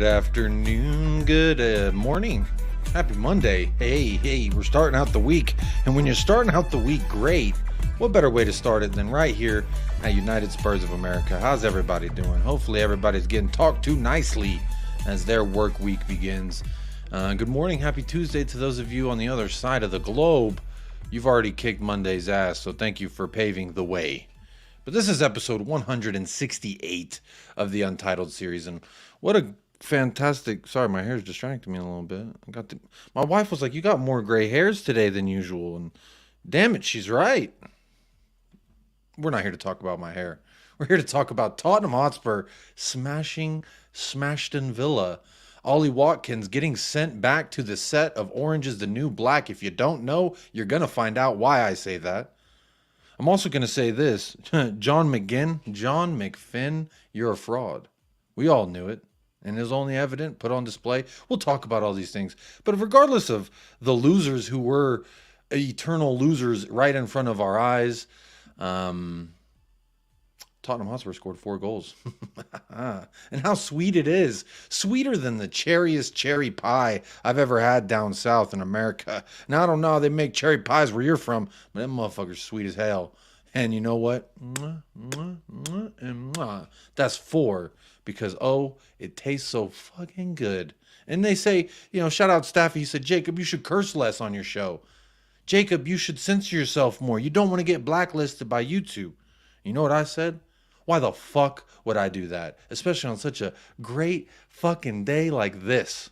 afternoon, good morning, happy Monday. Hey, we're starting out the week, and when you're starting out the week great, what better way to start it than right here at United Spurs of America? How's everybody doing? Hopefully everybody's getting talked to nicely as their work week begins. Good morning, happy Tuesday to those of you on the other side of the globe. You've already kicked Monday's ass, so thank you for paving the way. But this is episode 168 of the Untitled series, and what a fantastic... Sorry, my hair's distracting me a little bit. My wife was like, you got more gray hairs today than usual, and damn it, she's right. We're not here to talk about my hair. We're here to talk about Tottenham Hotspur smashing Smashton Villa. Ollie Watkins getting sent back to the set of Orange is the New Black. If you don't know, you're going to find out why I say that. I'm also going to say this. John McFinn, you're a fraud. We all knew it, and it was only evident, put on display. We'll talk about all these things. But regardless of the losers who were eternal losers right in front of our eyes, Tottenham Hotspur scored 4 goals. And how sweet it is. Sweeter than the cherriest cherry pie I've ever had down south in America. Now, I don't know how they make cherry pies where you're from, but that motherfucker's sweet as hell. And you know what? That's 4 because, it tastes so fucking good. And they say, shout out Staffy. He said, Jacob, you should curse less on your show. Jacob, you should censor yourself more. You don't want to get blacklisted by YouTube. You know what I said? Why the fuck would I do that? Especially on such a great fucking day like this.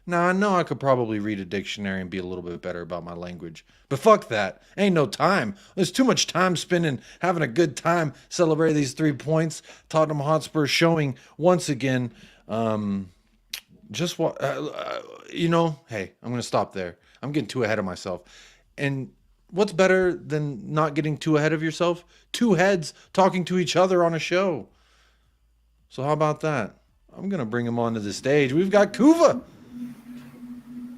Now, I know I could probably read a dictionary and be a little bit better about my language. But fuck that. Ain't no time. There's too much time spending having a good time celebrating these 3 points. Tottenham Hotspur showing once again just what... hey, I'm going to stop there. I'm getting too ahead of myself. And... what's better than not getting too ahead of yourself? 2 heads talking to each other on a show. So how about that? I'm going to bring him onto the stage. We've got Kuva.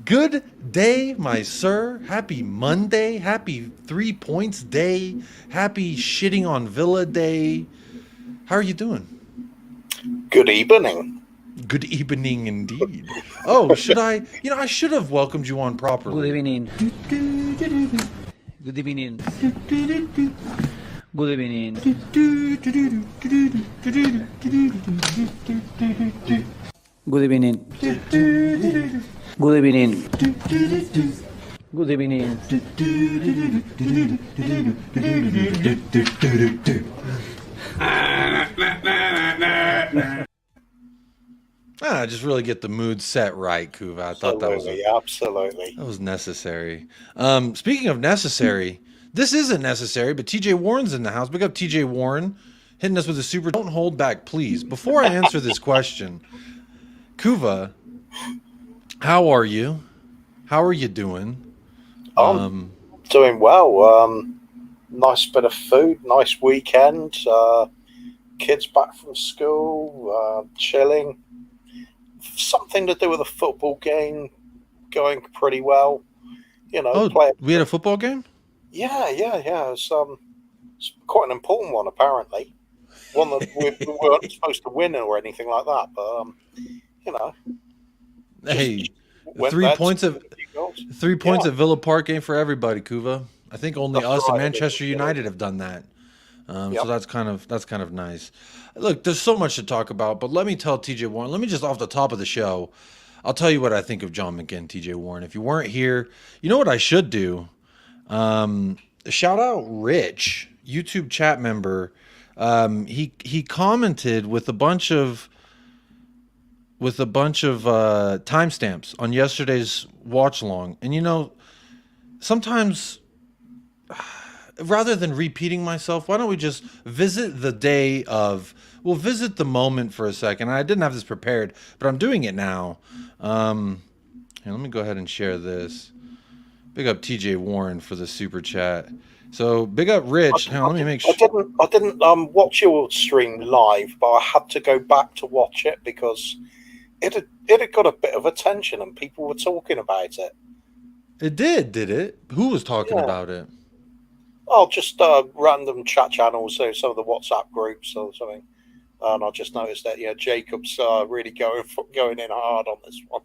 Good day, my sir. Happy Monday. Happy 3 points day. Happy shitting on Villa day. How are you doing? Good evening. Good evening indeed. Oh, should I? I should have welcomed you on properly. Good evening. Good evening. Good evening. Good evening. Good evening. Good evening. Just really get the mood set right, Kuva. I thought that was absolutely. That was necessary. Speaking of necessary, this isn't necessary, but TJ Warren's in the house. Big up TJ Warren, hitting us with a super. Don't hold back, please. Before I answer this question, Kuva, how are you? How are you doing? Doing well. Nice bit of food, nice weekend. Kids back from school, chilling. Something to do with a football game going pretty well. We had a football game? Yeah. It's quite an important one, apparently. One that we weren't supposed to win or anything like that, but Hey, 3 points at Villa Park ain't for everybody, Kuva. I think only us and Manchester United have done that. So that's kind of nice. Look, there's so much to talk about, but let me tell TJ Warren. Let me just off the top of the show, I'll tell you what I think of John McGinn, TJ Warren. If you weren't here, you know what I should do? Shout out Rich, YouTube chat member. He commented with a bunch of timestamps on yesterday's watch along, and sometimes. Rather than repeating myself, why don't we just visit the moment for a second. I didn't have this prepared, but I'm doing it now. Here, let me go ahead and share this. Big up TJ Warren for the super chat. So big up Rich. Let me make sure. I didn't watch your stream live, but I had to go back to watch it because it had got a bit of attention and people were talking about it. It did it? Who was talking about it? Oh, just random chat channels, so some of the WhatsApp groups or something. And I just noticed that Jacob's really going in hard on this one.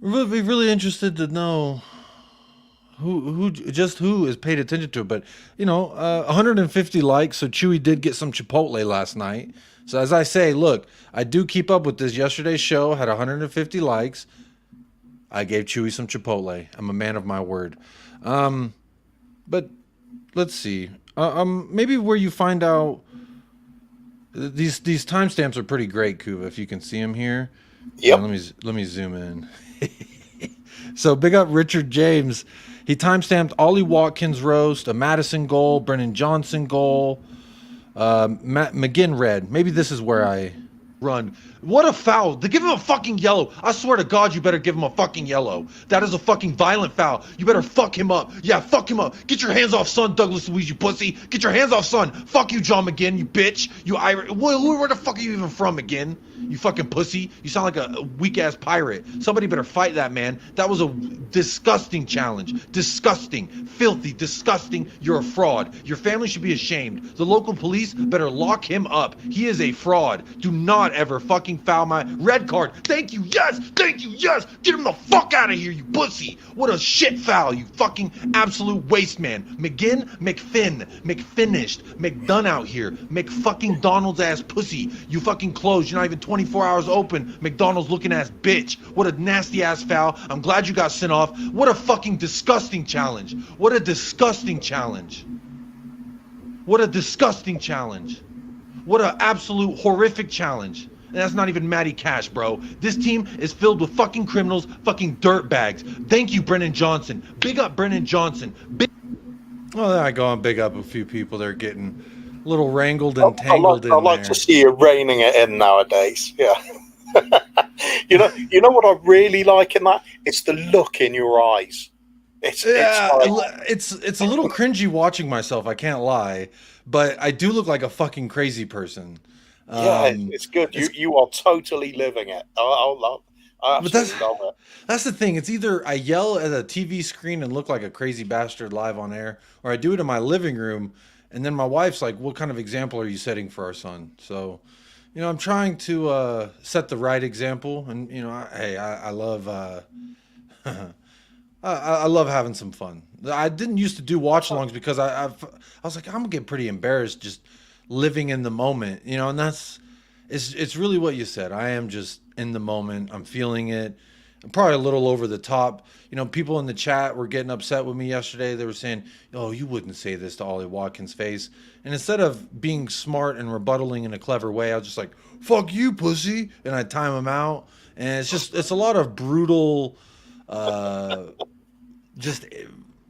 We'll be really interested to know who is paid attention to it. But 150 likes. So Chewy did get some Chipotle last night. So as I say, look, I do keep up with this. Yesterday's show had 150 likes. I gave Chewy some Chipotle. I'm a man of my word. But let's see. Maybe where you find out these timestamps are pretty great, Kuva. If you can see them here. Yep. Let me zoom in. So big up Richard James. He timestamped Ollie Watkins roast, a Madison goal, Brennan Johnson goal, McGinn red. Maybe this is where I run. What a foul. They give him a fucking yellow. I swear to God, you better give him a fucking yellow. That is a fucking violent foul. You better fuck him up. Yeah, fuck him up. Get your hands off son, Douglas Luiz, you pussy. Get your hands off son. Fuck you, John McGinn, you bitch. You Irish. Where the fuck are you even from, McGinn? You fucking pussy. You sound like a weak-ass pirate. Somebody better fight that man. That was a disgusting challenge. Disgusting. Filthy. Disgusting. You're a fraud. Your family should be ashamed. The local police better lock him up. He is a fraud. Do not ever fucking foul my red card. Thank you. Yes. Thank you. Yes. Get him the fuck out of here, you pussy. What a shit foul, you fucking absolute waste man. McGinn, McFinn, McFinished, McDone out here. McFucking Donald's ass pussy. You fucking closed. You're not even 24 hours open. McDonald's looking ass bitch. What a nasty ass foul. I'm glad you got sent off. What a fucking disgusting challenge. What a disgusting challenge. What a disgusting challenge. What a absolute horrific challenge. And that's not even Matty Cash, bro. This team is filled with fucking criminals, fucking dirtbags. Thank you, Brennan Johnson. Big up Brennan Johnson. Well, there I go and big up a few people. They're getting a little wrangled and tangled I like to see you reining it in nowadays. Yeah. you know what I really like in that? It's the look in your eyes. It's a little cringy watching myself. I can't lie, but I do look like a fucking crazy person. Yeah, it's good. You are totally living it. I absolutely love it. That's the thing. It's either I yell at a TV screen and look like a crazy bastard live on air, or I do it in my living room, and then my wife's like, "What kind of example are you setting for our son?" So, I'm trying to set the right example, and I love I love having some fun. I didn't used to do watch-alongs because I was like, I'm gonna get pretty embarrassed just living in the moment, and it's really what you said. I am just in the moment. I'm feeling it. I'm probably a little over the top. People in the chat were getting upset with me yesterday. They were saying, "Oh, you wouldn't say this to Ollie Watkins' face." And instead of being smart and rebuttaling in a clever way, I was just like, "Fuck you, pussy," and I time them out. And it's a lot of brutal, just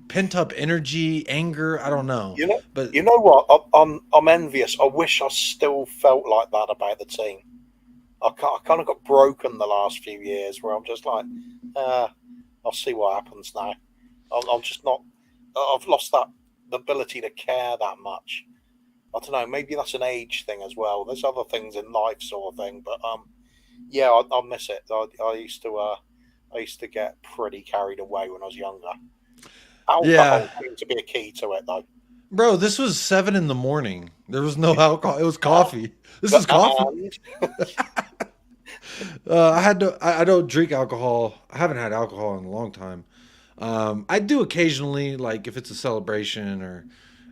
pent up energy, anger. I don't know. But you know what? I'm envious. I wish I still felt like that about the team. I kind of got broken the last few years, where I'm just like, I'll see what happens now. I'm just not. I've lost the ability to care that much. I don't know. Maybe that's an age thing as well. There's other things in life, sort of thing. But yeah, I miss it. I used to get pretty carried away when I was younger. Alcohol seemed to be a key to it, though. Bro, this was 7 a.m. There was no alcohol. It was coffee. This is coffee. I don't drink alcohol. I haven't had alcohol in a long time. I do occasionally, like if it's a celebration or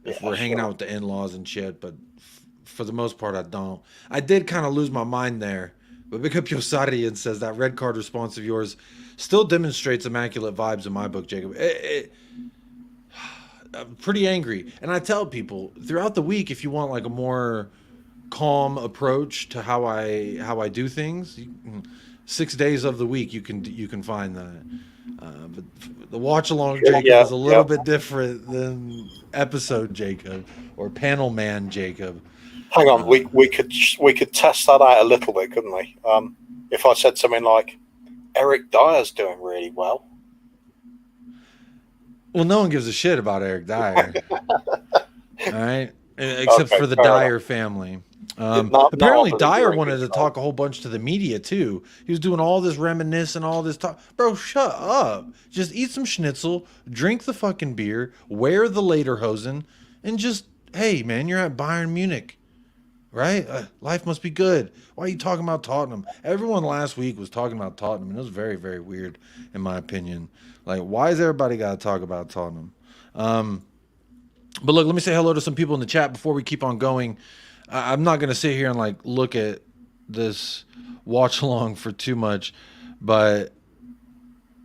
if we're hanging out with the in-laws and shit. But for the most part, I don't. I did kind of lose my mind there. But big up Yosarian says that red card response of yours still demonstrates immaculate vibes in my book, Jacob. I'm pretty angry. And I tell people throughout the week, if you want like a more calm approach to how I do things, 6 days of the week you can find that. But the watch along Jacob is a little bit different than episode Jacob or panel man Jacob. Hang on, we could test that out a little bit, couldn't we? If I said something like, Eric Dyer's doing really well. Well, no one gives a shit about Eric Dyer. All right? Except for the Dyer family. Apparently, Dyer wanted to talk a whole bunch to the media, too. He was doing all this reminiscing, all this talk. Bro, shut up. Just eat some schnitzel, drink the fucking beer, wear the lederhosen, and just, hey, man, you're at Bayern Munich. right? Life must be good. Why are you talking about Tottenham? Everyone last week was talking about Tottenham, and it was very, very weird, in my opinion. Like, why is everybody got to talk about Tottenham? But look, let me say hello to some people in the chat before we keep on going. I'm not going to sit here and like look at this watch along for too much, but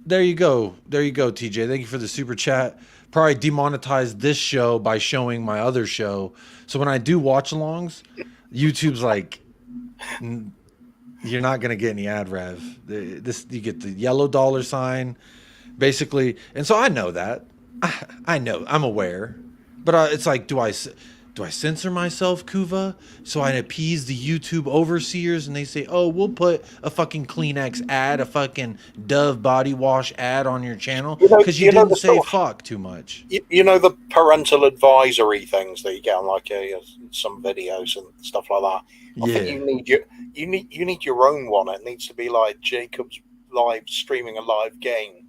there you go. There you go, TJ. Thank you for the super chat. Probably demonetized this show by showing my other show. So when I do watch alongs, YouTube's like, you're not going to get any ad rev. You get the yellow dollar sign, basically. And so I know that. I know. I'm aware. But it's like, do I censor myself, Kuva, so I appease the YouTube overseers and they say, oh, we'll put a fucking Kleenex ad, a fucking Dove body wash ad on your channel because you didn't say fuck too much. You know the parental advisory things that you get on like some videos and stuff like that. I think you need your own one. It needs to be like Jacob's live streaming a live game.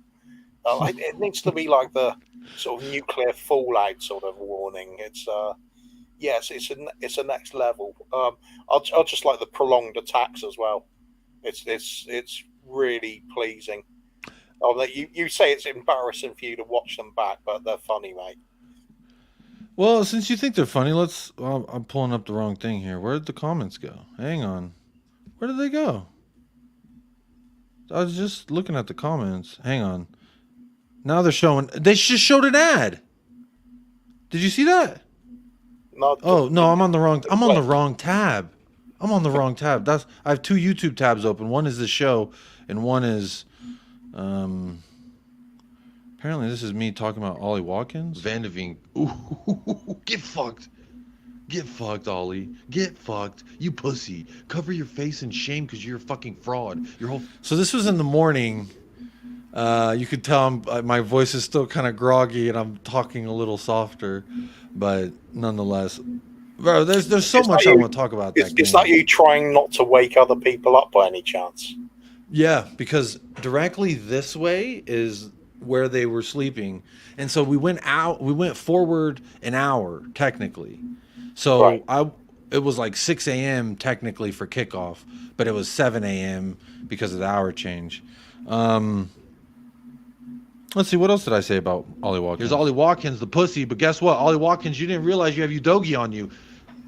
It needs to be like the sort of nuclear fallout sort of warning. It's yes, it's a next level. I'll just like the prolonged attacks as well. It's really pleasing. You say it's embarrassing for you to watch them back, but they're funny, mate. Well, since you think they're funny, I'm pulling up the wrong thing here. Where did the comments go? Hang on. Where did they go? I was just looking at the comments. Hang on. Now they just showed an ad. Did you see that? Oh no, I'm on the wrong tab. I'm on the wrong tab. I have two YouTube tabs open. One is the show, and one is apparently this is me talking about Ollie Watkins. Van de Veen. Ooh, get fucked. Get fucked, Ollie. Get fucked. You pussy. Cover your face in shame because you're a fucking fraud. So this was in the morning. You could tell my voice is still kind of groggy and I'm talking a little softer, but nonetheless, bro, there's so much I want to talk about that game. Is that you trying not to wake other people up by any chance? Yeah, because directly this way is where they were sleeping, and so we went forward an hour technically. So right. It was like 6 a.m. technically for kickoff, but it was 7 a.m. because of the hour change. Let's see, what else did I say about Ollie Watkins? Here's Ollie Watkins, the pussy, but guess what? Ollie Watkins, you didn't realize you have Udogie on you.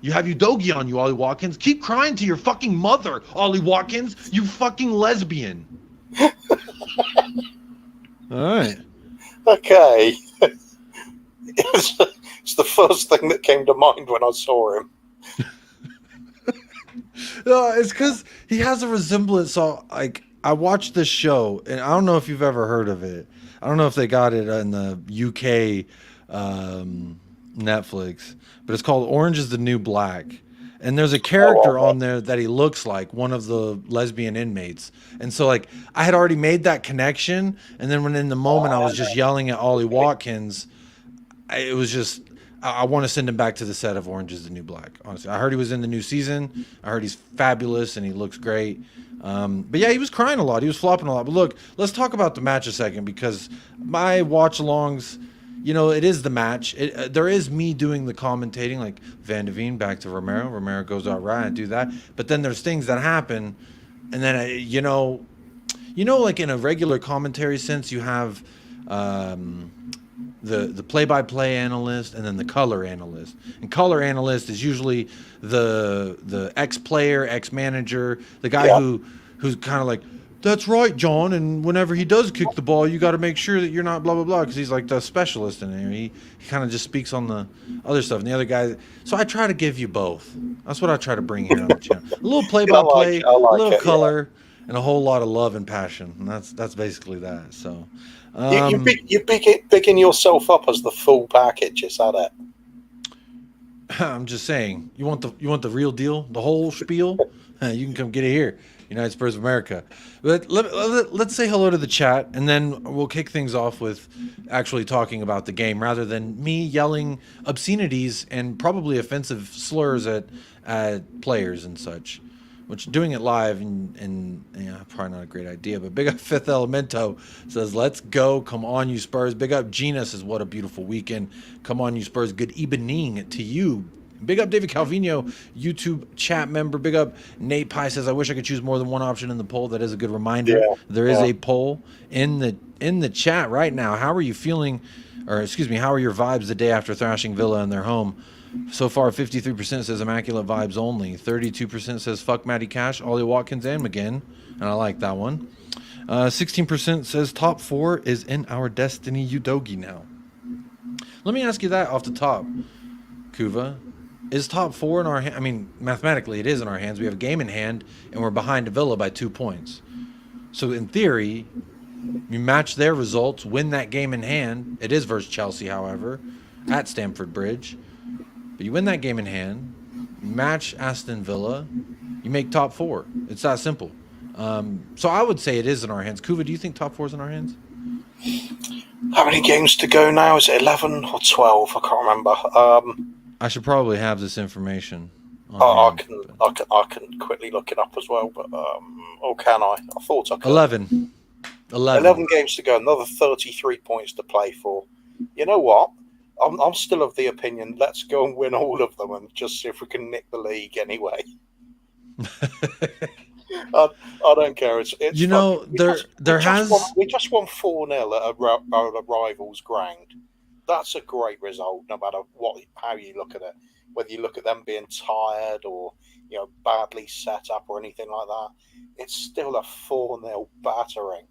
You have Udogie on you, Ollie Watkins. Keep crying to your fucking mother, Ollie Watkins, you fucking lesbian. All right. Okay. It's the first thing that came to mind when I saw him. No, it's because he has a resemblance. So, like, I watched this show, and I don't know if you've ever heard of it. I don't know if they got it in the UK Netflix, but it's called Orange is the New Black. And there's a character on there that he looks like one of the lesbian inmates. And so, like, I had already made that connection. And then when in the moment I was just yelling at Ollie Watkins, it was just, I want to send him back to the set of Orange is the New Black. Honestly, I heard he was in the new season. I heard he's fabulous and he looks great. But yeah, he was crying a lot. He was flopping a lot. But look, let's talk about the match a second, because my watch-alongs, you know, it is the match. There is me doing the commentating, like Van de Veen back to Romero. Romero goes out right, I do that. But then there's things that happen, and then you know, like in a regular commentary sense, you have the play-by-play analyst and then the color analyst. And color analyst is usually the ex-player, ex-manager, the guy who's kind of like, that's right, John, and whenever he does kick the ball, you got to make sure that you're not blah, blah, blah, because he's like the specialist in there. He kind of just speaks on the other stuff. And the other guy, so I try to give you both. That's what I try to bring here on the channel. A little play-by-play, a little color, and a whole lot of love and passion. And that's basically that. So you're picking yourself up as the full package. Is that it? I'm just saying, you want the real deal, the whole spiel? You can come get it here, United Spurs of America. But let's say hello to the chat, and then we'll kick things off with actually talking about the game, rather than me yelling obscenities and probably offensive slurs at players and such. Which, doing it live and yeah, probably not a great idea. But big up Fifth Elemento says, let's go. Come on, you Spurs. Big up Gina says, what a beautiful weekend. Come on, you Spurs. Good evening to you, Big up David Calvino, YouTube chat member. Big up Nate Pye says, I wish I could choose more than one option in the poll. That is a good reminder. Yeah, There is a poll in the chat right now. How are you feeling, or excuse me, how are your vibes the day after thrashing Villa in their home? So far, 53% says immaculate vibes only. 32% says fuck Matty Cash, Ollie Watkins, and McGinn. And I like that one. 16% says top 4 is in our destiny, Udogi now. Let me ask you that off the top, Kuva. Is top 4 in our hands? I mean, mathematically, it is in our hands. We have a game in hand, and we're behind Villa by 2 points. So, in theory, you match their results, win that game in hand. It is versus Chelsea, however, at Stamford Bridge. But you win that game in hand, match Aston Villa, you make top 4. It's that simple. So I would say it is in our hands. Kuva, do you think top 4 is in our hands? How many games to go now? Is it 11 or 12? I can't remember. I should probably have this information. I can quickly look it up as well, but or can I? I thought I could. 11 games to go. Another 33 points to play for. You know what? I'm still of the opinion. Let's go and win all of them and just see if we can nick the league anyway. I don't care. It's you know, we just won 4-0 at a rival's ground. That's a great result, no matter how you look at it. Whether you look at them being tired or badly set up or anything like that, it's still a 4-0 battering,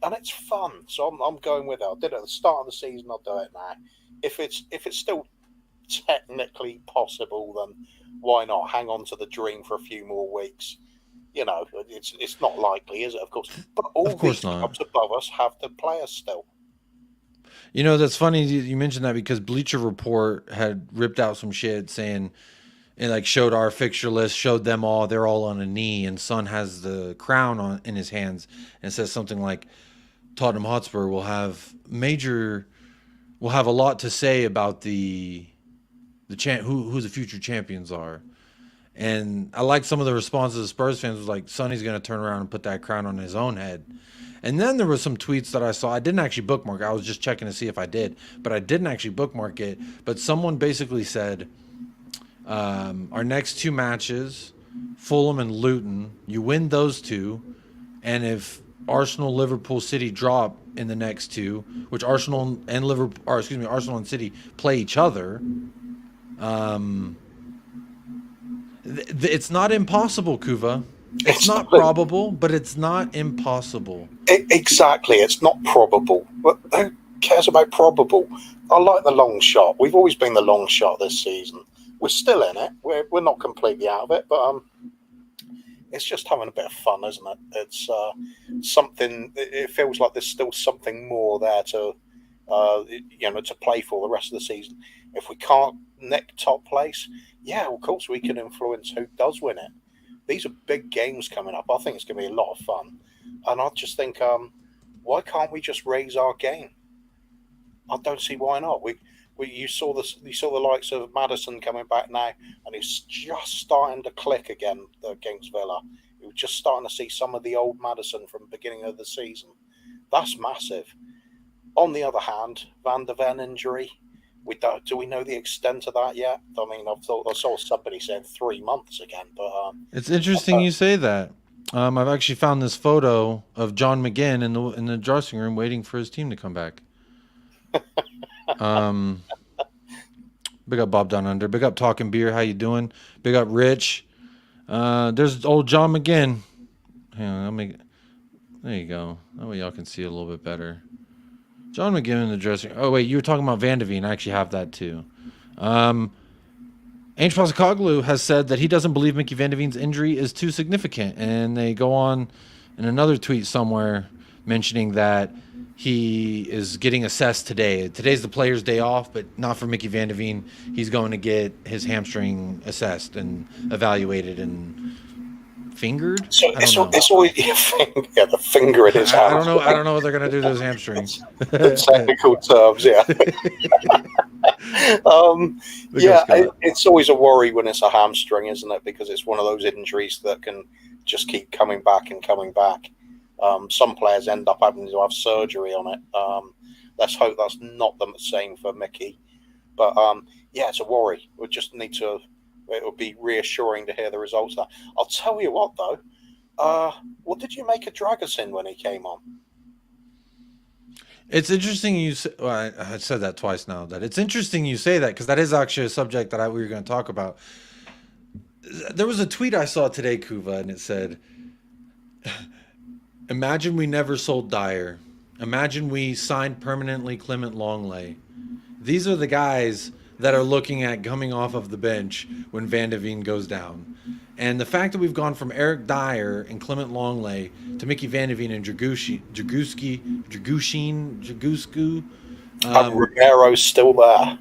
and it's fun. So I'm going with it. I did it at the start of the season. I'll do it now. If it's still technically possible, then why not hang on to the dream for a few more weeks? It's not likely, is it? Of course, but all these clubs above us have the players still. That's funny you mentioned that, because Bleacher Report had ripped out some shit saying, and showed our fixture list, showed them all, they're all on a knee, and Son has the crown in his hands, and it says something like Tottenham Hotspur will have a lot to say about who the future champions are. And I like some of the responses of Spurs fans was like, Sonny's going to turn around and put that crown on his own head. And then there was some tweets that I saw. I didn't actually bookmark. I was just checking to see if I did, but I didn't actually bookmark it. But someone basically said, our next 2 matches, Fulham and Luton, you win those 2. And if Arsenal, Liverpool, City drop in the next 2, which Arsenal and City play each other, it's not impossible, Kuva. It's not probable, but it's not impossible. Exactly, it's not probable. But who cares about probable? I like the long shot. We've always been the long shot this season. We're still in it. We're not completely out of it, but it's just having a bit of fun, isn't it? It's something. It feels like there's still something more there to play for the rest of the season. If we can't nick top place, yeah, of course we can influence who does win it. These are big games coming up. I think it's going to be a lot of fun, and I just think, why can't we just raise our game? I don't see why not. You saw the likes of Maddison coming back now, and he's just starting to click again against Villa. You're just starting to see some of the old Maddison from the beginning of the season. That's massive. On the other hand, Van der Ven injury. Do we know the extent of that yet? I mean, I saw somebody saying 3 months again, but it's interesting you say that. I've actually found this photo of John McGinn in the dressing room waiting for his team to come back. Big up Bob Down Under. Big up Talking Beer. How you doing? Big up Rich. There's old John McGinn. Hang on, there you go. That way y'all can see it a little bit better. John McGinn in the dressing room. Oh, wait, you were talking about Van de Ven. I actually have that too. Ange Postecoglou has said that he doesn't believe Mickey Van de Ven's injury is too significant. And they go on in another tweet somewhere mentioning that he is getting assessed today. Today's the player's day off, but not for Mickey Van de Ven. He's going to get his hamstring assessed and evaluated and fingered. So it's always the finger in his hand. I don't know what they're gonna do to those hamstrings. Technical terms, yeah. It's always a worry when it's a hamstring, isn't it? Because it's one of those injuries that can just keep coming back and coming back. Some players end up having to have surgery on it. Let's hope that's not the same for Mickey. But it's a worry. We just need to it would be reassuring to hear the results there. I'll tell you what, though. What did you make of Dragusin when he came on? It's interesting you say, well, I said that twice now, that it's interesting you say that, because that is actually a subject that we were going to talk about. There was a tweet I saw today, Kuva, and it said, imagine we never sold Dyer. Imagine we signed permanently Clement Longley. These are the guys that are looking at coming off of the bench when Van de Veen goes down. And the fact that we've gone from Eric Dyer and Clement Longley to Mickey Van de Veen and Dragusku. Romero's still there.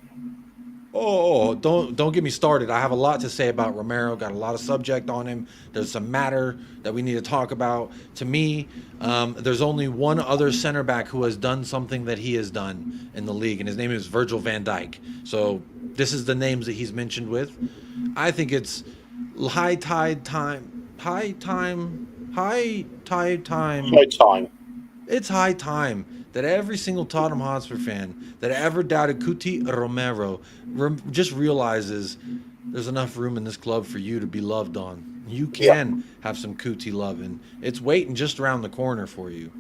Oh, don't get me started. I have a lot to say about Romero. Got a lot of subject on him. There's some matter that we need to talk about. To me, there's only one other center back who has done something that he has done in the league, and his name is Virgil van Dijk. So this is the names that he's mentioned with. I think it's high time. It's high time that every single Tottenham Hotspur fan that ever doubted Cuti Romero just realizes there's enough room in this club for you to be loved on. You can have some Cuti love, and it's waiting just around the corner for you.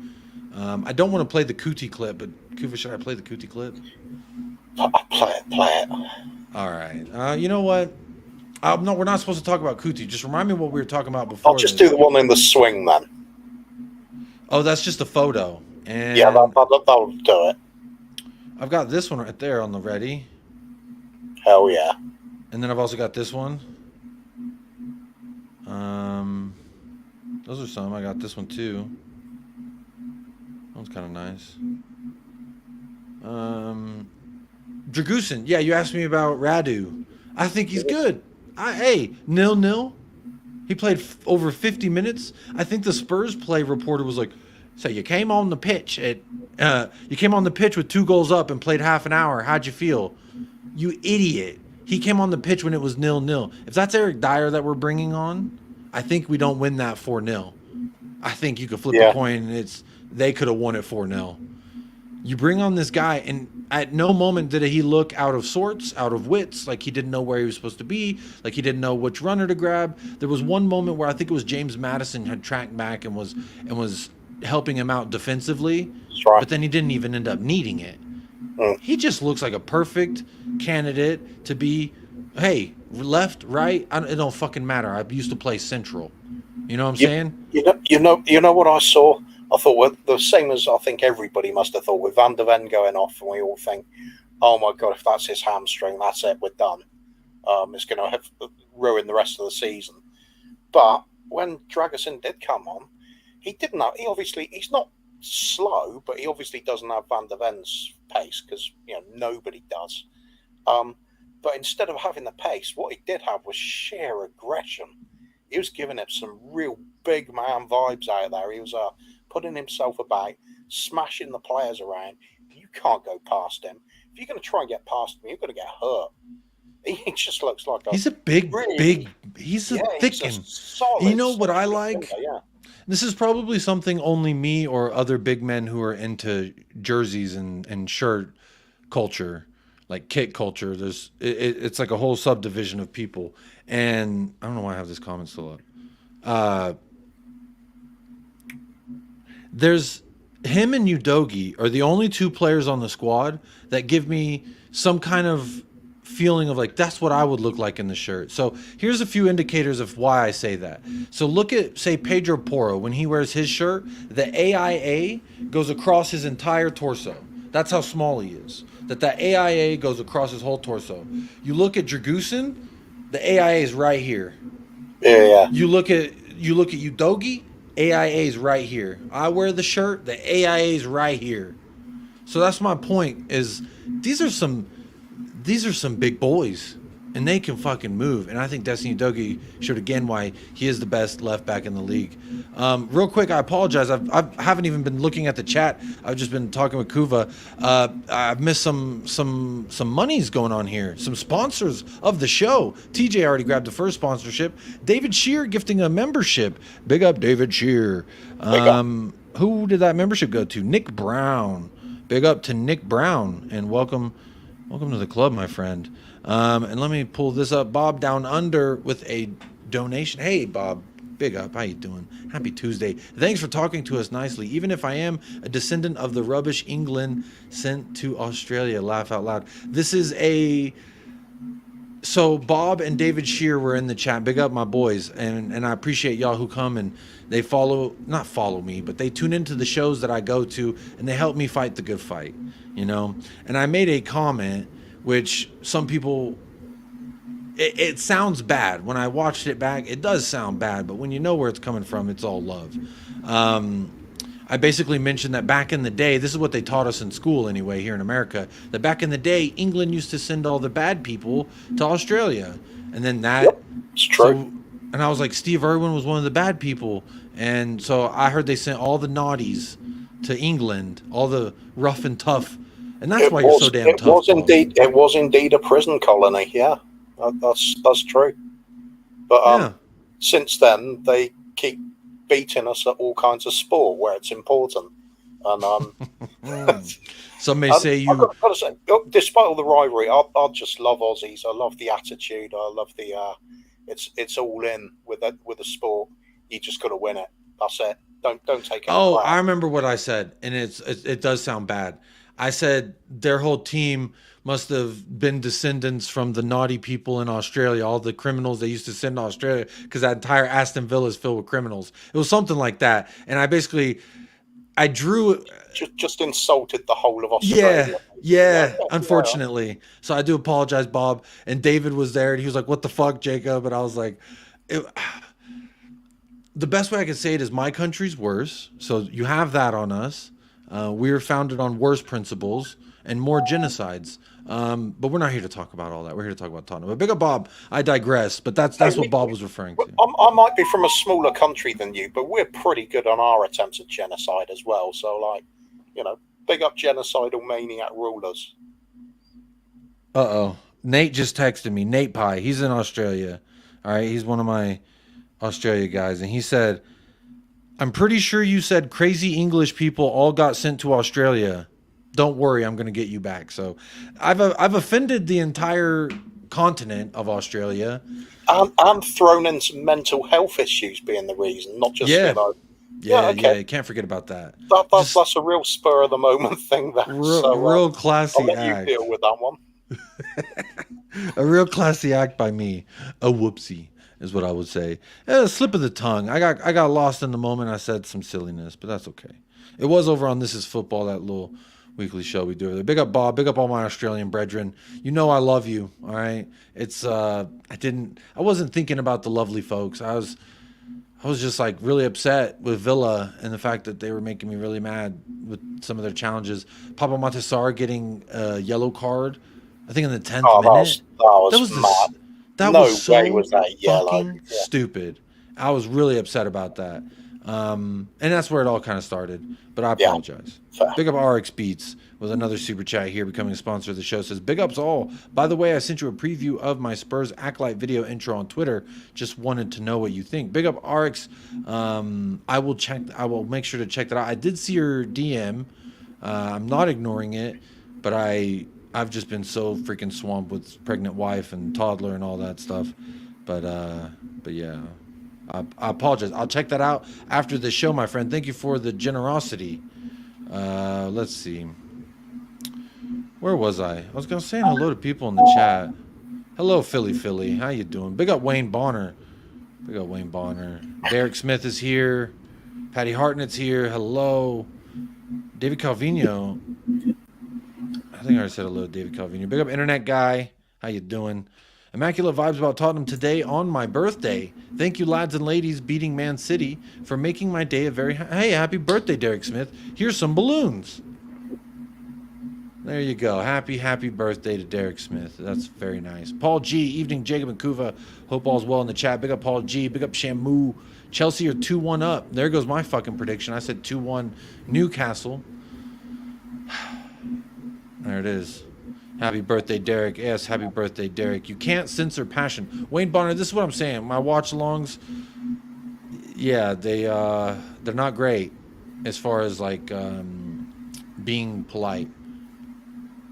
I don't want to play the Cuti clip, but Kuva, should I play the Cuti clip? Play it. All right. You know what? No, we're not supposed to talk about Cuti. Just remind me what we were talking about before. I'll just do the one in the swing then. Oh, that's just a photo. And yeah, that'll do it. I've got this one right there on the ready. Hell yeah. And then I've also got this one. Those are some. I got this one too. That one's kind of nice. Dragusin. Yeah, you asked me about Radu. I think he's good. Hey, 0-0. He played over 50 minutes. I think the Spurs play reporter was like, so you came on the pitch with 2 goals up and played half an hour. How'd you feel? You idiot. He came on the pitch when it was 0-0. If that's Eric Dyer that we're bringing on, I think we don't win that 4-0. I think you could flip a coin and they could have won it 4-0. You bring on this guy, and at no moment did he look out of sorts, out of wits, like he didn't know where he was supposed to be, like he didn't know which runner to grab. There was one moment where I think it was James Maddison had tracked back and was helping him out defensively, but then he didn't even end up needing it. He just looks like a perfect candidate to be, hey, left, right, it don't fucking matter. I used to play central. You know what I'm saying? You know what I saw? I thought the same as I think everybody must have thought with Van de Ven going off, and we all think, oh my God, if that's his hamstring, that's it, we're done. It's going to ruin the rest of the season. But when Dragusin did come on, he's not slow, but he obviously doesn't have Van de Ven's pace, because nobody does. But instead of having the pace, what he did have was sheer aggression. He was giving it some real big man vibes out there. He was putting himself about, smashing the players around. You can't go past him. If you're going to try and get past him, you're going to get hurt. He just looks like he's a big, he's a thickin'. You know what I like? Defender, yeah. This is probably something only me or other big men who are into jerseys and shirt culture, like kit culture. It's like a whole subdivision of people. And I don't know why I have this comment still up. There's him and Udogie are the only 2 players on the squad that give me some kind of feeling of like, that's what I would look like in the shirt. So here's a few indicators of why I say that. So look at, say, Pedro Porro. When he wears his shirt, the AIA goes across his entire torso. That's how small he is. That AIA goes across his whole torso. You look at Dragusin, the AIA is right here. Yeah. You look at Udogie, AIA is right here. I wear the shirt, the AIA is right here. So that's my point, is these are some big boys, and they can fucking move. And I think Destiny Udogie showed again why he is the best left back in the league. Real quick, I apologize. I haven't even been looking at the chat. I've just been talking with Kuva. I've missed some monies going on here. Some sponsors of the show. TJ already grabbed the first sponsorship. David Shear gifting a membership. Big up, David Shear. Who did that membership go to? Nick Brown. Big up to Nick Brown, and welcome Welcome to the club, my friend. And let me pull this up. Bob Down Under with a donation. Hey, Bob. Big up. How you doing? Happy Tuesday. Thanks for talking to us nicely. Even if I am a descendant of the rubbish England sent to Australia. Laugh out loud. This is a... So Bob and David Shear were in the chat. Big up my boys. And I appreciate y'all who come and they not follow me, but they tune into the shows that I go to and they help me fight the good fight, you know? And I made a comment, which some people... It sounds bad. When I watched it back, it does sound bad, but when you know where it's coming from, it's all love. I basically mentioned that back in the day, this is what they taught us in school anyway, here in America, that back in the day, England used to send all the bad people to Australia. And then that... Yep, it's true. So, and I was like, Steve Irwin was one of the bad people. And so I heard they sent all the naughties to England, all the rough and tough. And that's why you're so damn tough. It was indeed a prison colony, yeah. That's true. But since then, they keep beating us at all kinds of sport where it's important. And some may say you. I've got to say, despite all the rivalry, I just love Aussies. I love the attitude. I love the. It's all in with the sport. You just got to win it. That's it. Don't take it. Oh, I remember what I said, and it does sound bad. I said their whole team must have been descendants from the naughty people in Australia, all the criminals they used to send to Australia, because that entire Aston Villa is filled with criminals. It was something like that. And I drew... Just insulted the whole of Australia. Yeah, unfortunately. Yeah. So I do apologize, Bob. And David was there, and he was like, what the fuck, Jacob? And I was like... The best way I can say it is my country's worse. So you have that on us. We were founded on worse principles and more genocides. But we're not here to talk about all that. We're here to talk about Tottenham. But big up Bob. I digress. But that's what Bob was referring to. I might be from a smaller country than you, but we're pretty good on our attempts at genocide as well. So, like, you know, big up genocidal maniac rulers. Uh-oh. Nate just texted me. Nate Pie. He's in Australia. All right. He's one of my Australia guys. And he said, I'm pretty sure you said crazy English people all got sent to Australia. Don't worry, I'm going to get you back. So I've offended the entire continent of Australia. I'm thrown in some mental health issues being the reason, not just, you know. Yeah, you can't forget about that. That's a real spur of the moment thing. Real classy I'll let act. You deal with that one. A real classy act by me. A whoopsie is what I would say. A slip of the tongue. I got lost in the moment. I said some silliness, but that's okay. It was over on This Is Football, that little weekly show we do over there. Big up Bob, big up all my Australian brethren. You know I love you, all right? It's I wasn't thinking about the lovely folks. I was just like really upset with Villa and the fact that they were making me really mad with some of their challenges. Papa Matasar getting a yellow card, I think in the 10th minute. That was so fucking stupid. I was really upset about that. And that's where it all kind of started. But I apologize. Yeah, big up RX Beats with another super chat here, becoming a sponsor of the show. Says, big ups all. By the way, I sent you a preview of my Spurs Acolyte video intro on Twitter. Just wanted to know what you think. Big up RX. I will make sure to check that out. I did see your DM. I'm not ignoring it, but I've just been so freaking swamped with pregnant wife and toddler and all that stuff. But yeah. I apologize. I'll check that out after the show, my friend. Thank you for the generosity. Let's see. Where was I? I was going to say hello to people in the chat. Hello, Philly. How you doing? Big up Wayne Bonner. Derek Smith is here. Patty Hartnett's here. Hello. David Calvino. I think I already said hello to David Calvino. Big up Internet Guy. How you doing? Immaculate vibes about Tottenham today on my birthday. Thank you, lads and ladies, beating Man City, for making my day a very... Hey, happy birthday, Derek Smith. Here's some balloons. There you go. Happy birthday to Derek Smith. That's very nice. Paul G, evening, Jacob and Kuva. Hope all's well in the chat. Big up Paul G. Big up Shamu. Chelsea are 2-1 up. There goes my fucking prediction. I said 2-1 Newcastle. There it is. Happy birthday, Derek. Yes, happy birthday, Derek. You can't censor passion. Wayne Bonner, this is what I'm saying. My watch-alongs, yeah, they're not great as far as, like, being polite.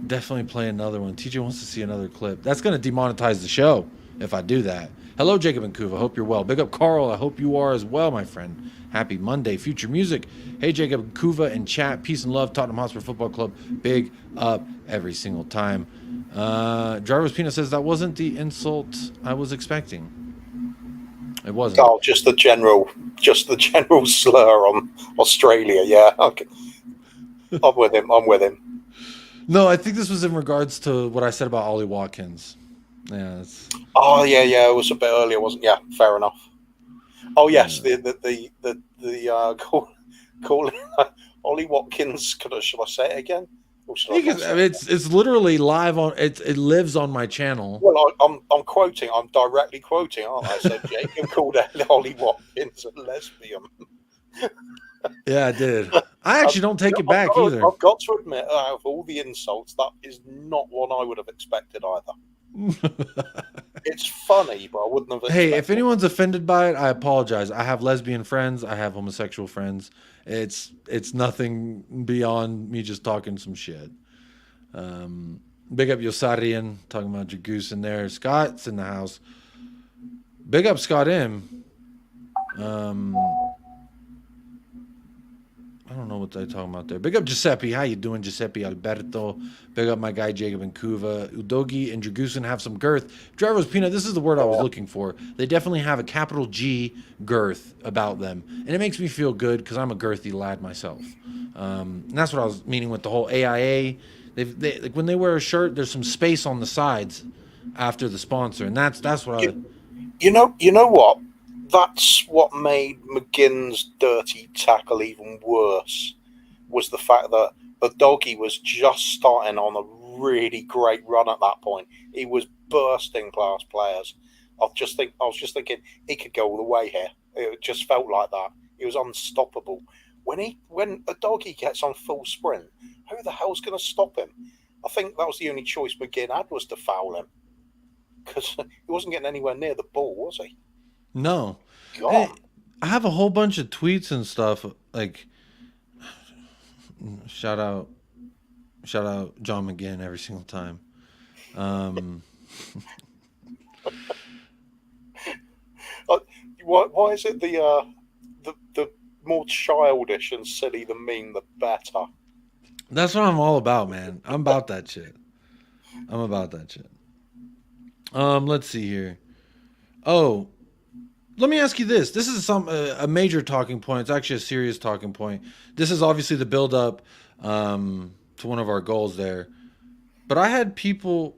Definitely play another one. TJ wants to see another clip. That's going to demonetize the show if I do that. Hello, Jacob and Kuva. Hope you're well. Big up, Carl. I hope you are as well, my friend. Happy Monday. Future music. Hey, Jacob and Kuva and chat. Peace and love. Tottenham Hotspur Football Club. Big up every single time. Driver's Peanut says that wasn't the insult I was expecting. It wasn't. Oh, just the general slur on Australia. Yeah, okay. I'm with him. No, I think this was in regards to what I said about Ollie Watkins. Yeah. Oh, yeah. It was a bit earlier, wasn't it? Yeah, fair enough. Oh, yes. Yeah. The calling Ollie Watkins. Shall I say it again? It's literally live on. It lives on my channel. Well, I'm quoting. I'm directly quoting, aren't I? So Jacob called Ollie Watkins a lesbian. Yeah, I did. I actually don't take it back either. I've got to admit, out of all the insults, that is not one I would have expected either. It's funny, but I wouldn't have expected. Hey, if anyone's offended by it, I apologize. I have lesbian friends. I have homosexual friends. It's nothing beyond me just talking some shit. Big up Yosarian, talking about Jagoose in there. Scott's in the house. Big up Scott M. I don't know what they're talking about there. Big up Giuseppe. How you doing, Giuseppe Alberto? Big up my guy Jacob and Kuva. Udogi and Dragusin have some girth. Driver's Peanut, this is the word I was looking for. They definitely have a capital G girth about them. And it makes me feel good because I'm a girthy lad myself. And that's what I was meaning with the whole AIA. They like when they wear a shirt, there's some space on the sides after the sponsor. And that's what I... You know what? That's what made McGinn's dirty tackle even worse, was the fact that the doggy was just starting on a really great run at that point. He was bursting past players. I was just thinking he could go all the way here. It just felt like that. He was unstoppable. When a doggy gets on full sprint, who the hell's going to stop him? I think that was the only choice McGinn had, was to foul him, because he wasn't getting anywhere near the ball, was he? No. Hey, I have a whole bunch of tweets and stuff. Like, shout out John McGinn every single time. Why is it the more childish and silly the meme, the better? That's what I'm all about, man. I'm about that shit. Let's see here. Oh, let me ask you this. This is a major talking point. It's actually a serious talking point. This is obviously the build up to one of our goals there. But I had people,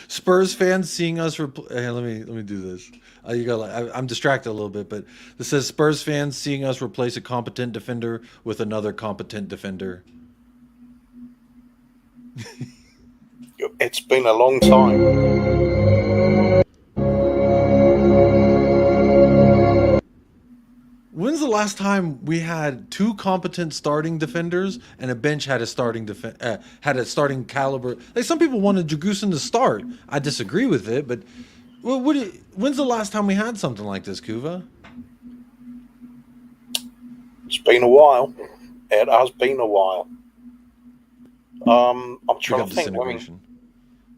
Spurs fans, seeing us. Hey, let me do this. I'm distracted a little bit, but this says Spurs fans seeing us replace a competent defender with another competent defender. It's been a long time. When's the last time we had two competent starting defenders and a bench had a starting had a starting caliber? Like, some people wanted Dragusin to start. I disagree with it, but when's the last time we had something like this, Kuva? It's been a while. It has been a while. I'm trying to think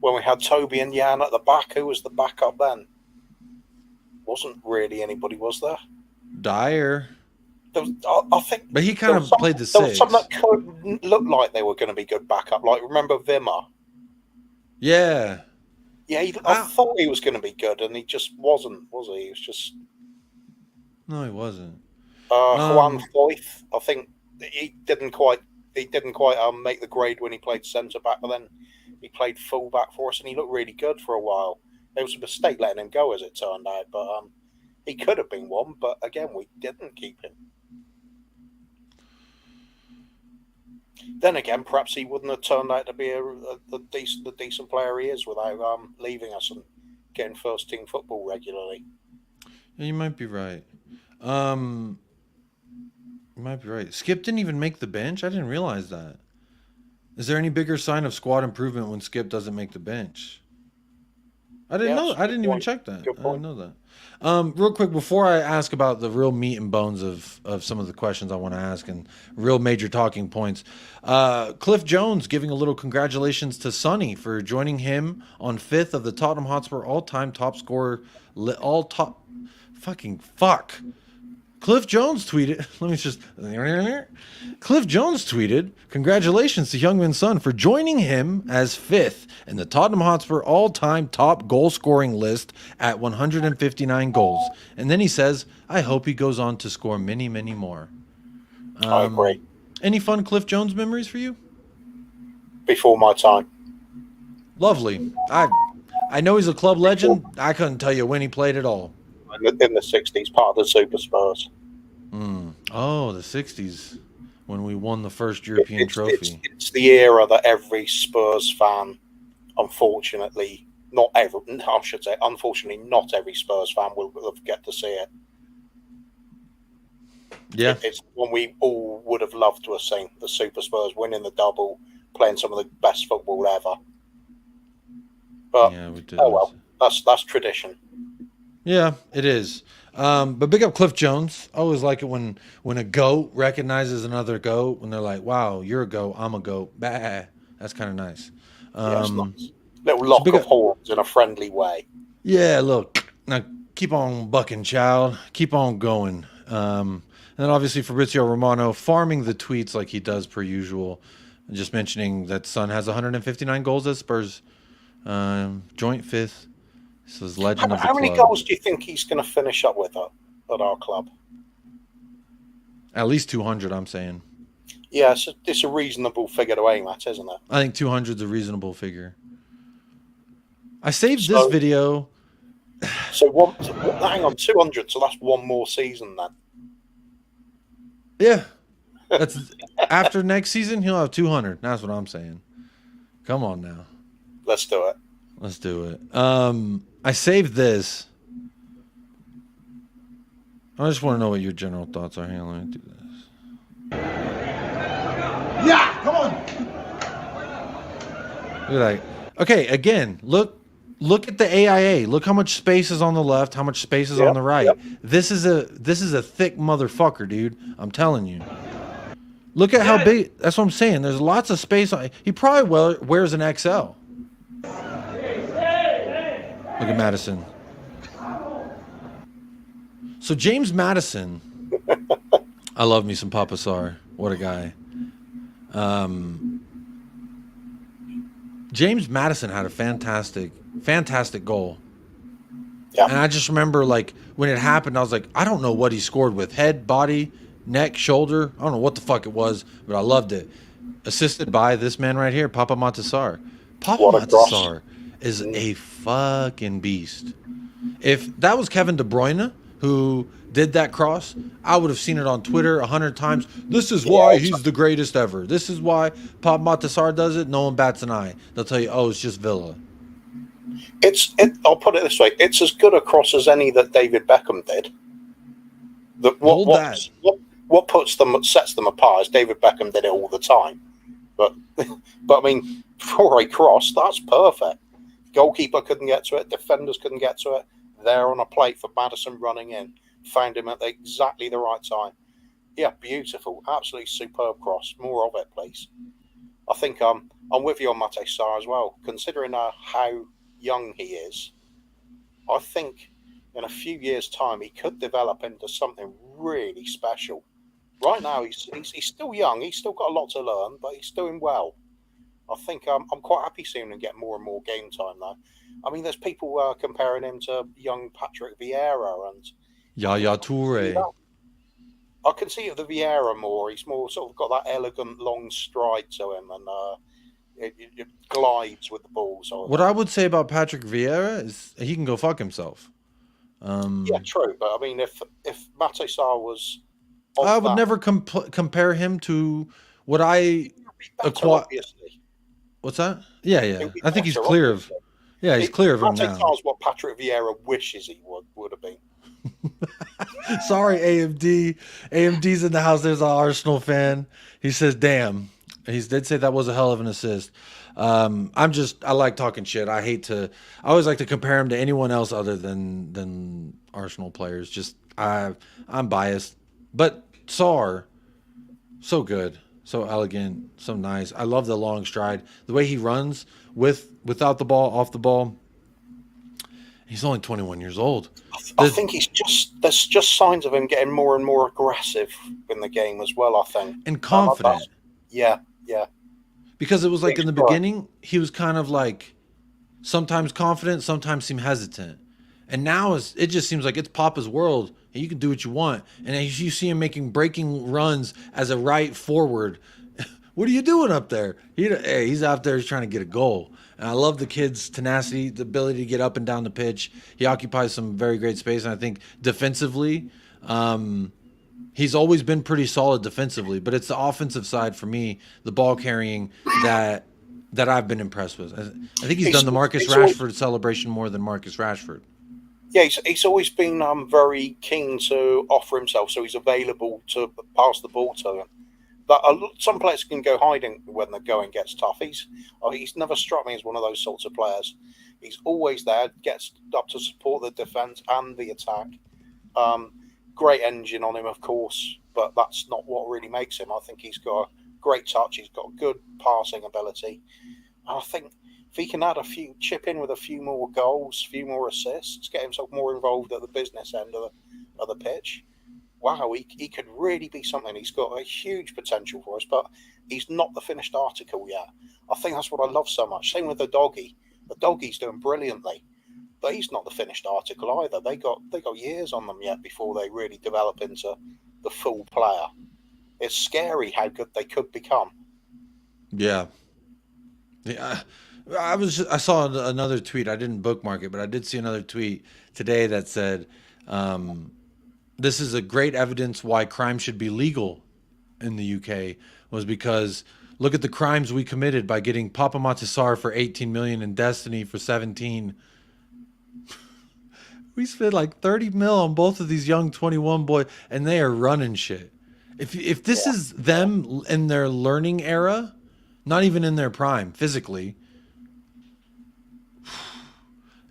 when we had Toby and Jan at the back. Who was the backup then? Wasn't really anybody, was there? Dyer. I think, but he kind of played the six. There was some that could look like they were going to be good backup. Like, remember Vimmer? Yeah. Yeah, I thought he was going to be good, and he just wasn't, was he? He was just... No, he wasn't. Juan Foyth, I think he didn't quite make the grade when he played centre back, but then he played full back for us, and he looked really good for a while. It was a mistake letting him go, as it turned out, but he could have been one, but again, we didn't keep him. Then again, perhaps he wouldn't have turned out to be the decent player he is without leaving us and getting first team football regularly. Yeah, you might be right. You might be right. Skip didn't even make the bench? I didn't realize that. Is there any bigger sign of squad improvement when Skip doesn't make the bench? I didn't know. I didn't even check that. I didn't know that. Real quick, before I ask about the real meat and bones of some of the questions I want to ask and real major talking points, Cliff Jones giving a little congratulations to Sonny for joining him on 5th of the Tottenham Hotspur all-time top scorer, Cliff Jones tweeted, Cliff Jones tweeted, congratulations to Heung-min Son for joining him as 5th in the Tottenham Hotspur all-time top goal-scoring list at 159 goals. And then he says, I hope he goes on to score many, many more. I agree. Any fun Cliff Jones memories for you? Before my time. Lovely. I know he's a club legend. I couldn't tell you when he played at all. In the 60s, part of the Super Spurs. Oh, the 60s, when we won the first European trophy. It's the era that every Spurs fan, unfortunately, not every Spurs fan will get to see it. Yeah. It's one we all would have loved to have seen, the Super Spurs winning the double, playing some of the best football ever. But, yeah, we did. Oh well, that's tradition. Yeah, it is. But big up Cliff Jones. I always like it when a goat recognizes another goat, when they're like, wow, you're a goat, I'm a goat. Bah. That's kind of nice. Nice. Little lock of horns in a friendly way. Yeah, look. Now, keep on bucking, child. Keep on going. And then obviously Fabrizio Romano farming the tweets like he does per usual. Just mentioning that Son has 159 goals as Spurs. Joint 5th. This is legend of the club. How many goals do you think he's going to finish up with at our club? At least 200, I'm saying. Yeah, it's a reasonable figure to aim at, isn't it? I think 200 is a reasonable figure. I saved this video. So hang on, 200. So that's one more season then. Yeah, that's after next season he'll have 200. That's what I'm saying. Come on now. Let's do it. Let's do it. I saved this. I just want to know what your general thoughts are. Hang on, let me do this. Yeah, come on. Look at that. Okay, again, look at the AIA. Look how much space is on the left, how much space is on the right. Yep. This is a thick motherfucker, dude. I'm telling you. Look at how big. That's what I'm saying. There's lots of space. He probably wears an XL. Look at Madison. So James Madison, I love me some Papa Sarr. What a guy. James Madison had a fantastic goal. Yeah. And I just remember, like, when it happened, I was like, I don't know what he scored with. Head, body, neck, shoulder. I don't know what the fuck it was, but I loved it. Assisted by this man right here, Papa Matasar. Papa Matasar is a fucking beast. If that was Kevin De Bruyne who did that cross, I would have seen it on Twitter 100 times. This is why he's the greatest ever. This is why Papa Matasar does it. No one bats an eye. They'll tell you, oh, it's just Villa. I'll put it this way. It's as good a cross as any that David Beckham did. What sets them apart is David Beckham did it all the time. But I mean, for a cross, that's perfect. Goalkeeper couldn't get to it. Defenders couldn't get to it. There on a plate for Madison running in. Found him at exactly the right time. Yeah, beautiful. Absolutely superb cross. More of it, please. I think I'm with you on Mate Sarr as well. Considering how young he is, I think in a few years' time he could develop into something really special. Right now he's still young. He's still got a lot to learn, but he's doing well. I think I'm quite happy seeing him get more and more game time now. I mean, there's people comparing him to young Patrick Vieira and Yaya Toure. I can see the Vieira more. He's more sort of got that elegant long stride to him, and it glides with the ball. So what I would say about Patrick Vieira is he can go fuck himself. Yeah, true. But I mean, if Mate Sarr was, I would never compare him to what I acquired. What's that? Yeah. I think he's clear of. Yeah, he's clear of him now. Mate Sarr's what Patrick Vieira wishes he would have been. Sorry, AMD. AMD's in the house. There's an Arsenal fan. He says, damn, He did say that was a hell of an assist. I like talking shit. I always like to compare him to anyone else other than Arsenal players. Just I'm biased, but Sarr, so good, so elegant, so nice. I love the long stride, the way he runs without the ball, off the ball. He's only 21 years old. I think there's just signs of him getting more and more aggressive in the game as well, I think. And confident. Yeah. Because it was like in the beginning, he was kind of like sometimes confident, sometimes seemed hesitant. And now it just seems like it's Papa's world and you can do what you want. And as you see him making breaking runs as a right forward, what are you doing up there? He's out there trying to get a goal. And I love the kid's tenacity, the ability to get up and down the pitch. He occupies some very great space. And I think defensively, he's always been pretty solid defensively. But it's the offensive side for me, the ball carrying that I've been impressed with. I think he's done the Marcus Rashford celebration more than Marcus Rashford. Yeah, he's always been very keen to offer himself, so he's available to pass the ball to him. But some players can go hiding when the going gets tough. He's never struck me as one of those sorts of players. He's always there, gets up to support the defence and the attack. Great engine on him, of course, but that's not what really makes him. I think he's got a great touch. He's got good passing ability. And I think if he can chip in with a few more goals, a few more assists, get himself more involved at the business end of the pitch, wow, he could really be something. He's got a huge potential for us, but he's not the finished article yet. I think that's what I love so much. Same with the doggy. The doggy's doing brilliantly, but he's not the finished article either. They got years on them yet before they really develop into the full player. It's scary how good they could become. Yeah. I saw another tweet. I didn't bookmark it, but I did see another tweet today that said, this is a great evidence why crime should be legal in the UK, was because look at the crimes we committed by getting Papa Matisar for 18 million and Destiny for 17. We spent like 30 mil on both of these young 21 boys, and they are running shit. If this is them in their learning era, not even in their prime physically,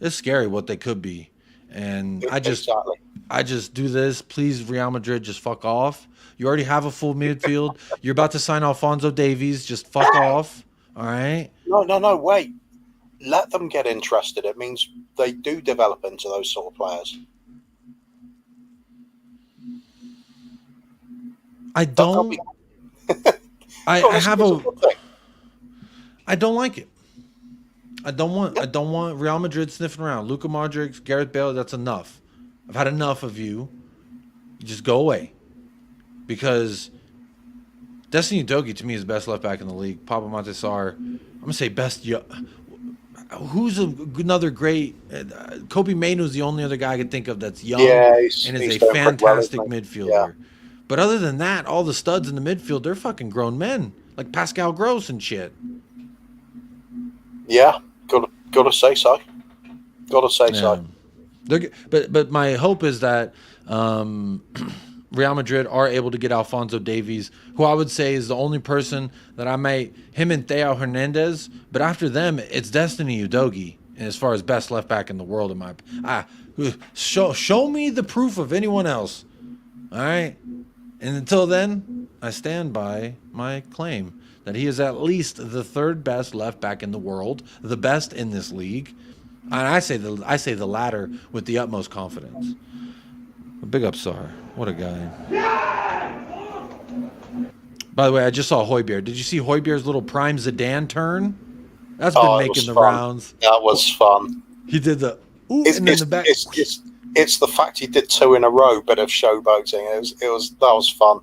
it's scary what they could be. And I just do this. Please, Real Madrid, just fuck off. You already have a full midfield. You're about to sign Alphonso Davies. Just fuck off. All right? No, wait. Let them get interested. It means they do develop into those sort of players. I don't. I don't like it. I don't want Real Madrid sniffing around. Luka Modric, Gareth Bale, that's enough. I've had enough of you. Just go away. Because Destiny Udogie, to me, is the best left back in the league. Papa Matisar, I'm going to say best. Who's another great? Kobe Mainoo's the only other guy I can think of that's young and is a fantastic midfielder. Yeah. But other than that, all the studs in the midfield, they're fucking grown men. Like Pascal Gross and shit. Yeah, gotta say so. Gotta say so. But my hope is that Real Madrid are able to get Alphonso Davies, who I would say is the only person that him and Theo Hernandez, but after them, it's Destiny Udogie, as far as best left back in the world. Show me the proof of anyone else. All right? And until then, I stand by my claim that he is at least the third best left back in the world, the best in this league. And I say the latter with the utmost confidence. Big up Sarr. What a guy. By the way, I just saw Højbjerg. Did you see Højbjerg's little prime Zidane turn? That's been making the rounds. That was fun. He did the and then the back. It's the fact he did two in a row, bit of showboating. That was fun.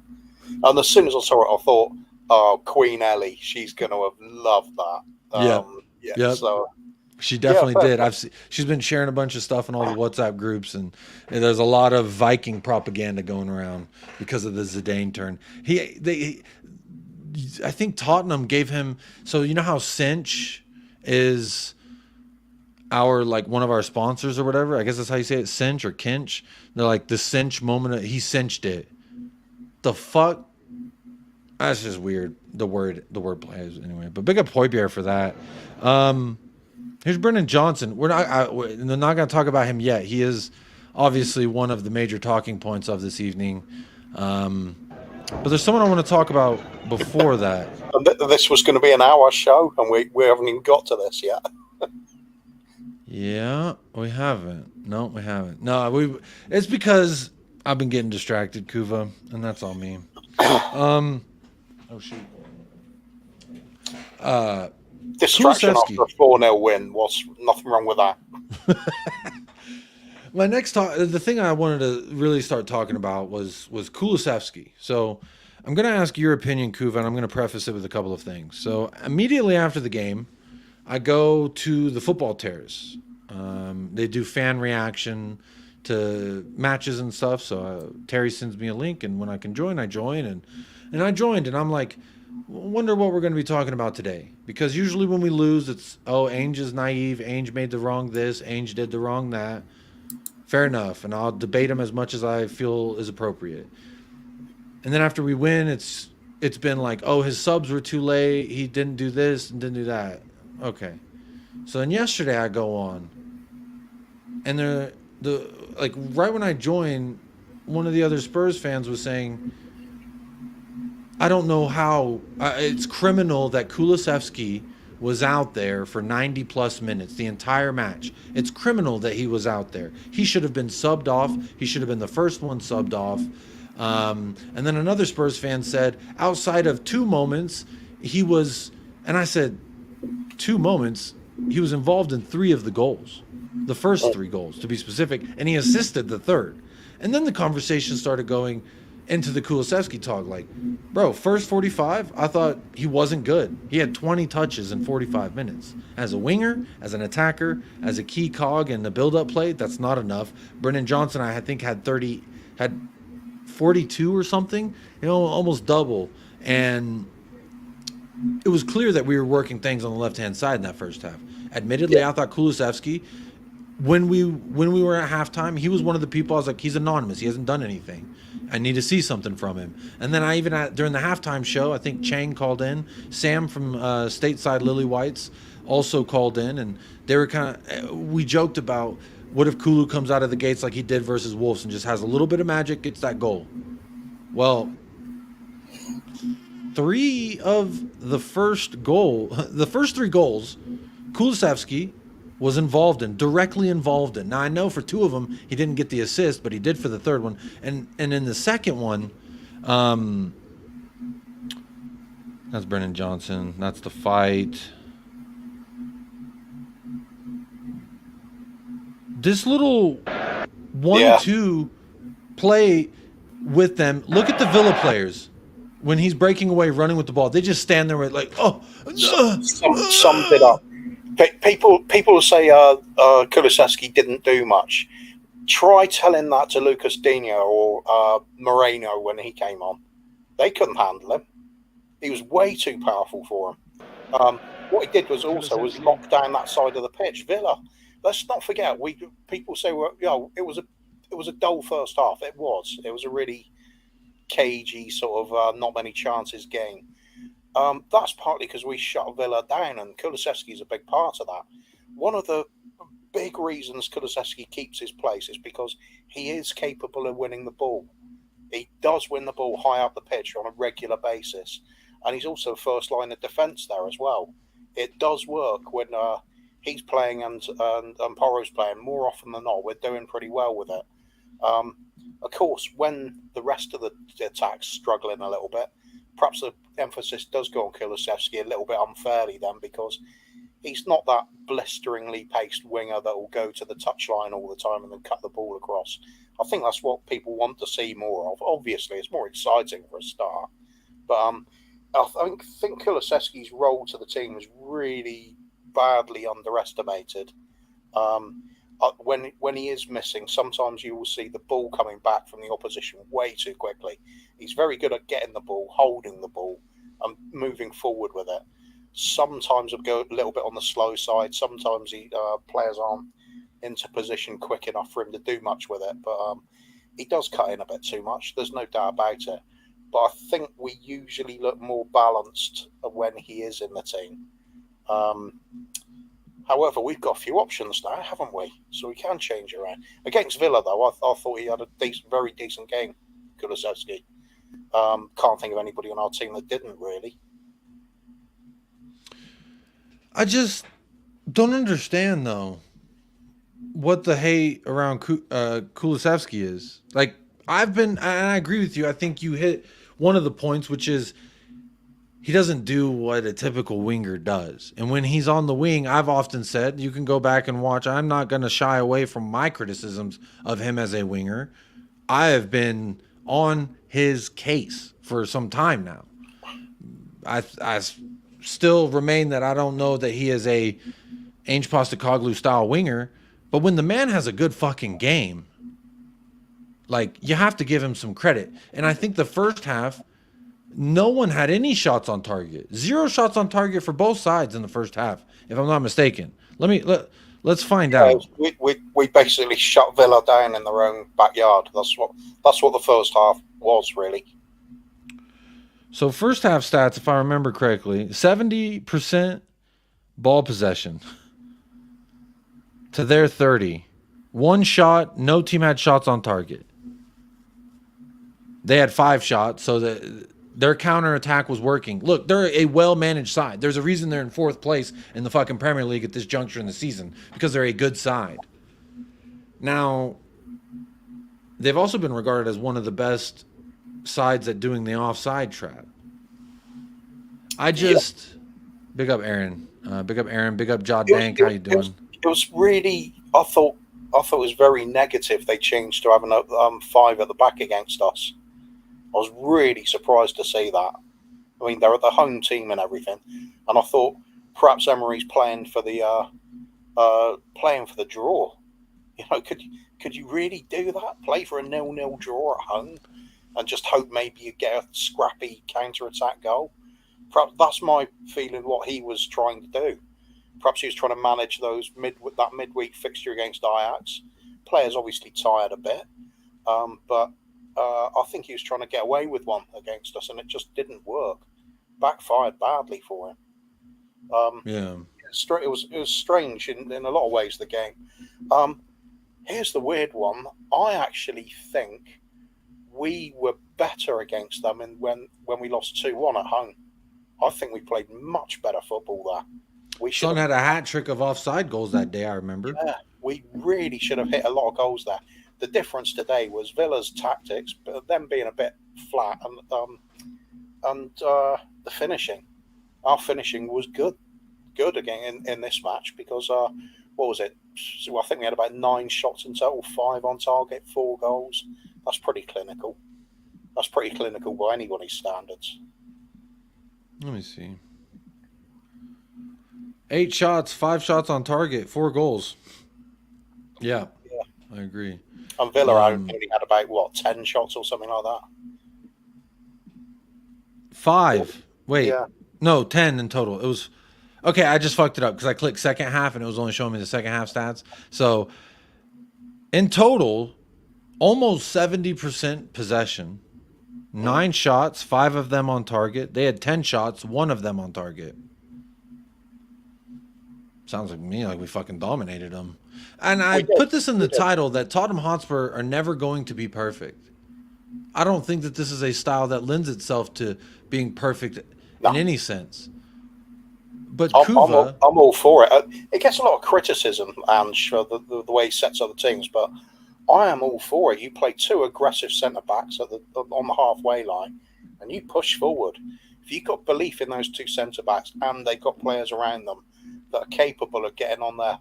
And as soon as I saw it, I thought, oh, Queen Ellie, she's going to have loved that. Yeah. So she definitely did. She's been sharing a bunch of stuff in all the WhatsApp groups, and there's a lot of Viking propaganda going around because of the Zidane turn. I think Tottenham gave him. So you know how Cinch is our one of our sponsors or whatever. I guess that's how you say it, Cinch or Kinch. They're like the Cinch moment. He cinched it. The fuck. That's just weird. The word plays anyway. But big up Hoybier for that. Here's Brennan Johnson. We're not going to talk about him yet. He is obviously one of the major talking points of this evening. But there's someone I want to talk about before that. This was going to be an hour show, and we haven't even got to this yet. Yeah, we haven't. No, we haven't. No, it's because I've been getting distracted, Kuva, and that's all me. Oh shoot. Distraction Kulusevski. after a 4-0 win. Was nothing wrong with that. My next the thing I wanted to really start talking about was Kulusevski. So I'm going to ask your opinion, Kuva, and I'm going to preface it with a couple of things. So immediately after the game, I go to the football terrace. They do fan reaction to matches and stuff. So Terry sends me a link, and when I can join, I join. And I joined, and I'm like, wonder what we're going to be talking about today. Because usually when we lose, it's, Ainge is naive. Ainge made the wrong this. Ainge did the wrong that. Fair enough. And I'll debate him as much as I feel is appropriate. And then after we win, it's been like, his subs were too late. He didn't do this and didn't do that. Okay. So then yesterday I go on. And right when I joined, one of the other Spurs fans was saying, I don't know how it's criminal that Kulusevski was out there for 90 plus minutes, the entire match. It's criminal that he was out there. He should have been subbed off. He should have been the first one subbed off. And then another Spurs fan said, outside of 2 moments, he was, and I said, 2 moments, he was involved in 3 of the goals, the first 3 goals to be specific, and he assisted the third. And then the conversation started going into the Kulusevski talk, like, bro, first 45, I thought he wasn't good. He had 20 touches in 45 minutes. As a winger, as an attacker, as a key cog in the build-up play, that's not enough. Brennan Johnson, I think, had 42 or something, almost double. And it was clear that we were working things on the left-hand side in that first half. Admittedly, I thought Kulusevski, when we were at halftime, he was one of the people I was like, he's anonymous. He hasn't done anything. I need to see something from him. And then during the halftime show, I think Chang called in. Sam from stateside Lily Whites also called in, and they were we joked about, what if Kulu comes out of the gates like he did versus Wolves and just has a little bit of magic, gets that goal? Well, 3 of the first 3 goals, Kulusevski was directly involved in. Now, I know for 2 of them, he didn't get the assist, but he did for the third one. And in the second one, that's Brennan Johnson. That's the fight. This little 1-2 play with them. Look at the Villa players. When he's breaking away, running with the ball, they just stand there like, summed it up. People say Kulusevski didn't do much. Try telling that to Lucas Digne or Moreno when he came on. They couldn't handle him. He was way too powerful for him. What he did was lock down that side of the pitch. Villa. Let's not forget. People say, it was a dull first half. It was a really cagey sort of not many chances game. That's partly because we shut Villa down, and Kulusevski is a big part of that. One of the big reasons Kulusevski keeps his place is because he is capable of winning the ball. He does win the ball high up the pitch on a regular basis, and he's also first line of defence there as well. It does work when he's playing and Porro's playing. More often than not, we're doing pretty well with it. Of course, when the rest of the attack's struggling a little bit, perhaps the emphasis does go on Kulusevski a little bit unfairly then, because he's not that blisteringly paced winger that will go to the touchline all the time and then cut the ball across. I think that's what people want to see more of. Obviously, it's more exciting for a start. But I think Kulusevski's role to the team is really badly underestimated. When he is missing, sometimes you will see the ball coming back from the opposition way too quickly. He's very good at getting the ball, holding the ball, and moving forward with it. Sometimes he'll go a little bit on the slow side. Sometimes players aren't into position quick enough for him to do much with it. But he does cut in a bit too much. There's no doubt about it. but I think we usually look more balanced when he is in the team. However, we've got a few options now, haven't we? So we can change around. Against Villa, though, I thought he had a very decent game, Kulusevski. Can't think of anybody on our team that didn't, really. I just don't understand, though, what the hate around Kulusevski is. Like, and I agree with you. I think you hit one of the points, which is he doesn't do what a typical winger does. And when he's on the wing, I've often said, you can go back and watch, I'm not going to shy away from my criticisms of him as a winger. I have been on his case for some time now. I still remain that I don't know that he is a Ange Postecoglou style winger, but when the man has a good fucking game, like, you have to give him some credit. And I think the first half, no one had any shots on target. 0 shots on target for both sides in the first half, if I'm not mistaken. Let's find out. We basically shut Villa down in their own backyard. That's what the first half was, really. So first half stats, if I remember correctly, 70% ball possession to their 30. 1 shot, no team had shots on target. They had 5 shots, so their counterattack was working. Look, they're a well-managed side. There's a reason they're in 4th place in the fucking Premier League at this juncture in the season, because they're a good side. Now, they've also been regarded as one of the best sides at doing the offside trap. Big up Aaron. Big up Jod Dank. How you doing? It was really, I thought it was very negative they changed to having a 5 at the back against us. I was really surprised to see that. I mean, they're at the home team and everything, and I thought perhaps Emery's playing for the draw. You know, could you really do that? Play for a 0-0 draw at home, and just hope maybe you get a scrappy counter-attack goal? Perhaps that's my feeling. What he was trying to do. Perhaps he was trying to manage that midweek fixture against Ajax. Players obviously tired a bit, but. I think he was trying to get away with one against us, and it just didn't work. Backfired badly for him. It was strange in a lot of ways, the game. Here's the weird one. I actually think we were better against them when we lost 2-1 at home. I think we played much better football there. Son had a hat trick of offside goals that day, I remember. Yeah, we really should have hit a lot of goals there. The difference today was Villa's tactics, but them being a bit flat, and the finishing. Our finishing was good again in this match, because what was it? So I think we had about 9 shots in total, 5 on target, 4 goals. That's pretty clinical. That's pretty clinical by anybody's standards. Let me see. 8 shots, 5 shots on target, 4 goals. Yeah. I agree. And Villa only had about 10 shots or something like that. 5. Wait, no, 10 in total. It was okay. I just fucked it up because I clicked second half and it was only showing me the second half stats. So in total, almost 70% possession, 9 shots, 5 of them on target. They had 10 shots, 1 of them on target. Sounds like me, like we fucking dominated them. And I put this in the title that Tottenham Hotspur are never going to be perfect. I don't think that this is a style that lends itself to being perfect in any sense. But Kuva, I'm all for it. It gets a lot of criticism, Ange, for the way he sets up the teams, but I am all for it. You play 2 aggressive centre-backs on the halfway line, and you push forward. If you've got belief in those 2 centre-backs and they've got players around them that are capable of getting on their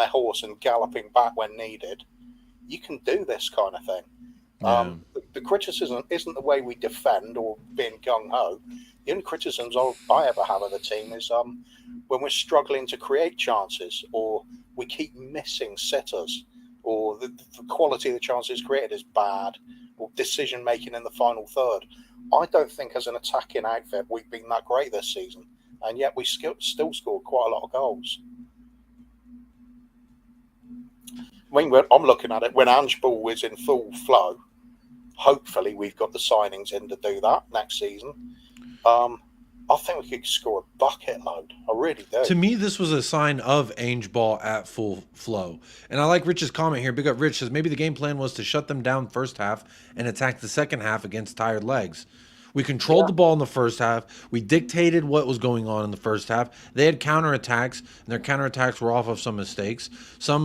horse and galloping back when needed, you can do this kind of thing. The criticism isn't the way we defend or being gung-ho. The only criticisms I ever have of the team is when we're struggling to create chances, or we keep missing sitters, or the quality of the chances created is bad, or decision-making in the final third. I don't think as an attacking outfit we've been that great this season, and yet we still scored quite a lot of goals. I mean, I'm looking at it when Ange Ball is in full flow. hopefully we've got the signings in to do that next season. I think we could score a bucket load. I really do. To me, this was a sign of Ainge ball at full flow. And I like Rich's comment here. Big up Rich says maybe the game plan was to shut them down first half and attack the second half against tired legs. We controlled the ball in the first half. We dictated what was going on in the first half. They had counterattacks, and their counterattacks were off of some mistakes. I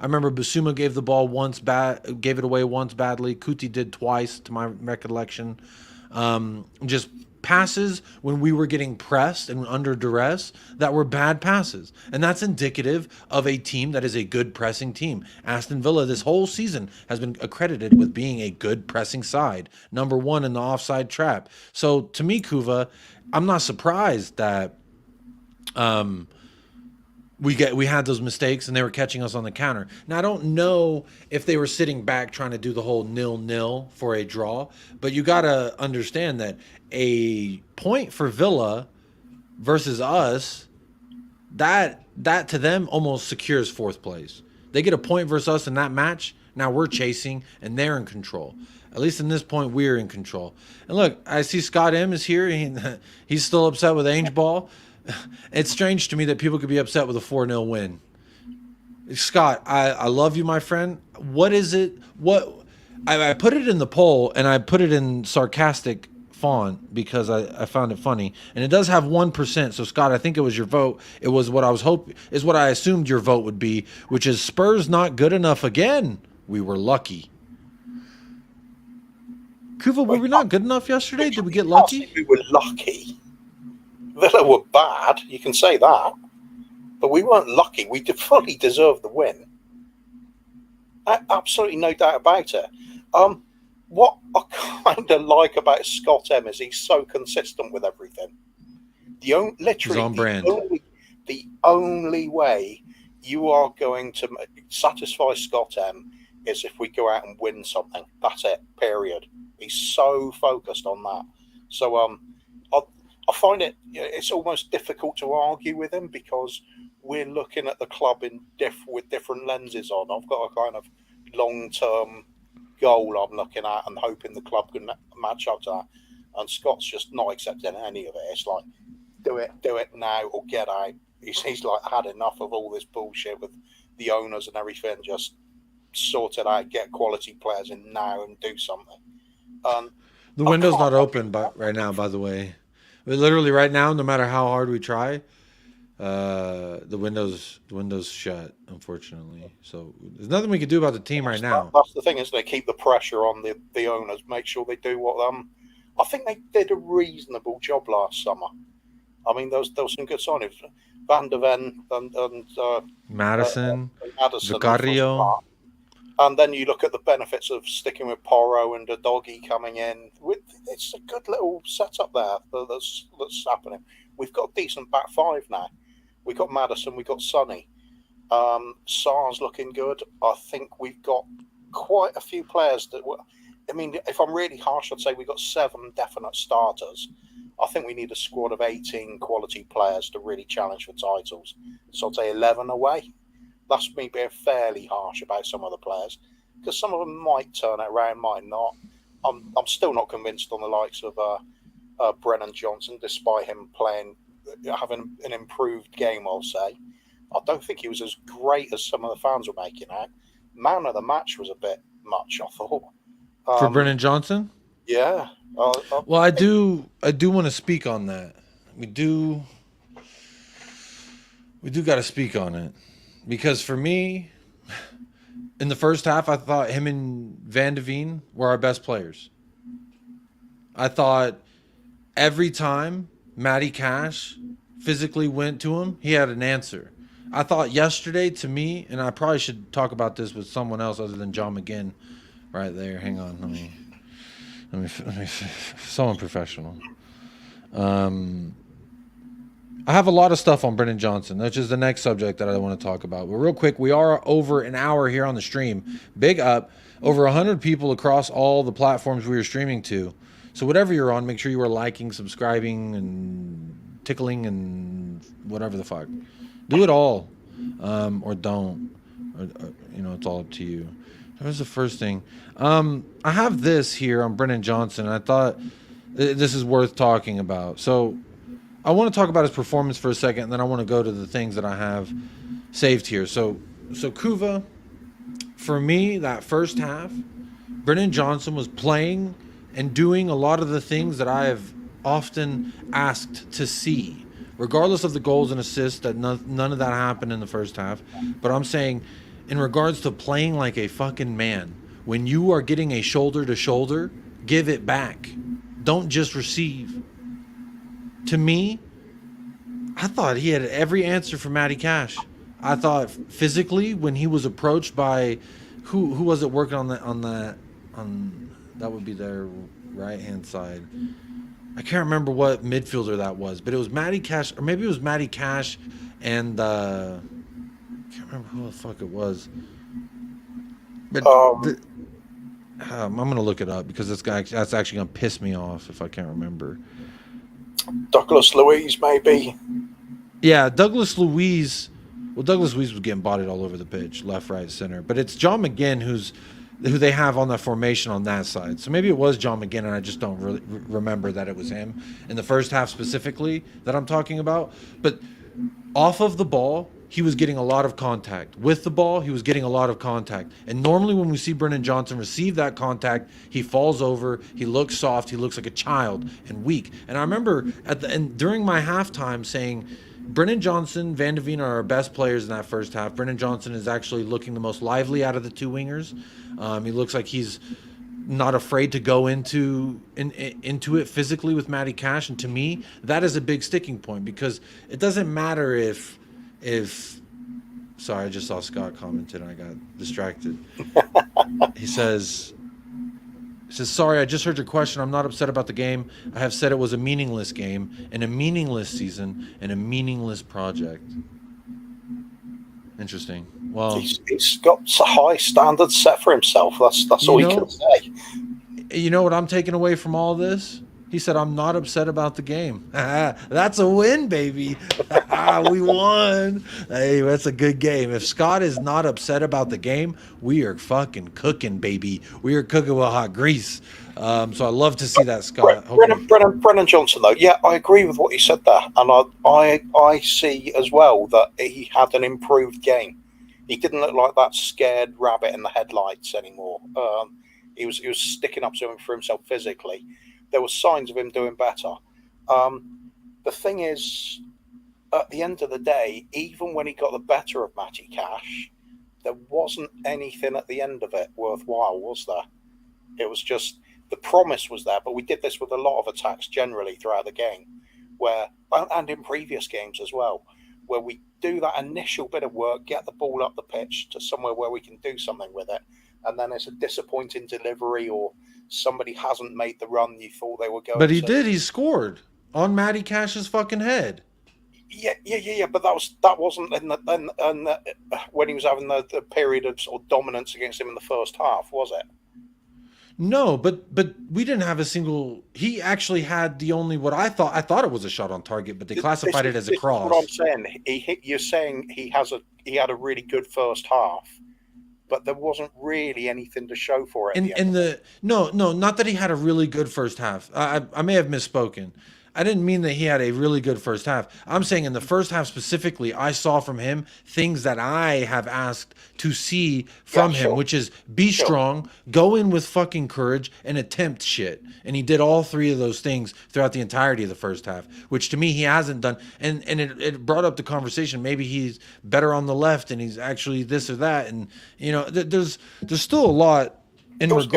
remember Basuma gave the ball gave it away once badly. Kuti did twice, to my recollection. Just passes when we were getting pressed and under duress that were bad passes. And that's indicative of a team that is a good pressing team. Aston Villa this whole season has been accredited with being a good pressing side. Number 1 in the offside trap. So to me, Kuva, I'm not surprised that we had those mistakes and they were catching us on the counter. Now, I don't know if they were sitting back trying to do the whole 0-0 for a draw, but you got to understand that a point for Villa versus us, that to them almost secures 4th place. They get a point versus us in that match. Now we're chasing and they're in control. At least in this point, we're in control. And look, I see Scott M is here. He's still upset with Ainge ball. It's strange to me that people could be upset with a 4-0 win. Scott, I love you, my friend. What is it? I put it in the poll, and I put it in sarcastic font because I found it funny. And it does have 1%. So, Scott, I think it was your vote. It was what I assumed your vote would be, which is Spurs not good enough again. We were lucky. Kuva, were we not good enough yesterday? Did we get lucky? We were lucky. Villa were bad, you can say that, but we weren't lucky. We fully deserved the win. Absolutely no doubt about it. What I kind of like about Scott M is he's so consistent with everything. He's on brand. The only way you are going to satisfy Scott M is if we go out and win something. That's it, period. He's so focused on that. So, I find it's almost difficult to argue with him because we're looking at the club with different lenses on. I've got a kind of long-term goal I'm looking at and hoping the club can match up to that. And Scott's just not accepting any of it. It's like, do it now or get out. He's like had enough of all this bullshit with the owners and everything. Just sort it out, get quality players in now and do something. The window's not open right now, by the way. Literally right now, no matter how hard we try, the window's shut, unfortunately. So there's nothing we can do about the team right now. That's the thing, is they keep the pressure on the owners, make sure they do what I think they did a reasonable job last summer. I mean, there was some good signings. Van der Ven and Madison, Madison Vicario. And then you look at the benefits of sticking with Porro and the doggy coming in. It's a good little setup there that's happening. We've got a decent back 5 now. We've got Madison, we've got Sonny. Sar's looking good. I think we've got quite a few players if I'm really harsh, I'd say we've got 7 definite starters. I think we need a squad of 18 quality players to really challenge for titles. So I'd say 11 away. That's me being fairly harsh about some of the players, because some of them might turn it around, might not. I'm still not convinced on the likes of Brennan Johnson, despite him having an improved game, I'll say. I don't think he was as great as some of the fans were making out. Man of the match was a bit much, I thought. For Brennan Johnson? Yeah. Well, I do want to speak on that. We do got to speak on it. Because for me, in the first half, I thought him and Van de Ven were our best players. I thought every time Matty Cash physically went to him, he had an answer. I thought yesterday, to me, and I probably should talk about this with someone else other than John McGinn right there. Hang on. Let me someone professional. I have a lot of stuff on Brennan Johnson, which is the next subject that I want to talk about. But real quick, we are over an hour here on the stream. Big up. Over 100 people across all the platforms we are streaming to. So whatever you're on, make sure you are liking, subscribing, and tickling, and whatever the fuck. Do it all. Or don't. Or, it's all up to you. That was the first thing. I have this here on Brennan Johnson. I thought this is worth talking about. So I want to talk about his performance for a second, and then I want to go to the things that I have saved here. So Kuva, for me, that first half, Brennan Johnson was playing and doing a lot of the things that I have often asked to see, regardless of the goals and assists. That none of that happened in the first half. But I'm saying, in regards to playing like a fucking man, when you are getting a shoulder to shoulder, give it back. Don't just receive. To me, I thought he had every answer for Matty Cash. I thought physically, when he was approached by who was it working on that would be their right hand side. I can't remember what midfielder that was, but it was Matty Cash, or maybe it was Matty Cash and I can't remember who the fuck it was. But I'm gonna look it up because that's actually gonna piss me off if I can't remember. Douglas Luiz, maybe. Yeah, Douglas Luiz. Well, Douglas Luiz was getting bodied all over the pitch, left, right, center. But it's John McGinn who they have on that formation on that side. So maybe it was John McGinn, and I just don't really remember that it was him in the first half specifically that I'm talking about. But off of the ball, he was getting a lot of contact. With the ball, he was getting a lot of contact. And normally when we see Brennan Johnson receive that contact, he falls over, he looks soft, he looks like a child and weak. And I remember during my halftime saying, Brennan Johnson, Van de Ven are our best players in that first half. Brennan Johnson is actually looking the most lively out of the two wingers. He looks like he's not afraid to go into it physically with Matty Cash. And to me, that is a big sticking point, because it doesn't matter if sorry, I just saw Scott commented and I got distracted. He says, sorry, I just heard your question. I'm not upset about the game. I have said it was a meaningless game and a meaningless season and a meaningless project. Interesting. Well, he's got a high standard set for himself. That's all he can say. You know what I'm taking away from all this? He said, I'm not upset about the game. That's a win, baby. We won. Hey, that's a good game. If Scott is not upset about the game, we are fucking cooking, baby. We are cooking with hot grease. So I love to see that, Scott. Brennan Johnson, though, yeah, I agree with what he said there. And I see as well that he had an improved game. He didn't look like that scared rabbit in the headlights anymore. He was sticking up to him for himself physically. There were signs of him doing better. The thing is, at the end of the day, even when he got the better of Matty Cash, there wasn't anything at the end of it worthwhile, was there? It was just, the promise was there, but we did this with a lot of attacks generally throughout the game, and in previous games as well, where we do that initial bit of work, get the ball up the pitch to somewhere where we can do something with it, and then it's a disappointing delivery, or somebody hasn't made the run you thought they were going to. But he did. He scored on Matty Cash's fucking head. Yeah. But that wasn't when he was having the period of sort of dominance against him in the first half, was it? No, but we didn't have a single. He actually had the only what I thought it was a shot on target, but they classified it as a cross. What I'm saying, you're saying he had a really good first half, but there wasn't really anything to show for it. No, not that he had a really good first half. I may have misspoken. I didn't mean that he had a really good first half. I'm saying in the first half specifically, I saw from him things that I have asked to see from him, which is be strong, go in with fucking courage, and attempt shit. And he did all three of those things throughout the entirety of the first half, which to me he hasn't done. And it brought up the conversation. Maybe he's better on the left and he's actually this or that. And, you know, there's still a lot. It was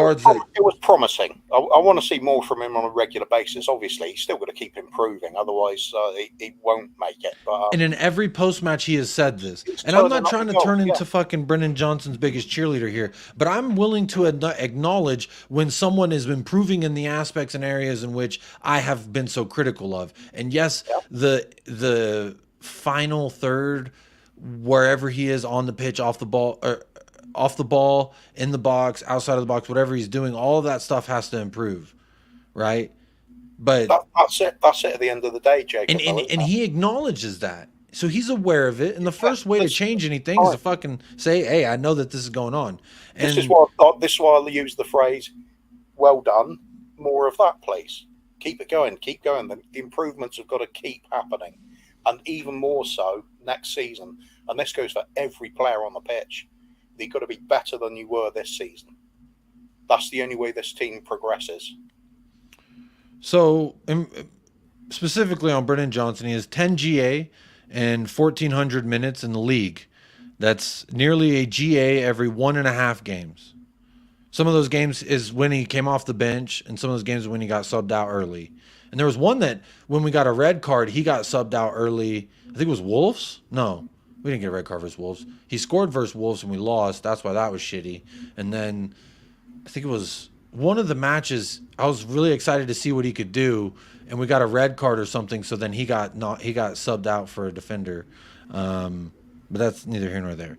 promising. I want to see more from him on a regular basis. Obviously, he's still got to keep improving. Otherwise, he won't make it. But, and in every post-match, he has said this. And I'm not trying to turn into fucking Brennan Johnson's biggest cheerleader here, but I'm willing to acknowledge when someone is improving in the aspects and areas in which I have been so critical of. And yes, the final third, wherever he is on the pitch, off the ball, in the box, outside of the box, whatever he's doing, all of that stuff has to improve, right? But that's it at the end of the day, Jacob. And he acknowledges that. So he's aware of it, and the first way to change anything is to fucking say, "Hey, I know that this is going on." And this is why I use the phrase, "Well done, more of that, please. Keep it going, keep going. The improvements have got to keep happening, and even more so next season. And this goes for every player on the pitch. You've got to be better than you were this season. That's the only way this team progresses." So, specifically on Brennan Johnson, he has 10 GA and 1,400 minutes in the league. That's nearly a GA every 1.5 games. Some of those games is when he came off the bench, and some of those games when he got subbed out early. And there was one that when we got a red card, he got subbed out early. I think it was Wolves. No, we didn't get a red card versus Wolves. He scored versus Wolves and we lost. That's why that was shitty. And then I think it was one of the matches. I was really excited to see what he could do, and we got a red card or something. So then he got subbed out for a defender. But that's neither here nor there.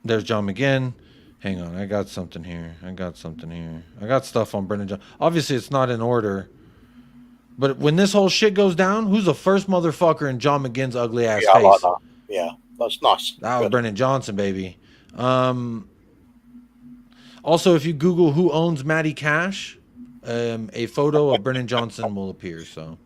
There's John McGinn. Hang on, I got something here. I got stuff on Brennan Johnson. Obviously, it's not in order. But when this whole shit goes down, who's the first motherfucker in John McGinn's ugly ass face? I like that. Yeah, that's nice. That was Brennan Johnson, baby. Also, if you Google who owns Matty Cash, a photo of Brennan Johnson will appear. So,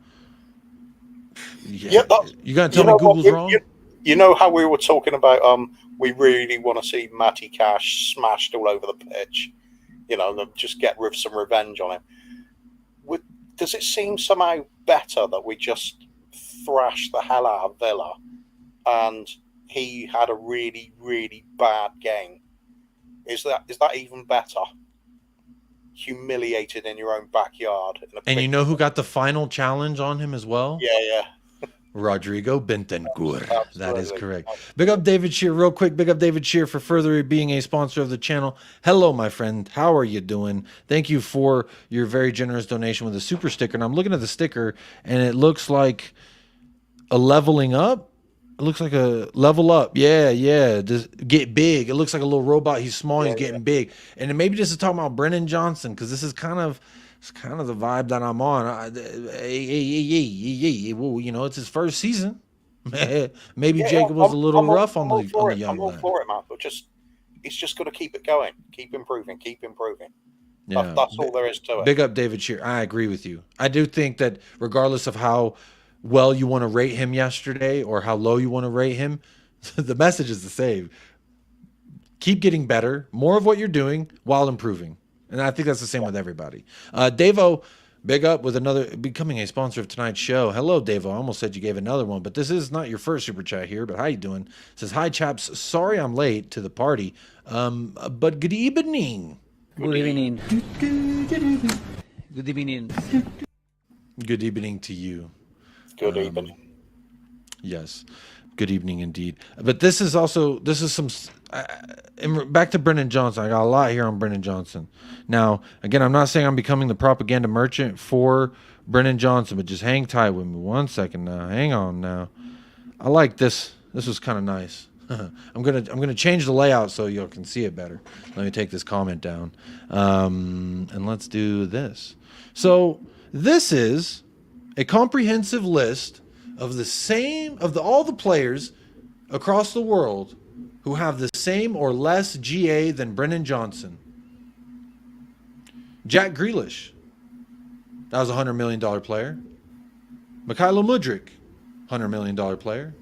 yeah, you gotta tell me Google's wrong. You know how we were talking about we really want to see Matty Cash smashed all over the pitch, just get some revenge on him. Does it seem somehow better that we just thrashed the hell out of Villa and he had a really, really bad game? Is that even better? Humiliated in your own backyard. And you know who got the final challenge on him as well? Yeah. Rodrigo Bentancur. That is correct. Big up David Shear real quick. Big up David Shear for further being a sponsor of the channel. Hello, my friend. How are you doing? Thank you for your very generous donation with a super sticker. And I'm looking at the sticker, and it looks like a leveling up. It looks like a level up. Yeah. Just get big. It looks like a little robot. He's small. He's getting big. And maybe this is talking about Brennan Johnson, because this is kind of the vibe that I'm on. It's his first season. Maybe Jacob was a little rough on the young lad. I'm all for it, man. But it's just got to keep it going, keep improving. Yeah, that's all there is to it. Big up David Shear. I agree with you. I do think that regardless of how well you want to rate him yesterday or how low you want to rate him, the message is the same. Keep getting better, more of what you're doing while improving. And I think that's the same with everybody. Davo, big up with becoming a sponsor of tonight's show. Hello, Davo. I almost said you gave another one, but this is not your first super chat here. But how you doing? Says, hi, chaps. Sorry I'm late to the party, but good evening. Good evening. Good evening. Good evening to you. Good evening. Yes. Good evening indeed. But this is some... back to Brennan Johnson. I got a lot here on Brennan Johnson. Now, again, I'm not saying I'm becoming the propaganda merchant for Brennan Johnson, but just hang tight with me 1 second now. Hang on now. I like this. This was kind of nice. I'm gonna change the layout so you can see it better. Let me take this comment down, and let's do this. So this is a comprehensive list of all the players across the world who have the same or less GA than Brennan Johnson. Jack Grealish, that was a $100 million player. Mykhailo Mudryk, $100 million player.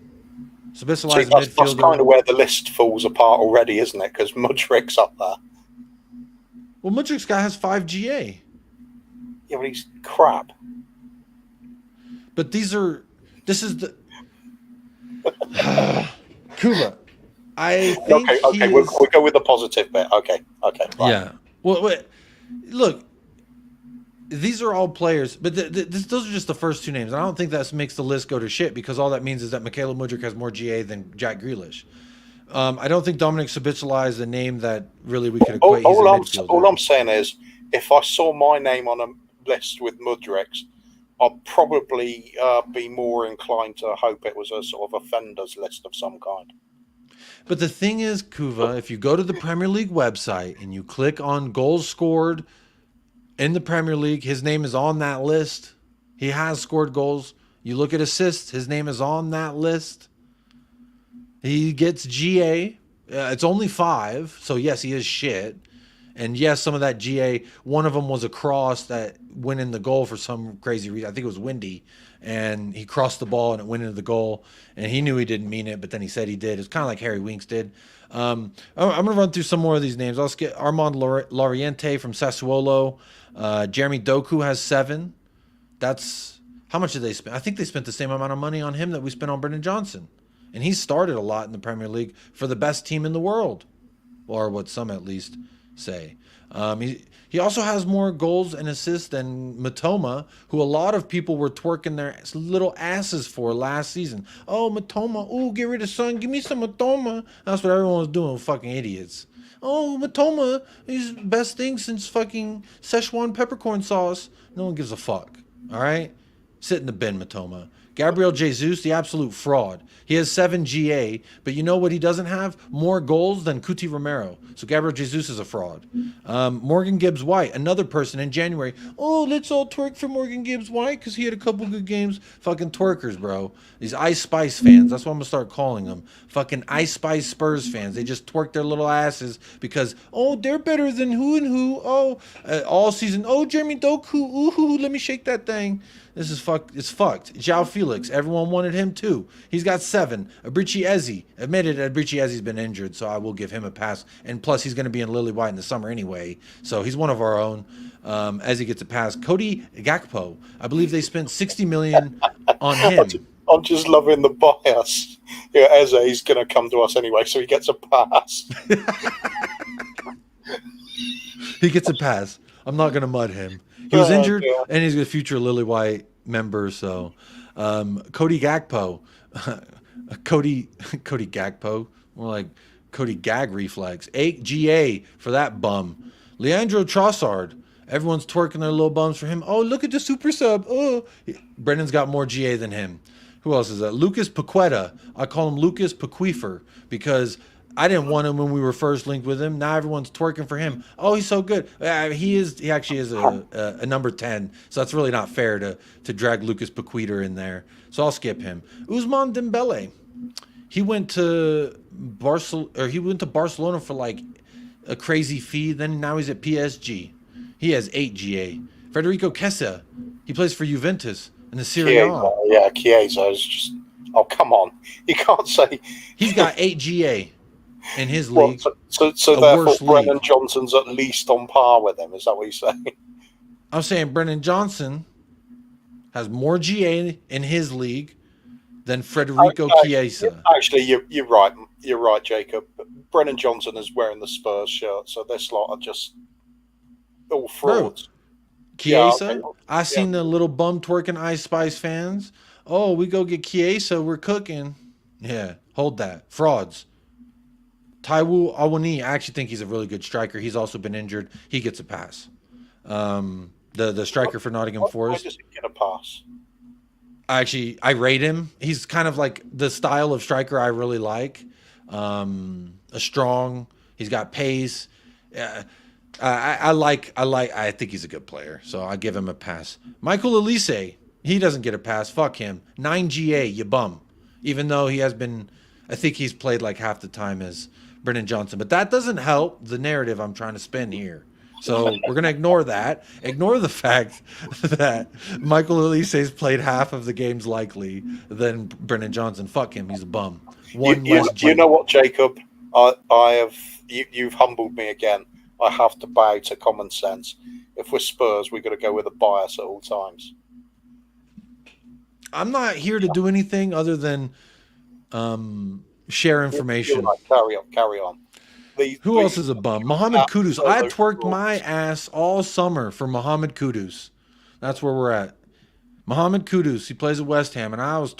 That's kind of where the list falls apart already, isn't it? Because Mudryk's up there. Well, Mudryk's guy has 5 GA. Yeah, but he's crap. But this is the... Kuba. I think okay, we'll go with the positive bit. Okay. Right. Yeah. Well, wait, look, these are all players, but those are just the first two names. I don't think that makes the list go to shit, because all that means is that Mykhailo Mudryk has more GA than Jack Grealish. I don't think Dominic Szoboszlai is a name that really we could equate. All I'm saying is, if I saw my name on a list with Mudryk's, I'd probably be more inclined to hope it was a sort of offenders list of some kind. But the thing is, Kuva, if you go to the Premier League website and you click on goals scored in the Premier League, his name is on that list. He has scored goals You look at assists, his name is on that list. He gets GA. It's only 5, so yes, he is shit. And yes, some of that GA, one of them was a cross that went in the goal for some crazy reason. I think it was windy, and he crossed the ball and it went into the goal, and he knew he didn't mean it, but then he said he did. It's kind of like Harry Winks did. I'm going to run through some more of these names. I'll get Armand Lauriente from Sassuolo. Jeremy Doku has 7. That's, how much did they spend? I think they spent the same amount of money on him that we spent on Brennan Johnson. And he started a lot in the Premier League for the best team in the world, or what some at least say. He also has more goals and assists than Matoma, who a lot of people were twerking their little asses for last season. Oh, Matoma, ooh, get rid of Son, give me some Matoma. That's what everyone was doing, fucking idiots. Oh, Matoma, he's the best thing since fucking Szechuan peppercorn sauce. No one gives a fuck, all right? Sit in the bin, Matoma. Gabriel Jesus, the absolute fraud. He has 7 GA, but you know what he doesn't have? More goals than Cuti Romero. So Gabriel Jesus is a fraud. Morgan Gibbs-White, another person in January. Oh, let's all twerk for Morgan Gibbs-White because he had a couple good games. Fucking twerkers, bro. These Ice Spice fans. That's what I'm going to start calling them. Fucking Ice Spice Spurs fans. They just twerk their little asses because, oh, they're better than who and who. Oh, all season. Oh, Jeremy Doku. Ooh, let me shake that thing. This is fucked. It's fucked. João Felix. Everyone wanted him too. He's got 7. Abrici Eze. Admitted Abrici Eze's been injured, so I will give him a pass. And plus, he's going to be in Lily White in the summer anyway. So he's one of our own. Eze gets a pass. Cody Gakpo. I believe they spent $60 million on him. I'm just loving the bias. Yeah, Eze's going to come to us anyway, so he gets a pass. He gets a pass. I'm not going to mud him. He was injured, and he's a future Lily White member. So, Cody Gakpo, Cody Gakpo, more like Cody Gag Reflex. 8 GA for that bum. Leandro Trossard. Everyone's twerking their little bums for him. Oh, look at the super sub. Oh, Brennan's got more GA than him. Who else is that? Lucas Paqueta. I call him Lucas Paquifer because I didn't want him when we were first linked with him. Now everyone's twerking for him. Oh, he's so good. He actually is a number 10. So that's really not fair to drag Lucas Paqueta in there. So I'll skip him. Ousmane Dembele. He went to Barcelona for like a crazy fee. Then now he's at PSG. He has 8 GA. Federico Chiesa. He plays for Juventus in the Serie A. Yeah, Chiesa is just. Oh, come on. You can't say. He's got 8 GA. In his league, so therefore Brennan Johnson's at least on par with him. Is that what you're saying? I'm saying Brennan Johnson has more GA in his league than Federico Chiesa. Actually, you're right. You're right, Jacob. Brennan Johnson is wearing the Spurs shirt, so this lot are just all frauds. Bro, Chiesa, I seen the little bum twerking Ice Spice fans. Oh, we go get Chiesa, we're cooking. Yeah, hold that. Frauds. Taiwo Awani, I actually think he's a really good striker. He's also been injured. He gets a pass. The striker for Nottingham Forest. Why does he get a pass? I rate him. He's kind of like the style of striker I really like. A strong. He's got pace. I think he's a good player, so I give him a pass. Michael Elise, he doesn't get a pass. Fuck him. 9 GA, you bum. Even though he has been, I think he's played like half the time as Brennan Johnson, but that doesn't help the narrative I'm trying to spin here. So we're going to ignore that. Ignore the fact that Michael Elise's played half of the games likely than Brennan Johnson. Fuck him. He's a bum. You know what, Jacob? You've humbled me again. I have to bow to common sense. If we're Spurs, we've got to go with a bias at all times. I'm not here to do anything other than share information. Right. Carry on. Who else is a bum? Mohamed Kudus. I twerked my ass all summer for Mohamed Kudus. That's where we're at. Mohamed Kudus. He plays at West Ham, and I was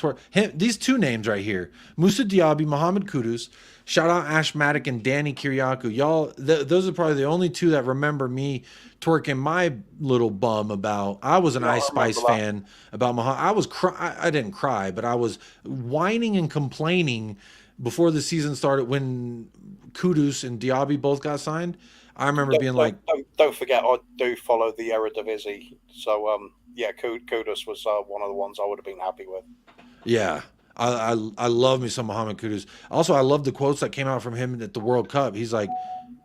these two names right here: Moussa Diaby, Mohamed Kudus. Shout out Ash Maddock and Danny Kiriakou. Y'all, those are probably the only two that remember me twerking my little bum about. I was an Ice Spice fan about Mohamed. I didn't cry, but I was whining and complaining before the season started when Kudus and Diaby both got signed. I remember being like, don't forget, I do follow the Eredivisie. So, yeah, Kudus was one of the ones I would have been happy with. yeah, I love me some Mohamed Kudus. Also, I love the quotes that came out from him at the World Cup. He's like,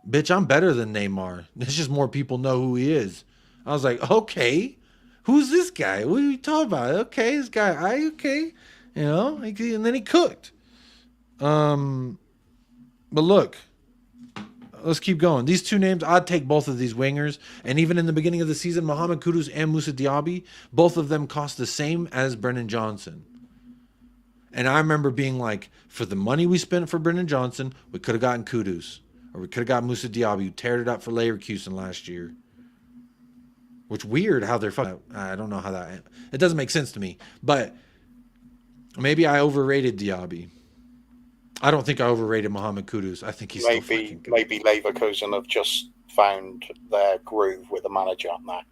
bitch, I'm better than Neymar. It's just more people know who he is. I was like, okay, who's this guy? What are you talking about? Okay, this guy, okay. You know, and then he cooked. But look, let's keep going. These two names, I'd take both of these wingers. And even in the beginning of the season, Mohamed Kudus and Moussa Diaby, both of them cost the same as Brennan Johnson. And I remember being like, for the money we spent for Brennan Johnson, we could have gotten Kudus. Or we could have got Moussa Diaby, who teared it up for Leverkusen last year. Which weird how they're fucking. I don't know how that. It doesn't make sense to me. But maybe I overrated Diaby. I don't think I overrated Mohamed Kudus. I think he's maybe Leverkusen have just found their groove with the manager now.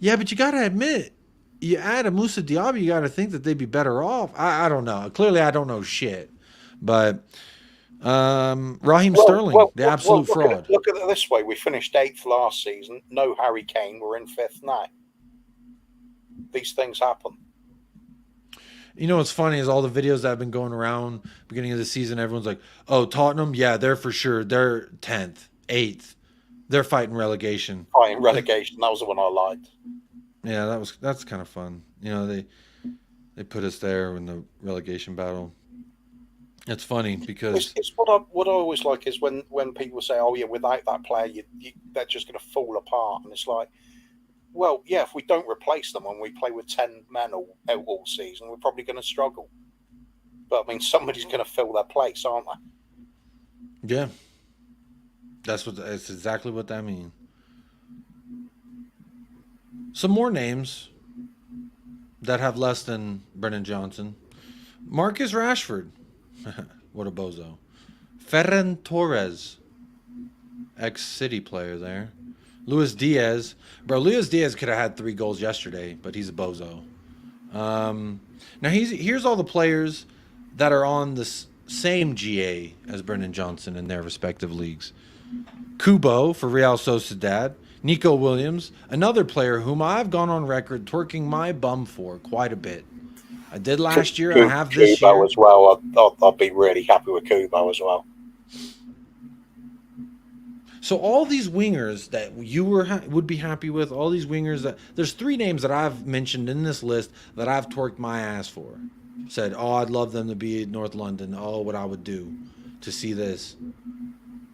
Yeah, but you got to admit, you add a Moussa Diaby, you got to think that they'd be better off. I don't know. Clearly, I don't know shit. But Raheem Sterling, the absolute fraud. Look at it this way. We finished 8th last season. No Harry Kane. We're in 5th now. These things happen. You know what's funny is all the videos that have been going around beginning of the season, everyone's like, oh, Tottenham, yeah, they're for sure. They're 10th, 8th. They're fighting relegation. Fighting relegation. That was the one I liked. Yeah, that's kind of fun. You know, they put us there in the relegation battle. It's funny because it's what I always like is when people say, "Oh yeah, without that player, they're just going to fall apart," and it's like, well, yeah, if we don't replace them and we play with 10 men all season, we're probably going to struggle. But I mean, somebody's going to fill their place, aren't they? Yeah, that's exactly what that means. Some more names that have less than Brennan Johnson: Marcus Rashford. What a bozo. Ferran Torres, ex-City player there. Luis Diaz. Bro, Luis Diaz could have had 3 goals yesterday, but he's a bozo. Now, here's all the players that are on the same GA as Brennan Johnson in their respective leagues. Kubo for Real Sociedad. Nico Williams, another player whom I've gone on record twerking my bum for quite a bit. I did last year. I have this year as well. I'd be really happy with Kubo as well. So all these wingers that you would be happy with, all these wingers that there's 3 names that I've mentioned in this list that I've twerked my ass for. Said, oh, I'd love them to be in North London. Oh, what I would do to see this.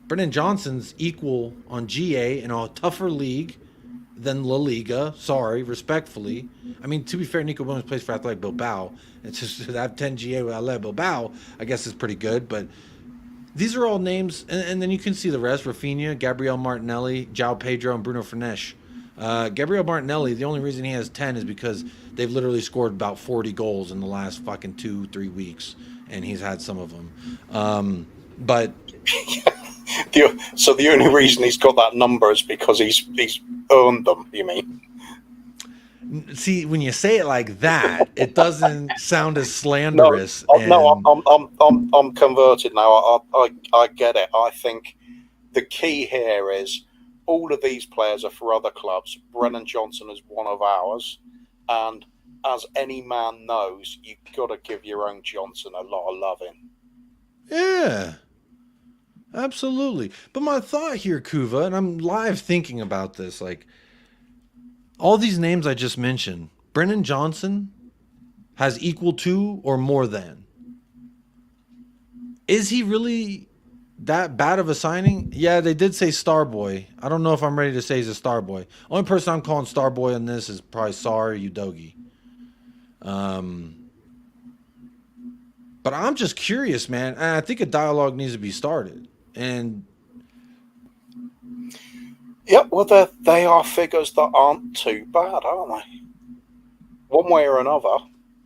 Brennan Johnson's equal on GA in a tougher league than La Liga. Sorry, respectfully. I mean, to be fair, Nico Williams plays for Athletic Bilbao. It's just that I have 10 GA with Athletic Bilbao, I guess is pretty good. But these are all names, and then you can see the rest: Rafinha, Gabriel Martinelli, João Pedro, and Bruno Fernandes. Gabriel Martinelli, the only reason he has 10 is because they've literally scored about 40 goals in the last fucking 2-3 weeks, and he's had some of them. But so the only reason he's got that number is because he's earned them, you mean? See, when you say it like that, it doesn't sound as slanderous. No, I'm converted now. I get it. I think the key here is all of these players are for other clubs. Brennan Johnson is one of ours, and as any man knows, you've got to give your own Johnson a lot of loving. Yeah, absolutely. But my thought here, Kuva, and I'm live thinking about this, like, all these names I just mentioned, Brennan Johnson has equal to or more than. Is he really that bad of a signing? Yeah, they did say Starboy. I don't know if I'm ready to say he's a Starboy. Only person I'm calling Starboy on this is probably Sar Udogi. But I'm just curious, man. And I think a dialogue needs to be started. And yeah, well, they are figures that aren't too bad, aren't they? One way or another,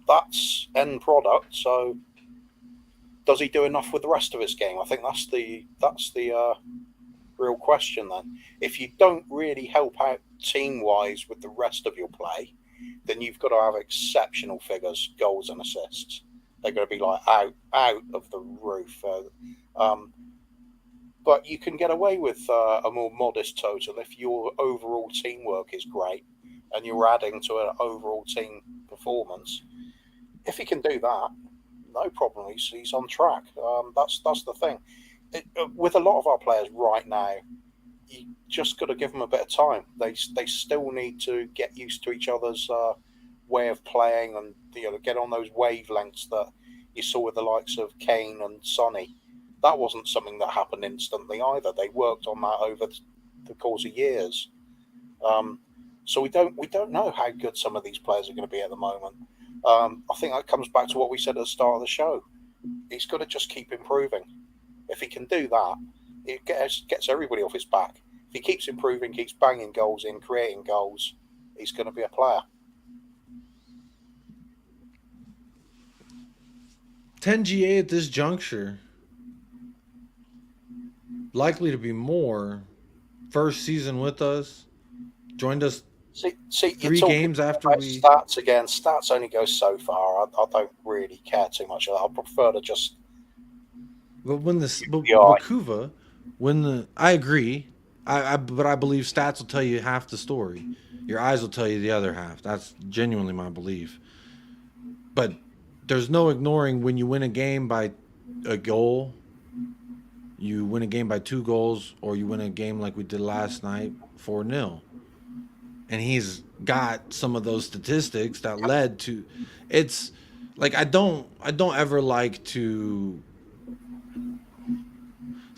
that's end product. So, does he do enough with the rest of his game? I think that's the real question. Then, if you don't really help out team-wise with the rest of your play, then you've got to have exceptional figures, goals and assists. They're going to be like out of the roof. But But you can get away with a more modest total if your overall teamwork is great and you're adding to an overall team performance. If he can do that, no problem. He's on track. That's the thing. With a lot of our players right now, you just got to give them a bit of time. They still need to get used to each other's way of playing and get on those wavelengths that you saw with the likes of Kane and Sonny. That wasn't something that happened instantly either. They worked on that over the course of years. So we don't know how good some of these players are going to be at the moment. I think that comes back to what we said at the start of the show. He's got to just keep improving. If he can do that, it gets everybody off his back. If he keeps improving, keeps banging goals in, creating goals, he's going to be a player. 10 GA at this juncture. Likely to be more. First season with us. Joined us See, 3 games after we... Stats again. Stats only go so far. I don't really care too much. I prefer to just... But when Bakuva, I agree. But I believe stats will tell you half the story. Your eyes will tell you the other half. That's genuinely my belief. But there's no ignoring when you win a game by a goal, you win a game by 2 goals, or you win a game like we did last night, 4-0. And he's got some of those statistics that led to... It's like I don't ever like to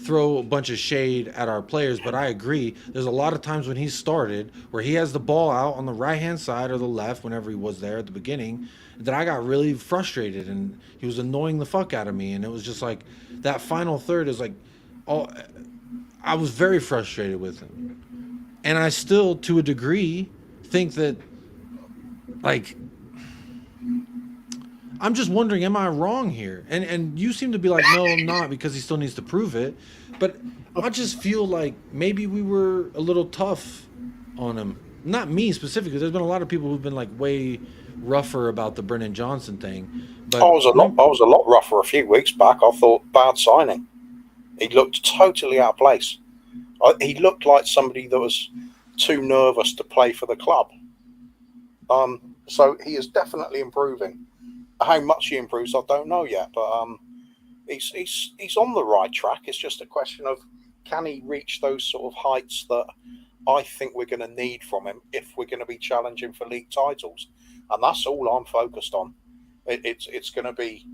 throw a bunch of shade at our players, but I agree. There's a lot of times when he started where he has the ball out on the right-hand side or the left whenever he was there at the beginning, that I got really frustrated and he was annoying the fuck out of me. And it was just like that final third is like, I was very frustrated with him. And I still, to a degree, think that, like, I'm just wondering, am I wrong here? And you seem to be like, no, I'm not, because he still needs to prove it. But I just feel like maybe we were a little tough on him. Not me specifically. There's been a lot of people who've been like way rougher about the Brennan Johnson thing. But I was a lot rougher a few weeks back. I thought bad signing. He looked totally out of place. He looked like somebody that was too nervous to play for the club. So he is definitely improving. How much he improves, I don't know yet, but he's on the right track. It's just a question of, can he reach those sort of heights that I think we're going to need from him if we're going to be challenging for league titles, and that's all I'm focused on. It's going to be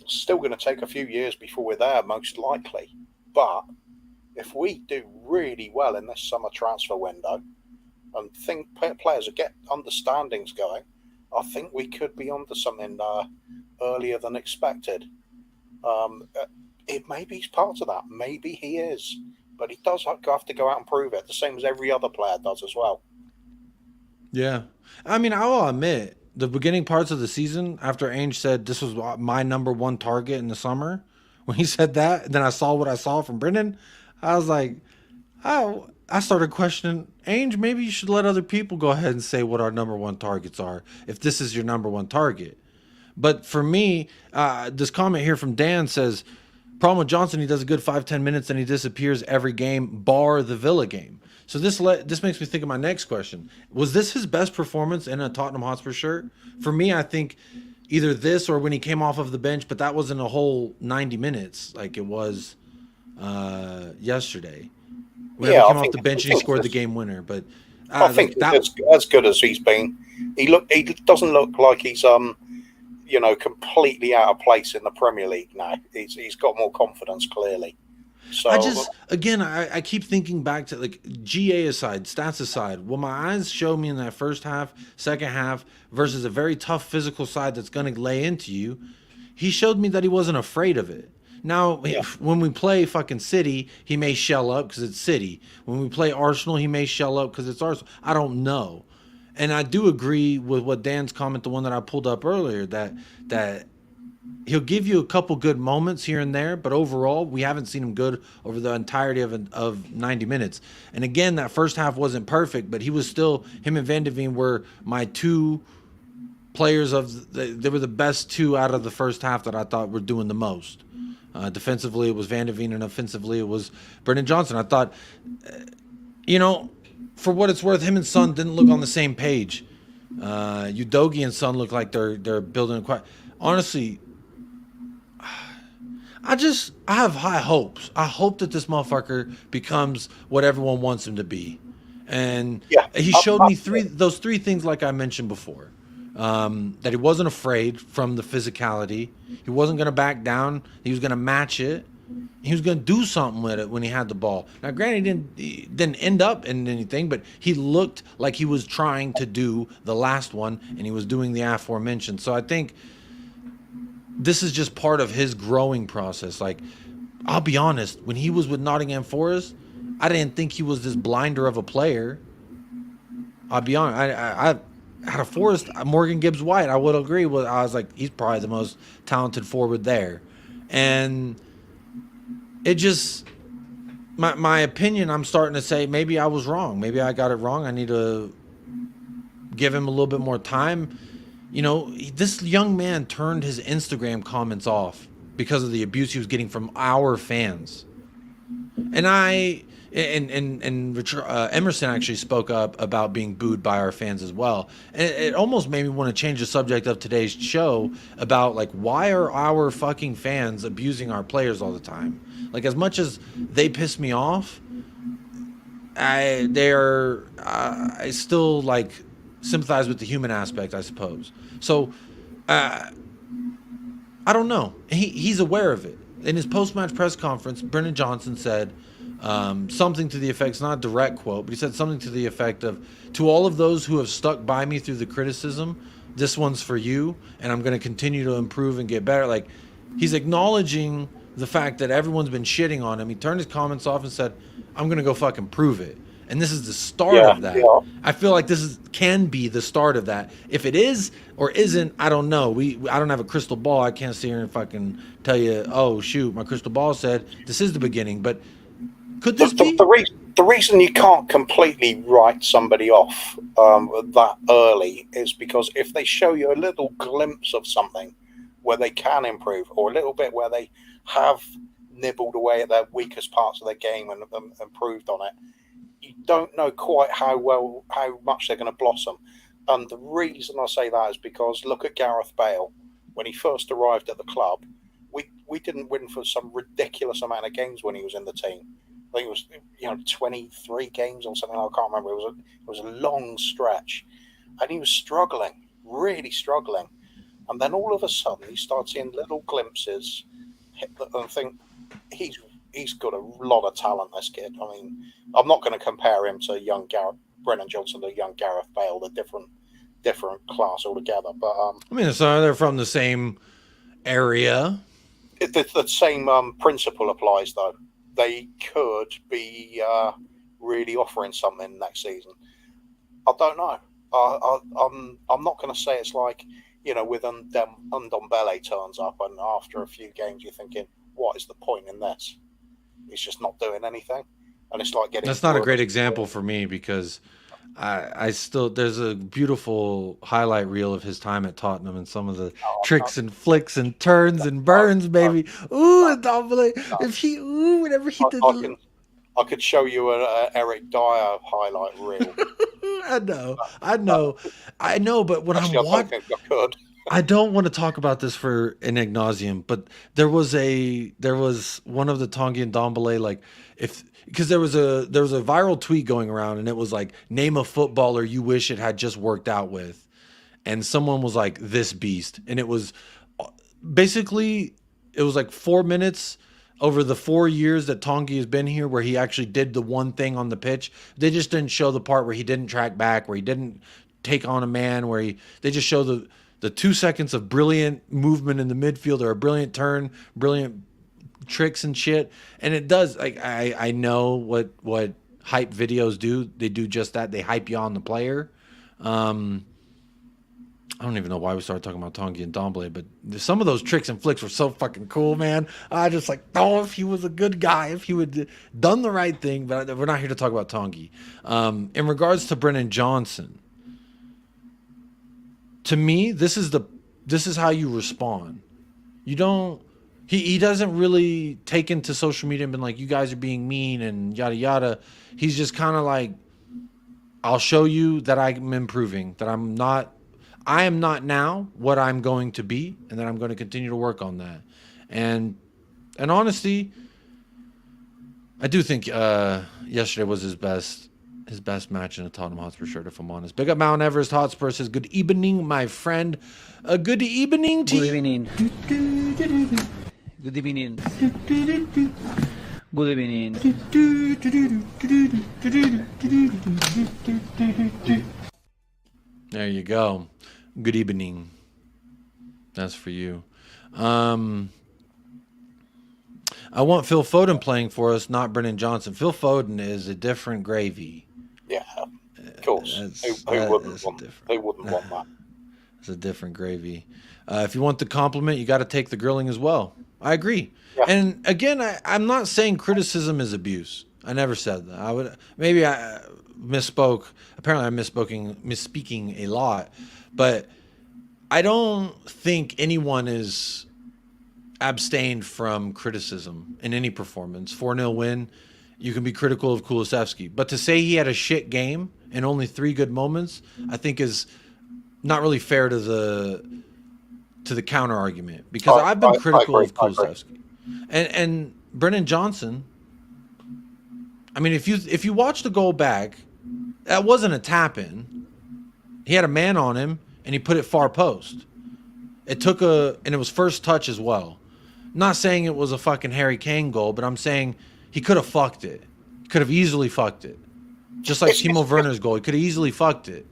still going to take a few years before we're there, most likely. But if we do really well in this summer transfer window and think players get understandings going, I think we could be onto something earlier than expected. Maybe he's part of that. Maybe he is. But he does have to go out and prove it, the same as every other player does as well. Yeah. I mean, I'll admit, the beginning parts of the season, after Ainge said this was my number 1 target in the summer, when he said that, and then I saw what I saw from Brennan, I was like, oh, I started questioning, Ainge, maybe you should let other people go ahead and say what our number 1 targets are, if this is your number 1 target. But for me, this comment here from Dan says, problem with Johnson, he does a good 5-10 minutes and he disappears every game, bar the Villa game. So this makes me think of my next question. Was this his best performance in a Tottenham Hotspur shirt? For me, I think either this or when he came off of the bench, but that wasn't a whole 90 minutes like it was yesterday. When he came off the bench and he scored the game winner. But I think that's as good as he's been. He doesn't look like he's completely out of place in the Premier League now. He's got more confidence, clearly. So I keep thinking back to, like, GA aside, stats aside, what my eyes show me in that first half, second half, versus a very tough physical side that's going to lay into you, he showed me that he wasn't afraid of it. Now, when we play fucking City, he may shell up because it's City. When we play Arsenal, he may shell up because it's Arsenal. I don't know. And I do agree with what Dan's comment, the one that I pulled up earlier, that he'll give you a couple good moments here and there, but overall, we haven't seen him good over the entirety of 90 minutes. And again, that first half wasn't perfect, but he was still, him and Van de Ven were my 2 players they were the best 2 out of the first half that I thought were doing the most. Defensively, it was Van de Veen, and offensively, it was Brennan Johnson. I thought, you know, for what it's worth, him and Son didn't look on the same page. Udogie and Son look like they're building quite. Honestly, I have high hopes. I hope that this motherfucker becomes what everyone wants him to be. And he showed me those three things, like I mentioned before. That he wasn't afraid from the physicality. He wasn't going to back down. He was going to match it. He was going to do something with it when he had the ball. Now, granted, he didn't end up in anything, but he looked like he was trying to do the last one, and he was doing the aforementioned. So I think this is just part of his growing process. Like, I'll be honest, when he was with Nottingham Forest, I didn't think he was this blinder of a player. I'll be honest. I out of Forest, Morgan Gibbs White, I would agree with. I was like, he's probably the most talented forward there. And it just, my opinion, I'm starting to say maybe I was wrong. Maybe I got it wrong. I need to give him a little bit more time. You know, this young man turned his Instagram comments off because of the abuse he was getting from our fans. And Emerson actually spoke up about being booed by our fans as well. And it almost made me want to change the subject of today's show about, like, why are our fucking fans abusing our players all the time? Like, as much as they piss me off, I still, like, sympathize with the human aspect, I suppose. So, I don't know. He's aware of it. In his post-match press conference, Brennan Johnson said something to the effect, it's not a direct quote, but he said something to the effect of, to all of those who have stuck by me through the criticism, this one's for you, and I'm going to continue to improve and get better. Like, he's acknowledging the fact that everyone's been shitting on him. He turned his comments off and said, I'm going to go fucking prove it. And this is the start of that. Yeah. I feel like this can be the start of that. If it is or isn't, I don't know. I don't have a crystal ball. I can't sit here and fucking tell you, oh, shoot, my crystal ball said this is the beginning. But could this be? The reason you can't completely write somebody off that early is because if they show you a little glimpse of something where they can improve, or a little bit where they have nibbled away at their weakest parts of their game and improved on it, you don't know quite how much they're going to blossom. And the reason I say that is because look at Gareth Bale. When he first arrived at the club, we didn't win for some ridiculous amount of games when he was in the team. I think it was 23 games or something. I can't remember. It was a long stretch, and he was struggling, really struggling. And then all of a sudden, you start seeing little glimpses, and think he's got a lot of talent, this kid. I mean, I'm not going to compare him to young Brennan Johnson to young Gareth Bale. They're different class altogether. But I mean, so they're from the same area. The same principle applies, though. They could be really offering something next season. I don't know. I'm not going to say it's like, with Ndombele turns up and after a few games you're thinking, what is the point in this? He's just not doing anything. And it's like getting... That's not a great example for me because I still... There's a beautiful highlight reel of his time at Tottenham and some of the tricks and flicks and turns and burns, baby. Ooh, Ndombele. Whenever he did... I could show you an Eric Dyer highlight reel. I know, but when I'm watching... I don't want to talk about this for an ad nauseum, but there was one of the Tanguy Ndombele, like, because there was a viral tweet going around and it was like, name a footballer you wish it had just worked out with, and someone was like, this beast, and it was basically, it was like 4 minutes over the 4 years that Tanguy has been here where he actually did the one thing on the pitch. They just didn't show the part where he didn't track back, where he didn't take on a man, they just show the 2 seconds of brilliant movement in the midfield, or a brilliant turn, brilliant tricks and shit. And it does, like, I know what hype videos do. They do just that. They hype you on the player. I don't even know why we started talking about Tanguy Ndombele, but some of those tricks and flicks were so fucking cool, man. I just like, if he was a good guy, if he would done the right thing. But we're not here to talk about Tanguy. In regards to Brennan Johnson, to me, this is how you respond. You don't He doesn't really take into social media and been like, you guys are being mean and yada yada. He's just kind of like, I'll show you that I'm improving, that I am not now what I'm going to be, and that I'm going to continue to work on that. And honestly, I do think yesterday was his best match in a Tottenham Hotspur shirt, if I'm honest. Big up Mount Everest Hotspur says, good evening, my friend. Good evening to you. Good evening. Good evening. Good evening. There you go. Good evening. That's for you. I want Phil Foden playing for us, not Brennan Johnson. Phil Foden is a different gravy. Yeah, of course. Who wouldn't want that? It's a different gravy. If you want the compliment, you got to take the grilling as well. I agree. Yeah. And again, I'm not saying criticism is abuse. I never said that. I misspoke. Apparently, I'm misspeaking a lot. But I don't think anyone is abstained from criticism in any performance. 4-0 win, you can be critical of Kulusevski. But to say he had a shit game and only 3 good moments, I think is not really fair to the counter argument. Because I've been critical of Kulusevski. And Brennan Johnson, I mean, if you watch the goal back, that wasn't a tap-in. He had a man on him, and he put it far post. And it was first touch as well. Not saying it was a fucking Harry Kane goal, but I'm saying he could have fucked it. He could have easily fucked it. Just like Timo Werner's goal. He could have easily fucked it.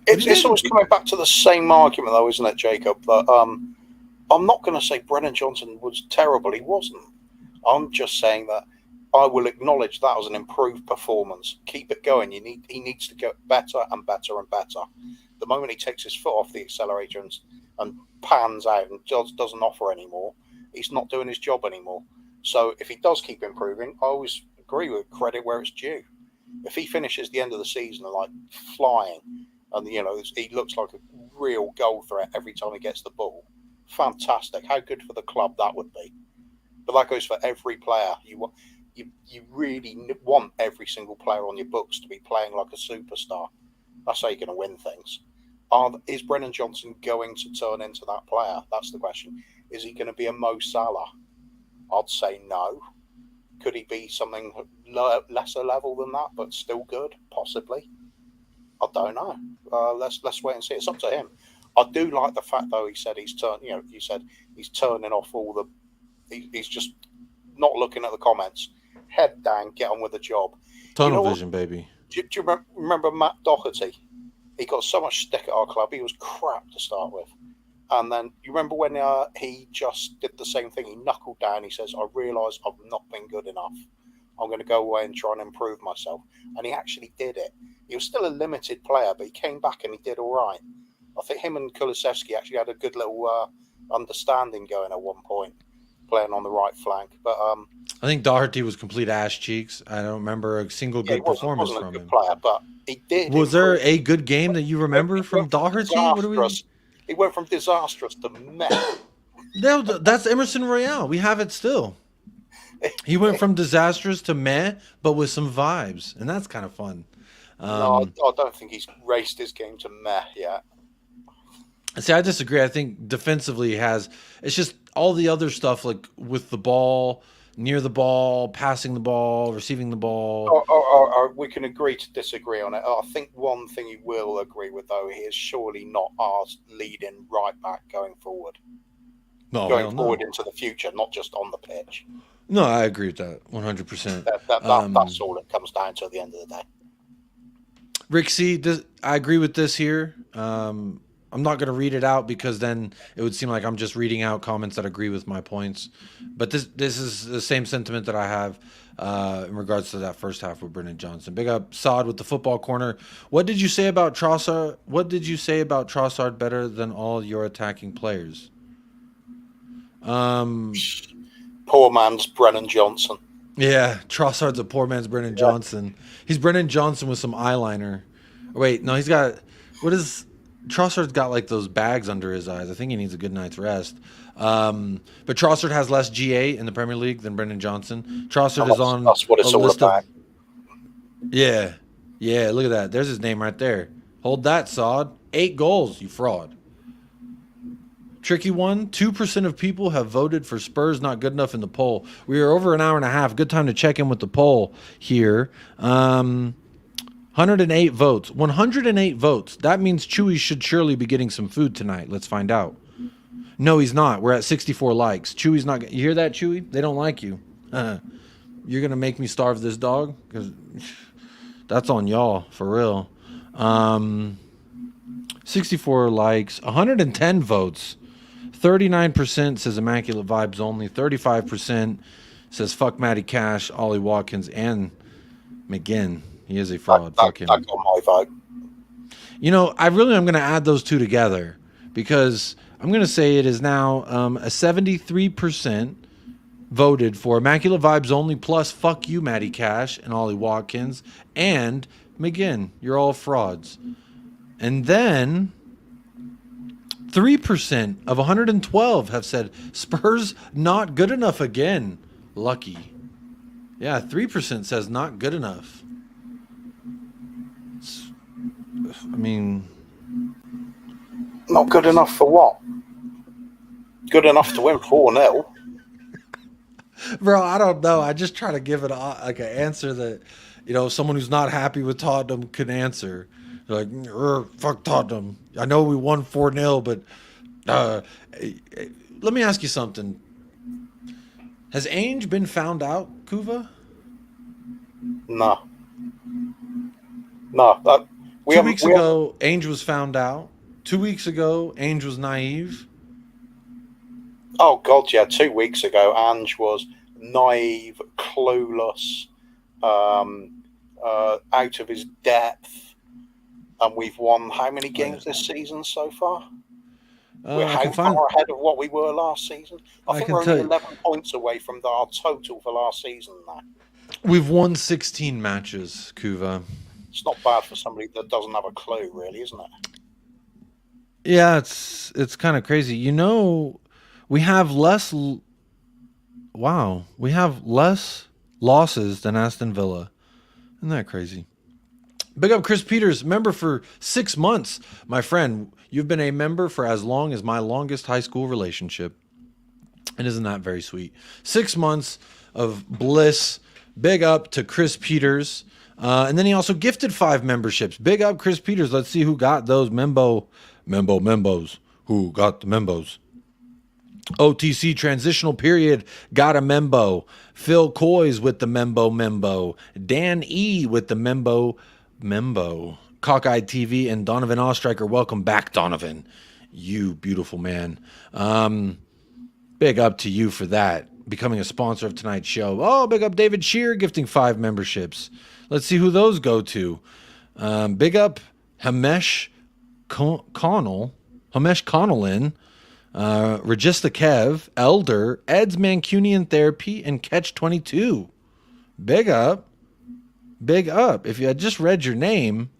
It's always coming back to the same argument, though, isn't it, Jacob? That I'm not going to say Brennan Johnson was terrible. He wasn't. I'm just saying that I will acknowledge that was an improved performance. Keep it going. He needs to get better and better and better. The moment he takes his foot off the accelerator and pans out and doesn't offer anymore, he's not doing his job anymore. So if he does keep improving, I always agree with credit where it's due. If he finishes the end of the season like flying, and he looks like a real goal threat every time he gets the ball, fantastic. How good for the club that would be. But that goes for every player. You really want every single player on your books to be playing like a superstar. That's how you're going to win things. Is Brennan Johnson going to turn into that player? That's the question. Is he going to be a Mo Salah? I'd say no. Could he be something lesser level than that, but still good? Possibly. I don't know. Let's wait and see. It's up to him. I do like the fact, though, he said he's turning off all the. He's just not looking at the comments. Head down, get on with the job. Tunnel vision, baby. Do you remember Matt Doherty? He got so much stick at our club. He was crap to start with. And then you remember when he just did the same thing? He knuckled down. He says, I realise I've not been good enough. I'm going to go away and try and improve myself. And he actually did it. He was still a limited player, but he came back and he did all right. I think him and Kulusevski actually had a good little understanding going at one point, playing on the right flank. But I think Doherty was complete ass cheeks. I don't remember a single good performance from him. Player, but he did. Was there a good game that you remember from Doherty? He went from disastrous to meh. That's Emerson Royale. We have it still. He went from disastrous to meh, but with some vibes, and that's kind of fun. No, I don't think he's raced his game to meh yet. See, I disagree. I think defensively it's just all the other stuff, like with the ball, near the ball, passing the ball, receiving the ball. We can agree to disagree on it. I think one thing you will agree with, though, he is surely not our leading right back going forward. Going forward into the future, not just on the pitch. No, I agree with that 100%. That's all it comes down to at the end of the day. Rick C, I agree with this here. I'm not going to read it out because then it would seem like I'm just reading out comments that agree with my points. But this is the same sentiment that I have in regards to that first half with Brennan Johnson. Big up Saad with the football corner. What did you say about Trossard? What did you say about Trossard better than all your attacking players? Poor man's Brennan Johnson. Yeah, Trossard's a poor man's Brennan Johnson. He's Brennan Johnson with some eyeliner. Wait, no, he's got... What is... Trossard's got like those bags under his eyes. I think he needs a good night's rest. But Trossard has less GA in the Premier League than Brennan Johnson. Trossard is on that's what it's all about. Yeah. Look at that. There's his name right there. Hold that, Sod. 8 goals, you fraud. Tricky one. 2% of people have voted for Spurs not good enough in the poll. We are over an hour and a half. Good time to check in with the poll here. 108 votes. 108 votes. That means Chewy should surely be getting some food tonight. Let's find out. No, he's not. We're at 64 likes. Chewy's not. You hear that, Chewy? They don't like you. You're going to make me starve this dog? Because that's on y'all, for real. 64 likes. 110 votes. 39% says Immaculate Vibes only. 35% says fuck Matty Cash, Ollie Watkins, and McGinn. He is a fraud. Fuck him. I got my vote. You know, I'm going to add those two together because I'm going to say it is now a 73% voted for Immaculate Vibes only plus fuck you, Matty Cash and Ollie Watkins and McGinn. You're all frauds. And then 3% of 112 have said Spurs not good enough again. Lucky. Yeah, 3% says not good enough. I mean, not good enough for what? Good enough to win 4-0. Bro, I don't know. I just try to give it like an answer that, you know, someone who's not happy with Tottenham can answer. They're like, fuck Tottenham. I know we won 4-0, but let me ask you something. Has Ainge been found out, Kuva? No. 2 weeks ago, Ainge was found out. 2 weeks ago, Ainge was naive. Oh, God, yeah. 2 weeks ago, Ainge was naive, clueless, out of his depth. And we've won how many games this season so far? We're how far ahead of what we were last season? I think we're only 11 points away from our total for last season now. We've won 16 matches, Kuva. It's not bad for somebody that doesn't have a clue, really, isn't it? Yeah, it's kind of crazy. You know, we have less. Wow, we have less losses than Aston Villa. Isn't that crazy? Big up Chris Peters, member for 6 months. My friend, you've been a member for as long as my longest high school relationship. And isn't that very sweet? 6 months of bliss. Big up to Chris Peters. And then he also gifted 5 memberships. Big up Chris Peters. Let's see who got those membos. Who got the membos? OTC transitional period got a membo. Phil Coys with the membo. Dan E with the membo. Cockeyed TV and Donovan Ostriker. Welcome back, Donovan. You beautiful man. Big up to you for that. Becoming a sponsor of tonight's show. Oh, big up David Shear gifting 5 memberships. Let's see who those go to. Big up Hamesh Connell. Hamesh Connellin. Regista Kev. Elder. Ed's Mancunian Therapy and Catch 22. Big up. Big up. If you had just read your name,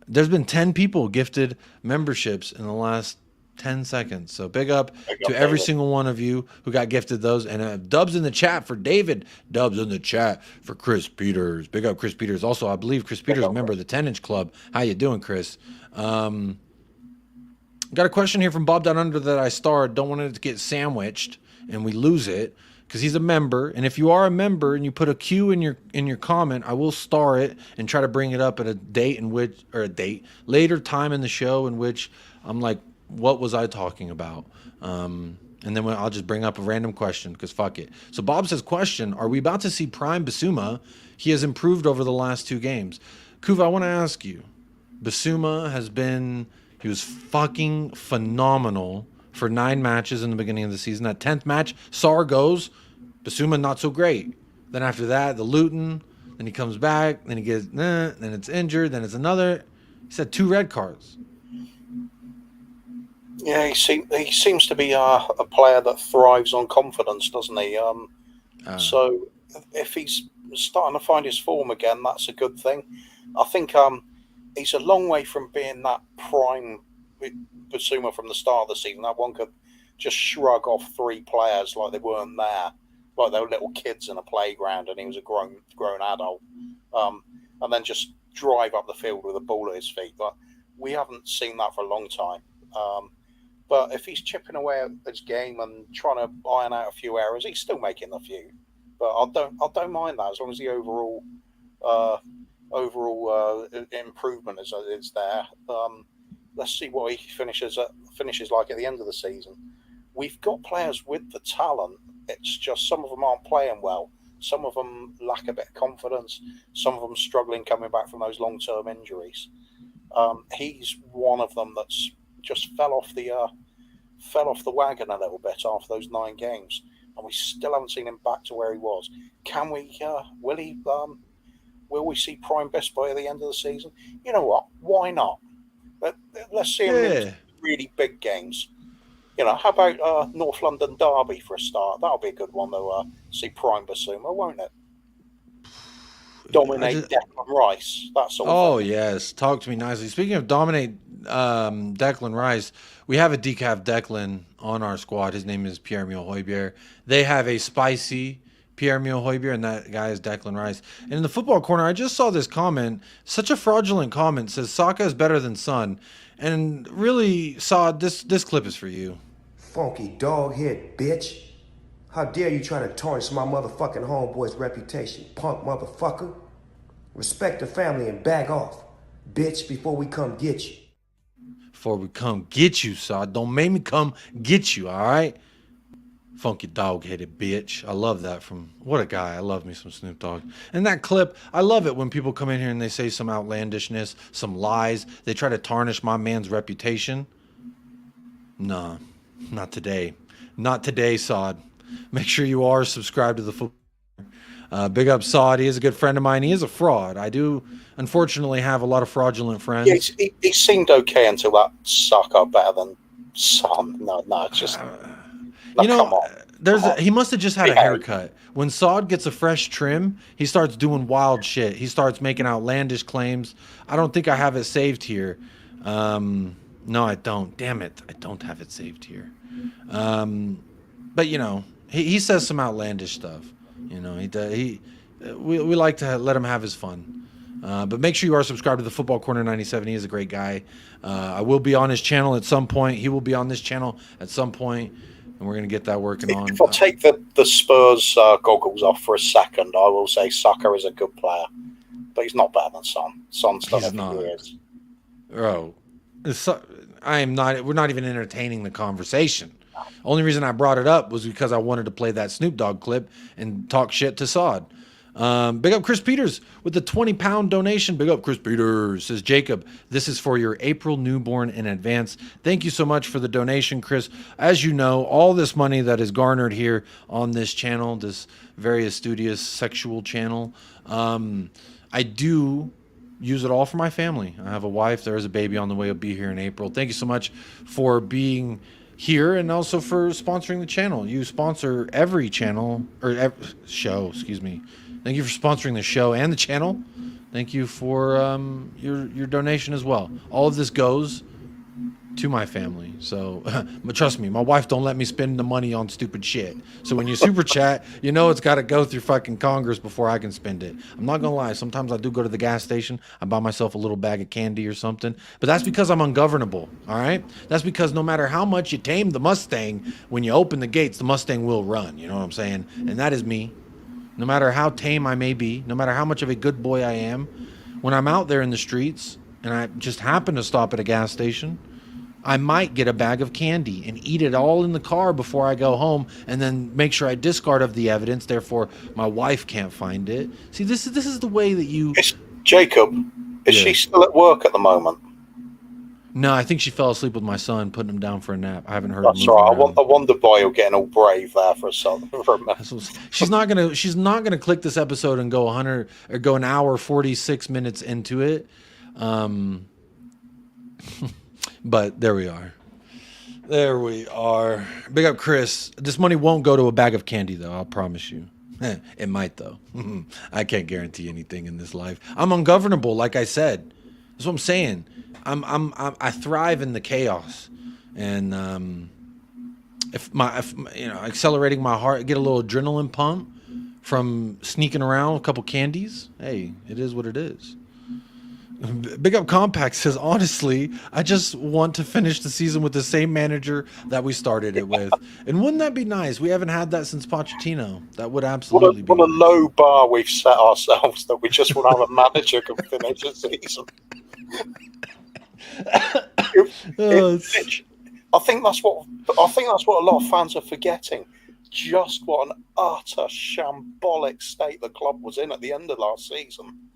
there's been 10 people gifted memberships in the last 10 seconds. So big up to every single one of you who got gifted those. And dubs in the chat for David. Dubs in the chat for Chris Peters. Big up Chris Peters. Also, I believe Chris Peters is a member of the 10-inch club. How you doing, Chris? Got a question here from Bob Down Under that I starred. Don't want it to get sandwiched and we lose it. Because he's a member, and if you are a member and you put a Q in your comment, I will star it and try to bring it up at a later time in the show in which I'm like, what was I talking about? And then I'll just bring up a random question because fuck it. So Bob says, question: are we about to see Prime Bissouma? He has improved over the last 2 games. Kuva, I want to ask you. Bissouma he was fucking phenomenal for 9 matches in the beginning of the season. That 10th match, Sarr goes. Bissouma not so great. Then after that, the Luton. Then he comes back. Then he gets, then it's injured. Then it's another. He's had 2 red cards. Yeah, he seems to be a player that thrives on confidence, doesn't he? So if he's starting to find his form again, that's a good thing. I think he's a long way from being that prime Basuma from the start of the season, that one could just shrug off 3 players like they weren't there, like they were little kids in a playground, and he was a grown adult, and then just drive up the field with a ball at his feet. Like, we haven't seen that for a long time. But if he's chipping away at his game and trying to iron out a few errors, he's still making a few. But I don't mind that as long as the overall improvement is there. Let's see what he finishes like at the end of the season. We've got players with the talent. It's just some of them aren't playing well. Some of them lack a bit of confidence. Some of them struggling coming back from those long-term injuries. He's one of them that's just fell off the wagon a little bit after those 9 games, and we still haven't seen him back to where he was. Can we? Will we see prime best by the end of the season? You know what? Why not? Let's see him in really big games. You know, how about North London Derby for a start? That'll be a good one to see prime Basuma, won't it? Dominate Declan Rice. That's all. Oh, yes. Talk to me nicely. Speaking of dominate Declan Rice, we have a decaf Declan on our squad. His name is Pierre-Emile Højbjerg. They have a spicy Pierre-Emile Højbjerg, and that guy is Declan Rice. And in the football corner, I just saw this comment. Such a fraudulent comment. Says Saka is better than Son. And really, Saad, this clip is for you. Funky dog head bitch. How dare you try to tarnish my motherfucking homeboy's reputation, punk motherfucker. Respect the family and back off, bitch, before we come get you. Before we come get you, Saad. Don't make me come get you, all right? Funky dog-headed bitch. I love that from... What a guy. I love me some Snoop Dogg. And that clip, I love it when people come in here and they say some outlandishness, some lies. They try to tarnish my man's reputation. Nah, not today. Not today, Saad. Make sure you are subscribed to the football. Big up Saad. He is a good friend of mine. He is a fraud. I do, unfortunately, have a lot of fraudulent friends. Yeah, he seemed okay until that Saka better than Son. No, it's just... you know, he must have just had a haircut. When Saad gets a fresh trim, he starts doing wild shit. He starts making outlandish claims. I don't think I have it saved here. No, I don't. Damn it. I don't have it saved here. But, you know, he says some outlandish stuff. You know, we like to let him have his fun. But make sure you are subscribed to the Football Corner 97. He is a great guy. I will be on his channel at some point. He will be on this channel at some point, and we're going to get that working on. If I take the Spurs goggles off for a second, I will say Saka is a good player, but he's not better than Son. Son's done it for years. Oh, I am not. We're not even entertaining the conversation. Only reason I brought it up was because I wanted to play that Snoop Dogg clip and talk shit to Saad. Big up Chris Peters with the 20-pound donation. Big up Chris Peters. Says Jacob, this is for your April newborn in advance. Thank you so much for the donation, Chris. As you know, all this money that is garnered here on this channel, this very studious sexual channel, I do use it all for my family. I have a wife. There is a baby on the way. Will be here in April. Thank you so much for being here and also for sponsoring the channel. You sponsor every channel or show, excuse me. Thank you for sponsoring the show and the channel. Thank you for your donation as well. All of this goes to my family. So, but trust me, my wife don't let me spend the money on stupid shit. So when you super chat, you know it's got to go through fucking Congress before I can spend it. I'm not gonna lie. Sometimes I do go to the gas station. I buy myself a little bag of candy or something. But that's because I'm ungovernable. All right. That's because no matter how much you tame the Mustang, when you open the gates, the Mustang will run. You know what I'm saying? And that is me. No matter how tame I may be, no matter how much of a good boy I am, when I'm out there in the streets and I just happen to stop at a gas station, I might get a bag of candy and eat it all in the car before I go home and then make sure I discard of the evidence. Therefore, my wife can't find it. See, this is the way that you... Jacob, is she still at work at the moment? No, I think she fell asleep with my son, putting him down for a nap. I haven't heard. That's right. I wonder why you're getting all brave there for a minute. She's not gonna click this episode and go 100 or go an hour 46 minutes into it. But there we are. There we are. Big up Chris. This money won't go to a bag of candy though. I'll promise you. It might though. I can't guarantee anything in this life. I'm ungovernable, like I said. That's what I'm saying. I thrive in the chaos, and if accelerating my heart, get a little adrenaline pump from sneaking around a couple candies. Hey, it is what it is. Big Up Compact says, honestly, I just want to finish the season with the same manager that we started it with. And wouldn't that be nice? We haven't had that since Pochettino. That would absolutely be what a nice. low bar we've set ourselves that we just want to have a manager who can finish the season. I think that's what a lot of fans are forgetting. Just what an utter shambolic state the club was in at the end of last season.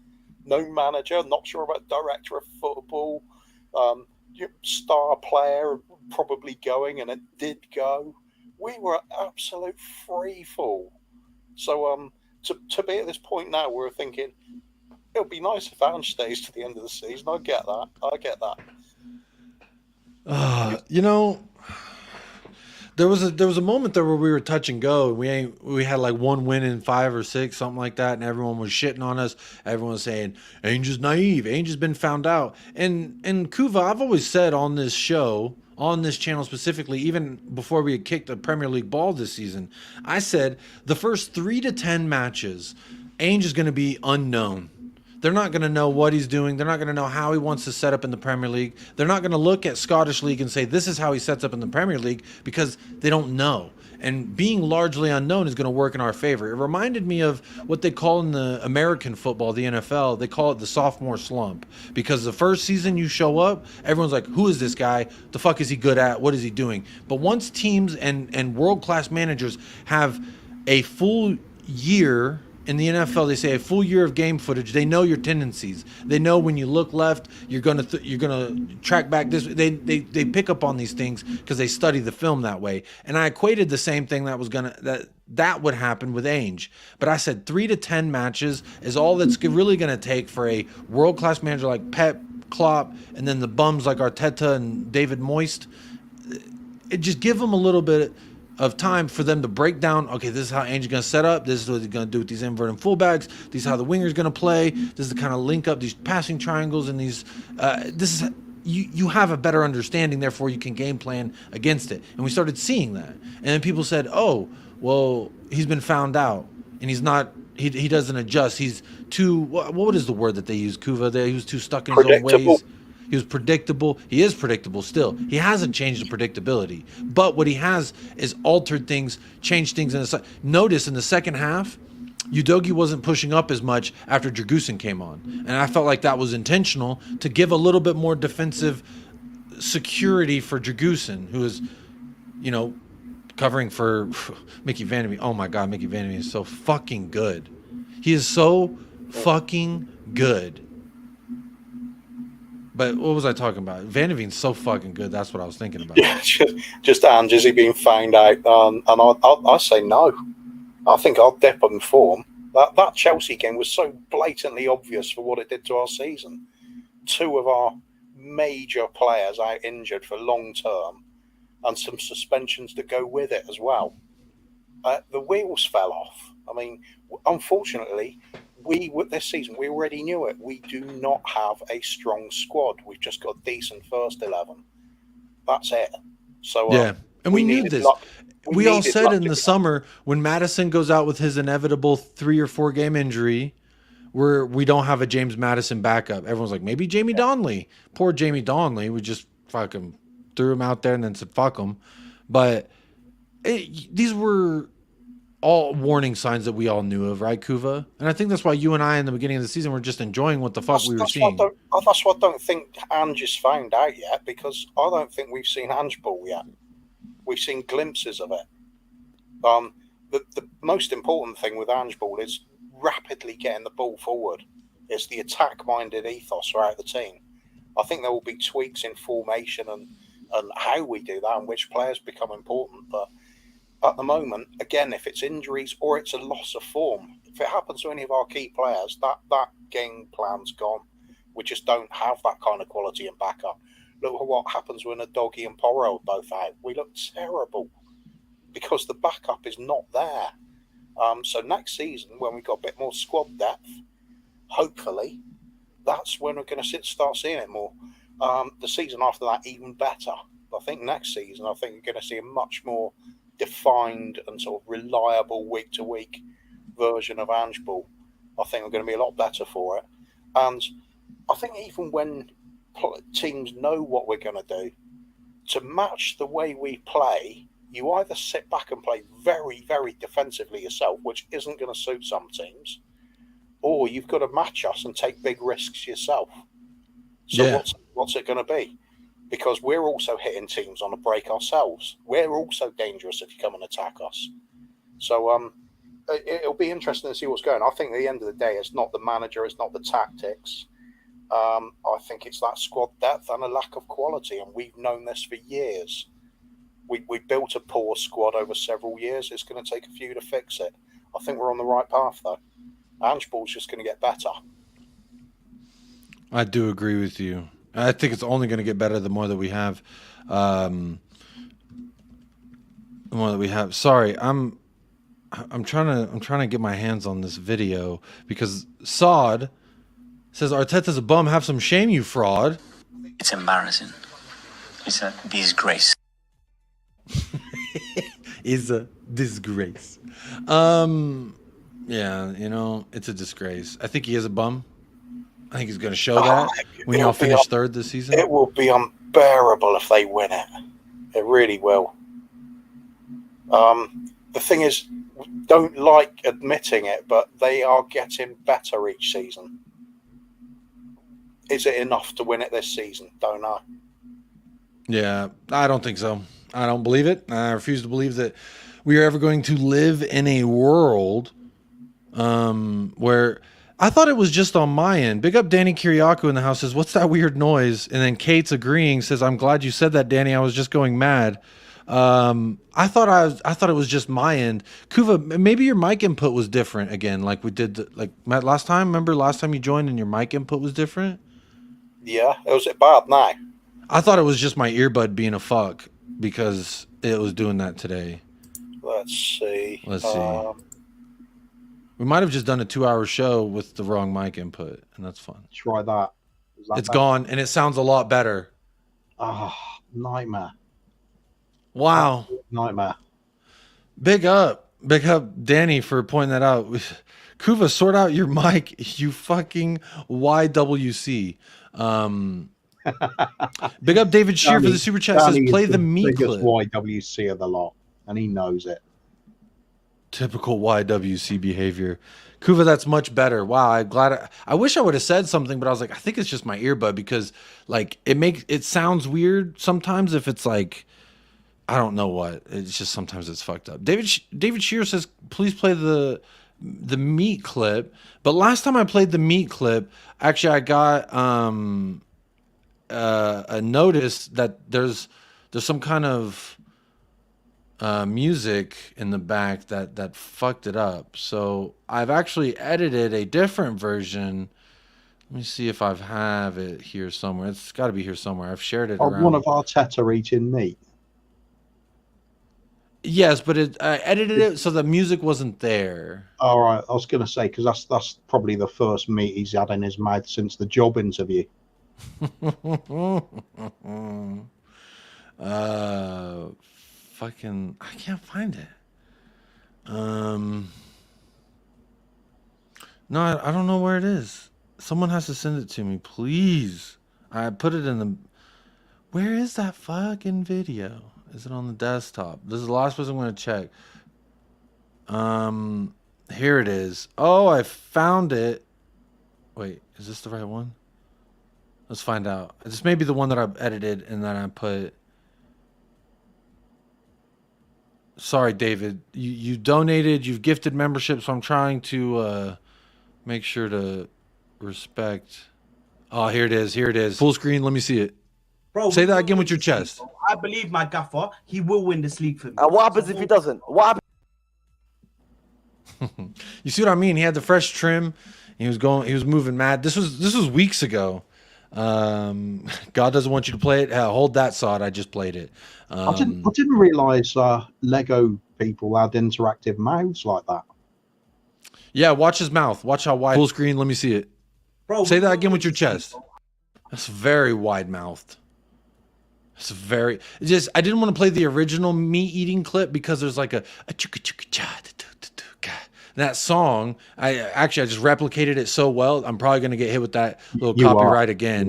No manager, not sure about director of football, star player probably going, and it did go. We were absolute free fall. So to be at this point now, we're thinking it would be nice if Ange stays to the end of the season. I get that. There was a moment there where we were touch and go. We had like one win in 5 or 6, something like that, and everyone was shitting on us. Everyone was saying Ainge is naive. Ainge has been found out. And Kuva, I've always said on this show, on this channel specifically, even before we had kicked the Premier League ball this season, I said the first 3 to 10 matches, Ainge is going to be unknown. They're not going to know what he's doing. They're not going to know how he wants to set up in the Premier League. They're not going to look at Scottish League and say, this is how he sets up in the Premier League, because they don't know. And being largely unknown is going to work in our favor. It reminded me of what they call in the American football, the NFL, they call it the sophomore slump. Because the first season you show up, everyone's like, who is this guy? The fuck is he good at? What is he doing? But once teams and world-class managers have a full year. In the NFL, they say a full year of game footage. They know your tendencies. They know when you look left, you're gonna track back this. They pick up on these things because they study the film that way. And I equated the same thing that would happen with Ainge. But I said 3 to 10 matches is all that's really gonna take for a world class manager like Pep, Klopp, and then the bums like Arteta and David Moyes. It just give them a little bit of time for them to break down, okay, this is how Ainge is going to set up, this is what he's going to do with these inverted fullbacks, this is how the winger is going to play, this is the kind of link up these passing triangles and these, this is, you have a better understanding, therefore you can game plan against it. And we started seeing that. And then people said, oh, well, he's been found out and he's not, he doesn't adjust. He's too, what is the word that they use, Kuva? He was too stuck in his own ways. He was predictable. He is predictable still. He hasn't changed the predictability. But what he has is altered things, changed things. Notice in the second half, Udogie wasn't pushing up as much after Dragusin came on. And I felt like that was intentional to give a little bit more defensive security for Dragusin, who is, covering for Mickey Van Veen. Oh my God, Mickey Van Veen is so fucking good. He is so fucking good. But what was I talking about? Van Veen's so fucking good. That's what I was thinking about. Yeah, just Ange, is he being found out? And I say no. I think I'll dip on form. That Chelsea game was so blatantly obvious for what it did to our season. 2 of our major players out injured for long term, and some suspensions to go with it as well. The wheels fell off. I mean, unfortunately, this season, we already knew it. We do not have a strong squad. We've just got decent first 11. That's it. So yeah, and we knew this. We all said in the summer when Maddison goes out with his inevitable 3 or 4 game injury, we don't have a James Maddison backup. Everyone's like, maybe Jamie Donnelly. Poor Jamie Donnelly. We just fucking threw him out there and then said fuck him. But these were all warning signs that we all knew of, right, Kuva? And I think that's why you and I in the beginning of the season were just enjoying what the fuck we were seeing. That's why I don't think Ange is found out yet, because I don't think we've seen Ange ball yet. We've seen glimpses of it. The most important thing with Ange ball is rapidly getting the ball forward. It's the attack-minded ethos throughout the team. I think there will be tweaks in formation and how we do that and which players become important, but at the moment, again, if it's injuries or it's a loss of form, if it happens to any of our key players, that game plan's gone. We just don't have that kind of quality and backup. Look at what happens when Udogie and Porro are both out. We look terrible because the backup is not there. So next season, when we've got a bit more squad depth, hopefully, that's when we're going to start seeing it more. The season after that, even better. I think next season, I think you're going to see a much more defined and sort of reliable week-to-week version of Ange Ball. I think we're going to be a lot better for it. And I think even when teams know what we're going to do, to match the way we play, you either sit back and play very, very defensively yourself, which isn't going to suit some teams, or you've got to match us and take big risks yourself. So what's it going to be? Because we're also hitting teams on a break ourselves. We're also dangerous if you come and attack us. So it'll be interesting to see what's going on. I think at the end of the day, it's not the manager, it's not the tactics. I think it's that squad depth and a lack of quality, and we've known this for years. We built a poor squad over several years. It's going to take a few to fix it. I think we're on the right path, though. Ange Ball's just going to get better. I do agree with you. I think it's only going to get better the more that we have. The more that we have. Sorry, I'm trying to get my hands on this video because Saad says Arteta's a bum. Have some shame, you fraud. It's embarrassing. It's a disgrace. Is a disgrace. Yeah, you know, it's a disgrace. I think he is a bum. I think he's going to show that when y'all finish third this season. It will be unbearable if they win it. It really will. The thing is, don't like admitting it, but they are getting better each season. Is it enough to win it this season? Don't know. Yeah, I don't think so. I don't believe it. I refuse to believe that we are ever going to live in a world where I thought it was just on my end. Big up Danny Kiriakou in the house says, "What's that weird noise?" And then Kate's agreeing, says, "I'm glad you said that, Danny. I was just going mad." I thought it was just my end. Kuva, maybe your mic input was different again, like we did like last time. Remember last time you joined and your mic input was different? Yeah, was it bad now? I thought it was just my earbud being a fuck because it was doing that today. Let's see. We might have just done a 2-hour show with the wrong mic input, and that's fun. Try that. It's gone, and it sounds a lot better. Nightmare. Wow. Nightmare. Big up, Danny, for pointing that out. Kuva, sort out your mic, you fucking YWC. Big up David Shear for the super chat. Says play the meat clip. YWC of the lot, and he knows it. Typical YWC behavior. Kuva, that's much better. Wow, I'm glad. I wish I would have said something, but I was like, I think it's just my earbud because like it sounds weird sometimes if it's like, I don't know what. It's just sometimes it's fucked up. David Shear says, please play the meat clip. But last time I played the meat clip, actually I got a notice that there's some kind of music in the back that fucked it up. So I've actually edited a different version. Let me see if I have it here somewhere. It's got to be here somewhere. I've shared it around. One of Arteta eating meat. Yes, but I edited it so the music wasn't there. All right, I was going to say because that's probably the first meat he's had in his mouth since the job interview. Fucking, I can't find it. No, I don't know where it is. Someone has to send it to me, please. I put it in the. Where is that fucking video? Is it on the desktop? This is the last person I'm going to check. Here it is. Oh, I found it. Wait, is this the right one? Let's find out. This may be the one that I've edited and then I put. Sorry, David. You donated. You've gifted membership, so I'm trying to make sure to respect. Oh, here it is. Here it is. Full screen. Let me see it. Bro, say that again with your chest. I believe my gaffer. He will win this league for me. And what happens if he doesn't? What happens? You see what I mean? He had the fresh trim. He was moving mad. This was weeks ago. God doesn't want you to play it. Hold that, Sod. I just played it. I didn't realize Lego people had interactive mouths like that. Yeah, watch his mouth. Watch how wide. Full screen. Let me see it. Bro, Say that again with your chest. That's very wide-mouthed. It's very just. I didn't want to play the original meat eating clip because there's like a chugga chugga cha. That song, I just replicated it so well. I'm probably gonna get hit with that little copyright again.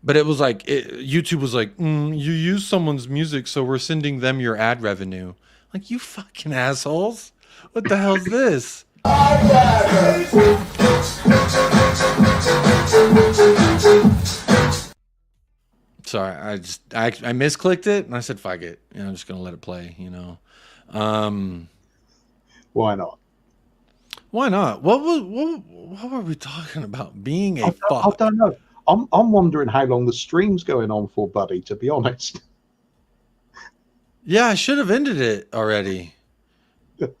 But it was like YouTube was like, you use someone's music, so we're sending them your ad revenue. Like, you fucking assholes! What the hell's this? Sorry, I misclicked it and I said fuck it. You know, I'm just gonna let it play. You know, Why not? Why not? What were we talking about? Being a fuck. I don't know. I'm wondering how long the stream's going on for, buddy. To be honest. Yeah, I should have ended it already. It's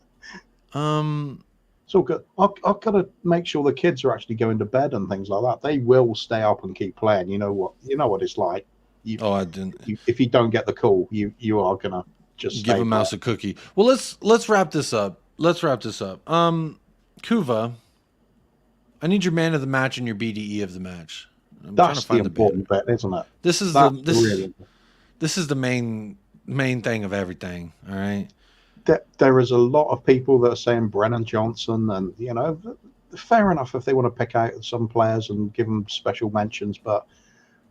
all good. I've got to make sure the kids are actually going to bed and things like that. They will stay up and keep playing. You know what? You know what it's like. I didn't. If you don't get the call, you are gonna just give a mouse a cookie. Well, let's wrap this up. Kuva, I need your man of the match and your BDE of the match. That's the important bit, isn't it? This is the main thing of everything. All right. There is a lot of people that are saying Brennan Johnson, and you know, fair enough if they want to pick out some players and give them special mentions. But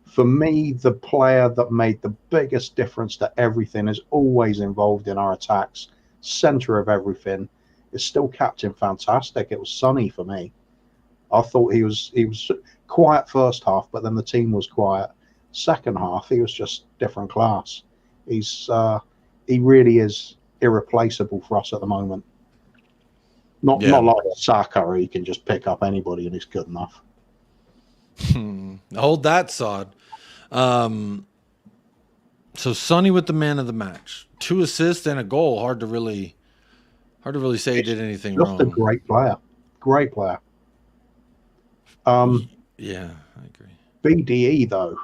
for me, the player that made the biggest difference to everything, is always involved in our attacks, center of everything, is still Captain Fantastic. It was Sonny for me. I thought he was quiet first half, but then the team was quiet. Second half, he was just different class. He really is irreplaceable for us at the moment. Not like Saka, he can just pick up anybody and he's good enough. Hold that, Sod. So Sonny with the man of the match, 2 assists and a goal. Hard to really say he did anything wrong. Just a great player. Yeah, I agree. BDE though,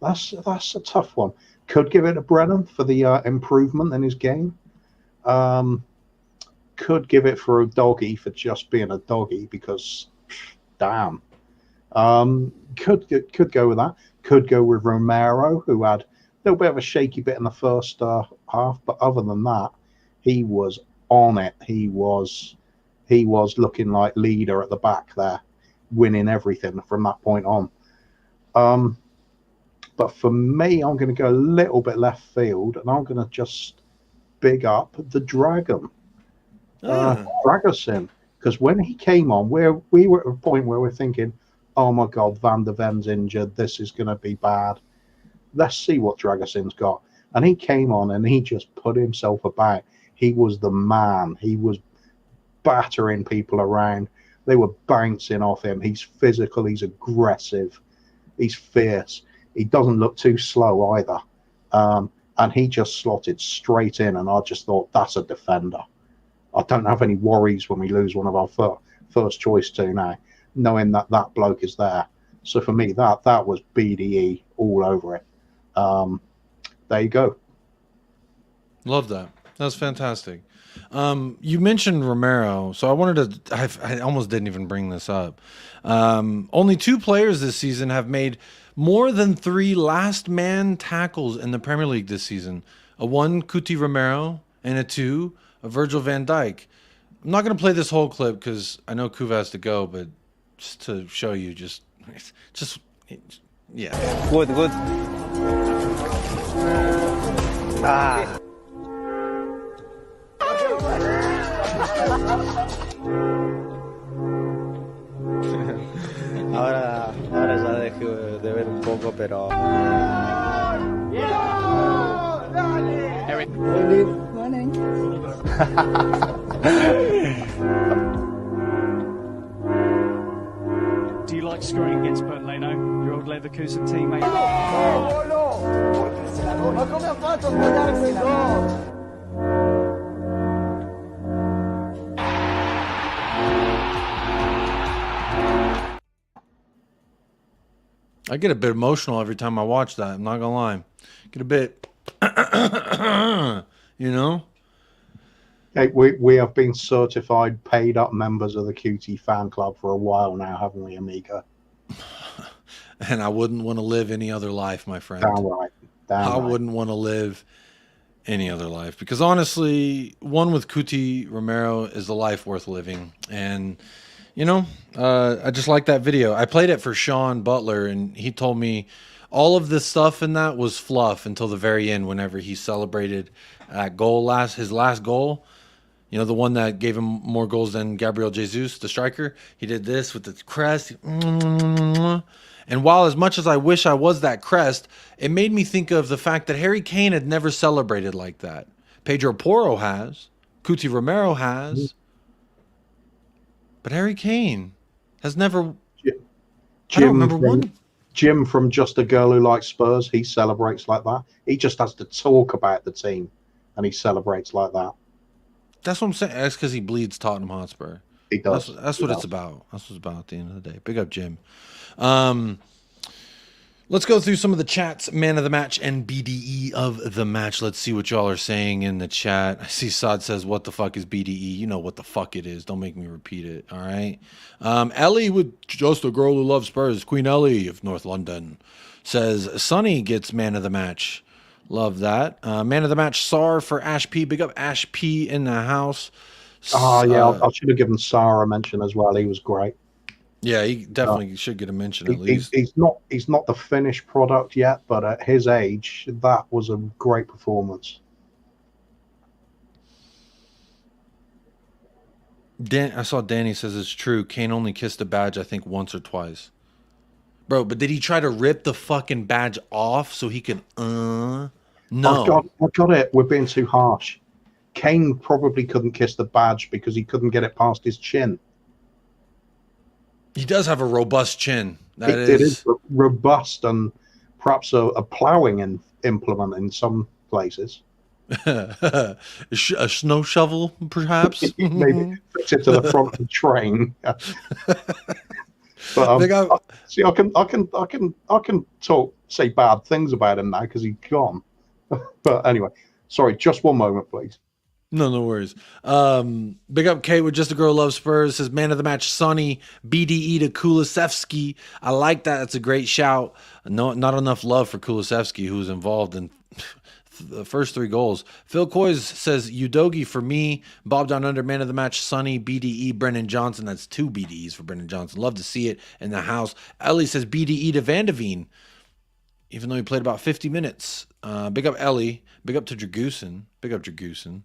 that's a tough one. Could give it to Brennan for the improvement in his game. Could give it for a doggy for just being a doggy because, damn. Could go with that. Could go with Romero, who had a little bit of a shaky bit in the first half, but other than that, he was on it. He was looking like leader at the back there, winning everything from that point on. But for me, I'm going to go a little bit left field, and I'm going to just big up the Dragon, Dragosin, because when he came on, we were at a point where we're thinking, oh my God, Van der Ven's injured. This is going to be bad. Let's see what Dragosin's got. And he came on and he just put himself about. He was the man. He was battering people around. They were bouncing off him. He's physical. He's aggressive. He's fierce. He doesn't look too slow either. And he just slotted straight in. And I just thought, that's a defender. I don't have any worries when we lose one of our first choice two now, knowing that that bloke is there. So for me, that was BDE all over it. There you go. Love that. That's fantastic. You mentioned Romero, so I wanted to. I almost didn't even bring this up. Only 2 players this season have made more than 3 last man tackles in the Premier League this season. A 1, Cuti Romero, and a 2, a Virgil van Dijk. I'm not going to play this whole clip because I know Kuva has to go, but just to show you, just yeah. Good. Ahora ya dejé de ver un poco, pero. Eric. Morning. Do you like scoring against Burnley, your old Leverkusen teammate? Ma come ha fatto a sbagliare quel gol? I get a bit emotional every time I watch that. I'm not gonna lie. Get a bit, you know. Hey, we have been certified, paid up members of the QT fan club for a while now, haven't we, Amiga? And I wouldn't want to live any other life, my friend. Damn right. I wouldn't want to live any other life, because honestly, one with Cuti Romero is a life worth living. And you know, I just like that video. I played it for Sean Butler, and he told me all of this stuff in that was fluff until the very end, whenever he celebrated that goal, his last goal. You know, the one that gave him more goals than Gabriel Jesus, the striker. He did this with the crest. And while as much as I wish I was that crest, it made me think of the fact that Harry Kane had never celebrated like that. Pedro Porro has. Cuti Romero has. But Harry Kane has never... I don't remember one. Jim from Just a Girl Who Likes Spurs, he celebrates like that. He just has to talk about the team, and he celebrates like that. That's what I'm saying. That's because he bleeds Tottenham Hotspur. He does. That's what it's about. That's what it's about at the end of the day. Big up, Jim. Let's go through some of the chats. Man of the match and BDE of the match. Let's see what y'all are saying in the chat. I see Sod says, what the fuck is BDE? You know what the fuck it is. Don't make me repeat it. All right. Ellie with Just a Girl Who Loves Spurs. Queen Ellie of North London says, Sonny gets man of the match. Love that. Man of the match, Sar for Ash P. Big up Ash P in the house. Oh, yeah. I should have given Sar a mention as well. He was great. Yeah, he definitely should get a mention at least. He's not the finished product yet, but at his age, that was a great performance. I saw Danny says it's true. Kane only kissed the badge, I think, once or twice. Bro, but did he try to rip the fucking badge off so he could, No. I got it. We're being too harsh. Kane probably couldn't kiss the badge because he couldn't get it past his chin. He does have a robust chin. It is robust and perhaps a ploughing implement in some places. A snow shovel, perhaps. Maybe fix it to the front of the train. But see, I can say bad things about him now because he's gone. But anyway, sorry, just one moment, please. No worries. Big up Kate with Just a Girl Loves Spurs. Says man of the match, Sonny. BDE to Kulusevski. I like that. That's a great shout. No, not enough love for Kulusevski, who was involved in the first 3 goals. Phil Coys says Udogi for me. Bob Down Under, man of the match, Sonny. BDE, Brennan Johnson. That's 2 BDEs for Brennan Johnson. Love to see it in the house. Ellie says BDE to Van de Veen, even though he played about 50 minutes. Big up Ellie. Big up to Dragusin. Big up Dragusin.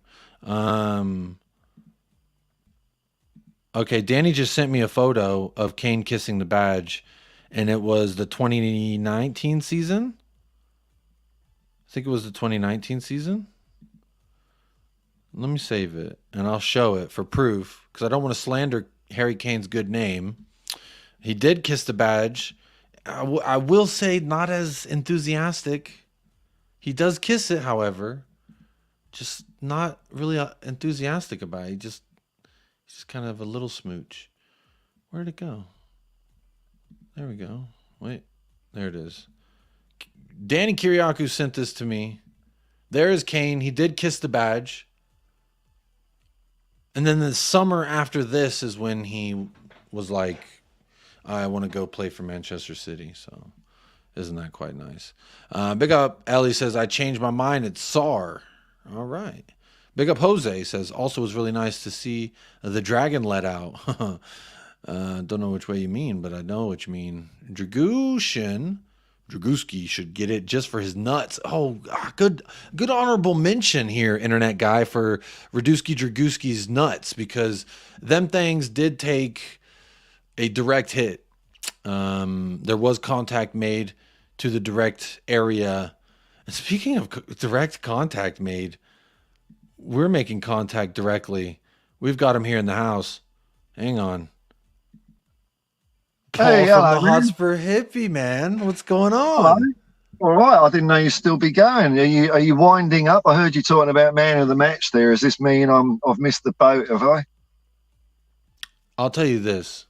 Okay, Danny just sent me a photo of Kane kissing the badge, and it was the 2019 season. I think it was the 2019 season. Let me save it, and I'll show it for proof, because I don't want to slander Harry Kane's good name. He did kiss the badge. I will say not as enthusiastic. He does kiss it, however. Just not really enthusiastic about it. He's just kind of a little smooch. Where'd it go? There we go. Wait, there it is. Danny Kiriakou sent this to me. There is Kane. He did kiss the badge. And then the summer after this is when he was like, I want to go play for Manchester City. So isn't that quite nice? Big up Ellie says, I changed my mind. It's Sar. All right. Big up Jose says, also was really nice to see the dragon let out. Don't know which way you mean, but I know what you mean. Dragushin Dragooski should get it just for his nuts. Oh, good honorable mention here, internet guy, for Radusky Dragooski's nuts, because them things did take a direct hit. There was contact made to the direct area. And speaking of direct contact made, we're making contact directly. We've got him here in the house. Hang on. Paul from the Hotspur Hippie, man. What's going on? Hello. All right. I didn't know you'd still be going. Are you winding up? I heard you talking about man of the match there. Does this mean I've missed the boat, have I? I'll tell you this.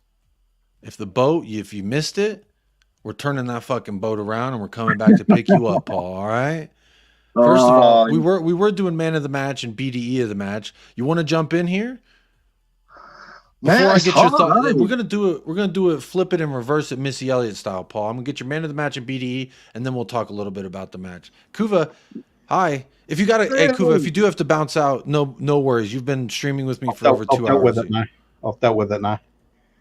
If you missed it, we're turning that fucking boat around and we're coming back to pick you up, Paul. All right? First of all, we were doing man of the match and BDE of the match. You want to jump in here? Before Man, I it's get your hard, thought, eh? we're gonna do it, flip it and reverse it, Missy Elliott style, Paul. I'm gonna get your man of the match in BDE, and then we'll talk a little bit about the match. Kuva, hi. If you got to, hey Kuva, if you do have to bounce out, no worries. You've been streaming with me for over 2 hours. I've dealt with it now.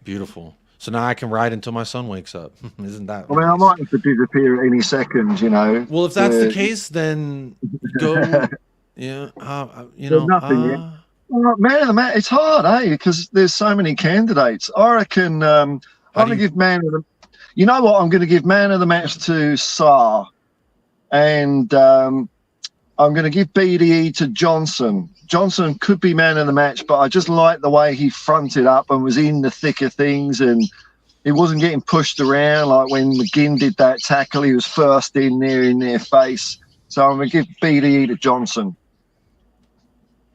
Beautiful. So now I can ride until my son wakes up. Isn't that? I mean, nice? I might have to disappear at any second, you know. Well, if that's the case, then go. Yeah, you know. Nothing yet. Well, man of the match, it's hard, eh? Because there's so many candidates. I reckon I'm going to give man of the. You know what? I'm going to give man of the match to Saar, and I'm going to give BDE to Johnson. Johnson could be man of the match, but I just like the way he fronted up and was in the thick of things, and he wasn't getting pushed around like when McGinn did that tackle. He was first in their face. So I'm going to give BDE to Johnson.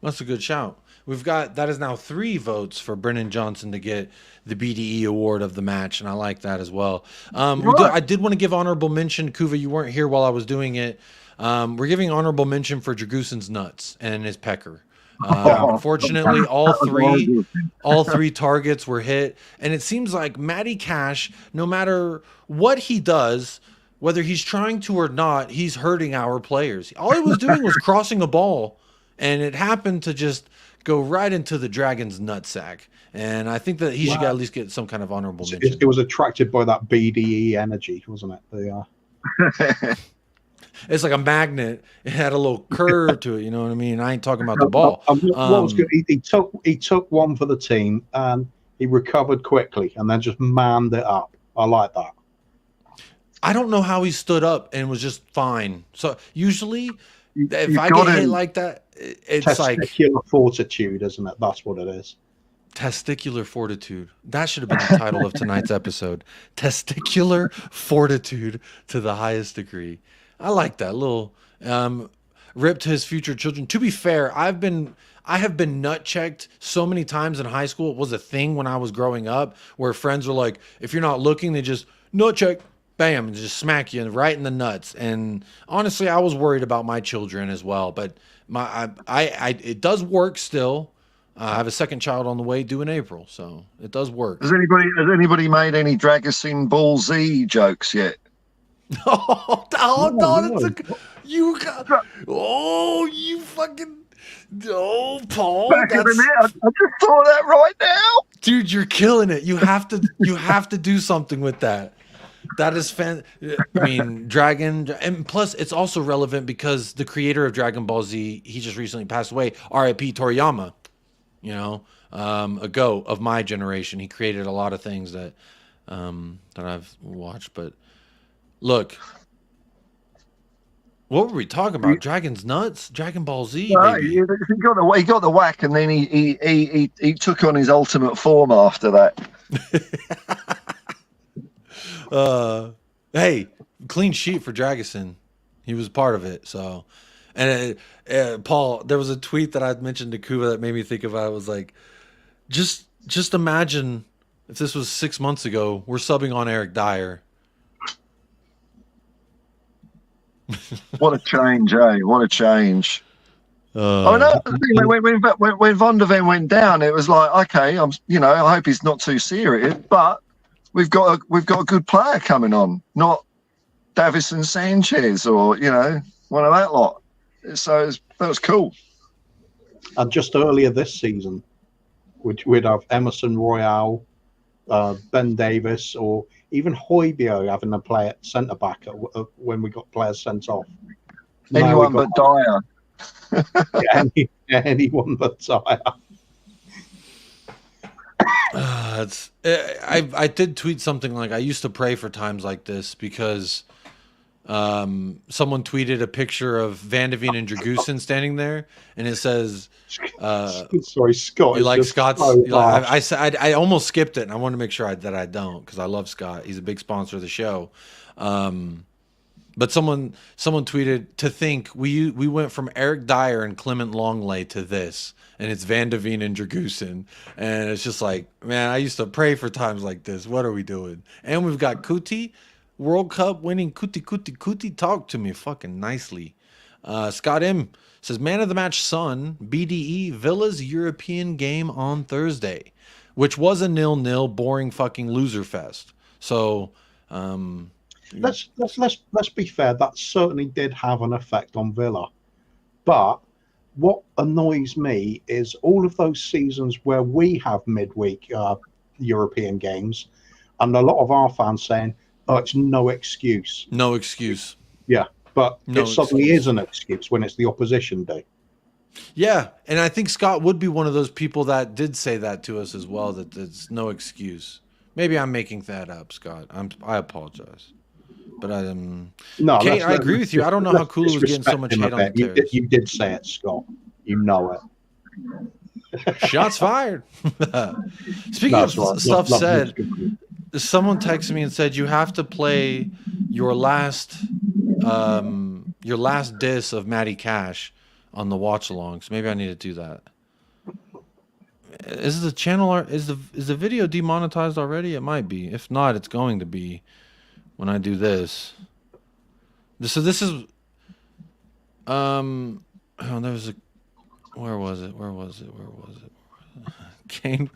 That's a good shout. We've got, that is now 3 votes for Brennan Johnson to get the BDE award of the match, and I like that as well. I did want to give honorable mention, Kuva, you weren't here while I was doing it. We're giving honorable mention for Dragusin's nuts and his pecker. Unfortunately, all three targets were hit, and it seems like Matty Cash, no matter what he does, whether he's trying to or not, he's hurting our players. All he was doing was crossing a ball, and it happened to just go right into the Dragon's nutsack. And I think that he should at least get some kind of honorable mention. It was attracted by that BDE energy, wasn't it? It's like a magnet. It had a little curve to it. You know what I mean? I ain't talking about the ball. What was good? He took one for the team, and he recovered quickly, and then just manned it up. I like that. I don't know how he stood up and was just fine. So usually, if I get hit like that, it's like testicular fortitude, isn't it? That's what it is. Testicular fortitude. That should have been the title of tonight's episode. Testicular fortitude to the highest degree. I like that little rip to his future children. To be fair, I have been nut checked so many times in high school. It was a thing when I was growing up where friends were like, if you're not looking, they just nut check, bam, and just smack you right in the nuts. And honestly, I was worried about my children as well. But it does work still. I have a second child on the way due in April, so it does work. Has anybody made any Dragusin Ball Z jokes yet? Oh, you fucking, Paul. I just saw that right now, dude. You're killing it. You have to do something with that. That is I mean, Dragon, and plus it's also relevant because the creator of Dragon Ball Z, he just recently passed away. R.I.P. Toriyama. You know, a goat of my generation. He created a lot of things that I've watched. But look, what were we talking about? Dragon's nuts, Dragon Ball Z. Baby. He got the whack, and then he took on his ultimate form after that. Hey, clean sheet for Dragusin. He was part of it. So, and Paul, there was a tweet that I mentioned to Kuva that made me think about it. Was like, just imagine if this was 6 months ago. We're subbing on Eric Dyer. What a change, eh? What a change. When Van der Ven went down, it was like, okay, I hope he's not too serious, but we've got a good player coming on, not Davison Sanchez or one of that lot. So that was cool. And just earlier this season, we'd have Emerson Royale, Ben Davis, or even Højbjerg having to play at centre back when we got players sent off. Anyone but Dyer. Anyone but Dyer. I did tweet something like, I used to pray for times like this because someone tweeted a picture of Van de Ven and Dragusin standing there, and it says, sorry, Scott. You like Scott's? So I almost skipped it, and I wanted to make sure that I don't, because I love Scott. He's a big sponsor of the show. But someone tweeted, to think we went from Eric Dyer and Clement Longley to this, and it's Van de Ven and Dragusin, and it's just like, man, I used to pray for times like this. What are we doing? And we've got Kuti, World Cup winning Kuti. Talk to me fucking nicely. Scott M says, man of the match, son, BDE Villa's European game on Thursday. which was a 0-0 boring fucking loser fest. So let's be fair. That certainly did have an effect on Villa. But what annoys me is all of those seasons where we have midweek European games, and a lot of our fans saying, "Oh, it's no excuse." No excuse. Yeah, but No it suddenly is an excuse when it's the opposition day. Yeah, and I think Scott would be one of those people that did say that to us as well, that it's no excuse. Maybe I'm making that up, Scott. I apologize. But no, Kate, I agree with you. I don't know how Kulu was getting so much hate on the Terrace. You did say it, Scott. You know it. Shots fired. Speaking of stuff said, someone texted me and said you have to play your last diss of Matty Cash on the watch along. So maybe I need to do that. Is the channel is the video demonetized already? It might be. If not, it's going to be when I do this. So this is oh, there was a where was it? Kane.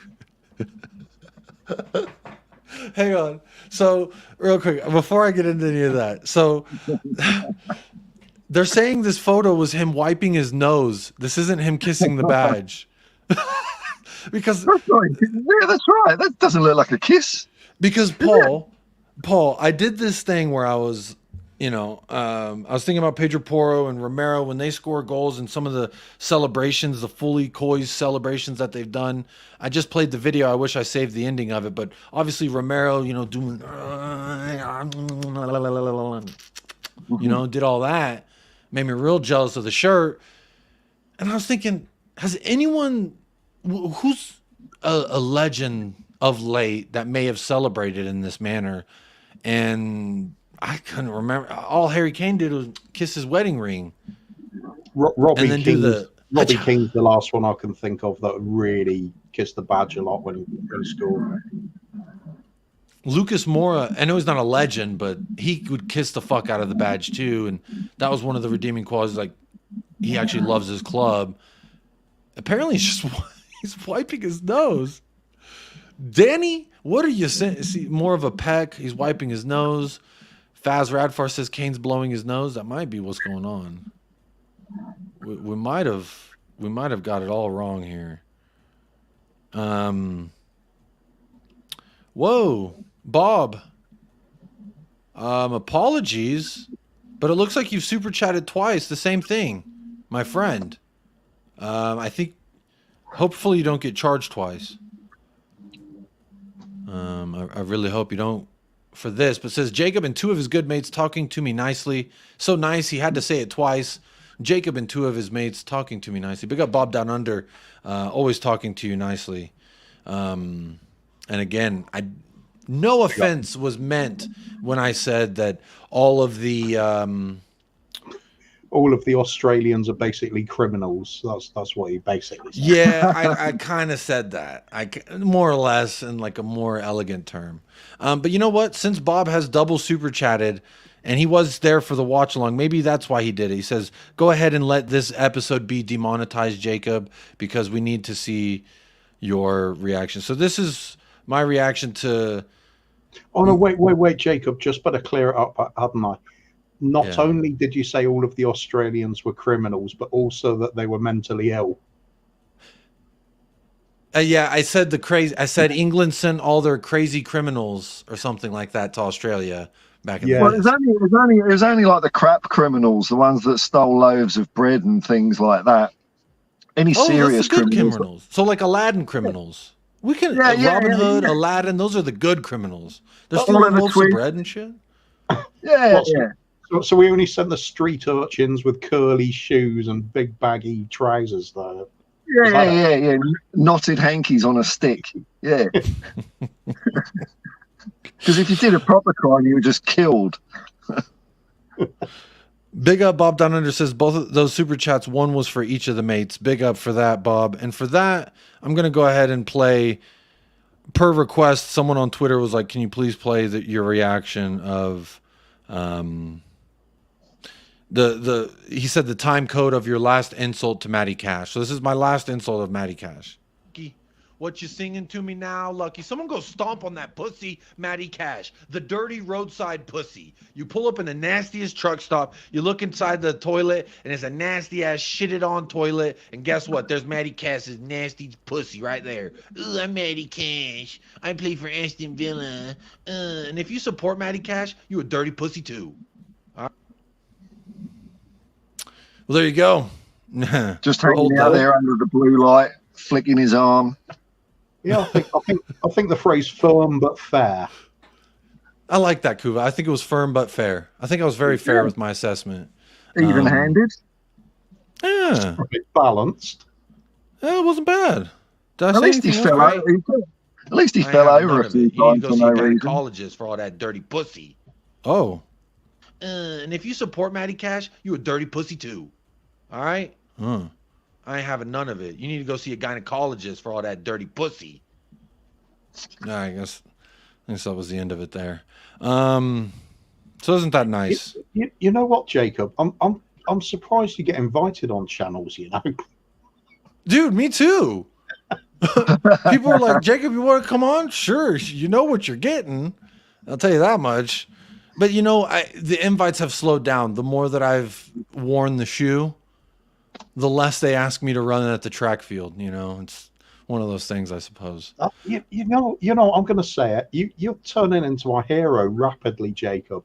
Hang on. So real quick, before I get into any of that, so they're saying this photo was him wiping his nose. This isn't him kissing the badge. Because that's right. Yeah, that's right. That doesn't look like a kiss. Because Paul, I did this thing where I was, I was thinking about Pedro Porro and Romero when they score goals and some of the celebrations, the fully coy celebrations that they've done. I just played the video. I wish I saved the ending of it, but obviously Romero, doing, did all that, made me real jealous of the shirt. And I was thinking, has anyone, who's a legend of late that may have celebrated in this manner? And I couldn't remember. All Harry Kane did was kiss his wedding ring. Robbie King's the last one I can think of that really kissed the badge a lot when he scored. Lucas Moura, I know he's not a legend, but he would kiss the fuck out of the badge too, and that was one of the redeeming qualities. Like, he actually loves his club. Apparently, he's wiping his nose. Danny, what are you saying? See, more of a peck. He's wiping his nose. Faz Radfar says Kane's blowing his nose. That might be what's going on. We might have got it all wrong here. Whoa, Bob. Apologies, but it looks like you've super chatted twice. The same thing, my friend. I think hopefully you don't get charged twice. I really hope you don't for this, but it says Jacob and two of his good mates talking to me nicely. So nice, he had to say it twice. Jacob and two of his mates talking to me nicely. Big up Bob Down Under, always talking to you nicely. And again, no offense was meant when I said that all of the Australians are basically criminals. That's what he basically said. Yeah, I kind of said that. More or less in like a more elegant term. But you know what? Since Bob has double super chatted and he was there for the watch along, maybe that's why he did it. He says, go ahead and let this episode be demonetized, Jacob, because we need to see your reaction. So this is my reaction to... Oh, no, wait, Jacob, just better clear it up, hadn't I? Not only did you say all of the Australians were criminals, but also that they were mentally ill. Yeah, I said I said England sent all their crazy criminals or something like that to Australia back in the day. Well, it was only like the crap criminals, the ones that stole loaves of bread and things like that. Any serious criminals. So like Aladdin criminals. We can Robin Hood, Aladdin, those are the good criminals. They're stealing loaves of bread and shit. Yeah. So we only sent the street urchins with curly shoes and big baggy trousers, though. Yeah. Knotted hankies on a stick. Yeah. Because if you did a proper crime, you were just killed. Big up, Bob Down Under says both of those super chats, one was for each of the mates. Big up for that, Bob. And for that, I'm going to go ahead and play, per request, someone on Twitter was like, can you please play your reaction of... he said the time code of your last insult to Matty Cash. So this is my last insult of Matty Cash. What you singing to me now, Lucky? Someone go stomp on that pussy, Matty Cash. The dirty roadside pussy. You pull up in the nastiest truck stop. You look inside the toilet, and it's a nasty-ass shitted-on toilet. And guess what? There's Matty Cash's nasty pussy right there. Ooh, I'm Matty Cash. I play for Aston Villa. And if you support Matty Cash, you a dirty pussy too. All right. Well, there you go. Just hanging out there under the blue light, flicking his arm. Yeah, I think the phrase "firm but fair." I like that, Kuva. I think it was firm but fair. I think I was very fair with my assessment. Even-handed. Yeah, A bit balanced. Yeah, it wasn't bad. Did I At say least he anything fell else? over. At least he I fell have over none a of few it. You need times to go for see no a reason. gynecologist for all that dirty pussy. Oh. And if you support Matty Cash, you a dirty pussy too. All right? I ain't having none of it. You need to go see a gynecologist for all that dirty pussy. I guess that was the end of it there. So isn't that nice? You know what, Jacob? I'm surprised you get invited on channels, you know. Dude, me too. People are like, Jacob, you want to come on? Sure. You know what you're getting. I'll tell you that much. But, you know, the invites have slowed down. The more that I've worn the shoe, the less they ask me to run it at the track field. You know, it's one of those things, I suppose. You know, I'm going to say it. You're turning into a hero rapidly, Jacob.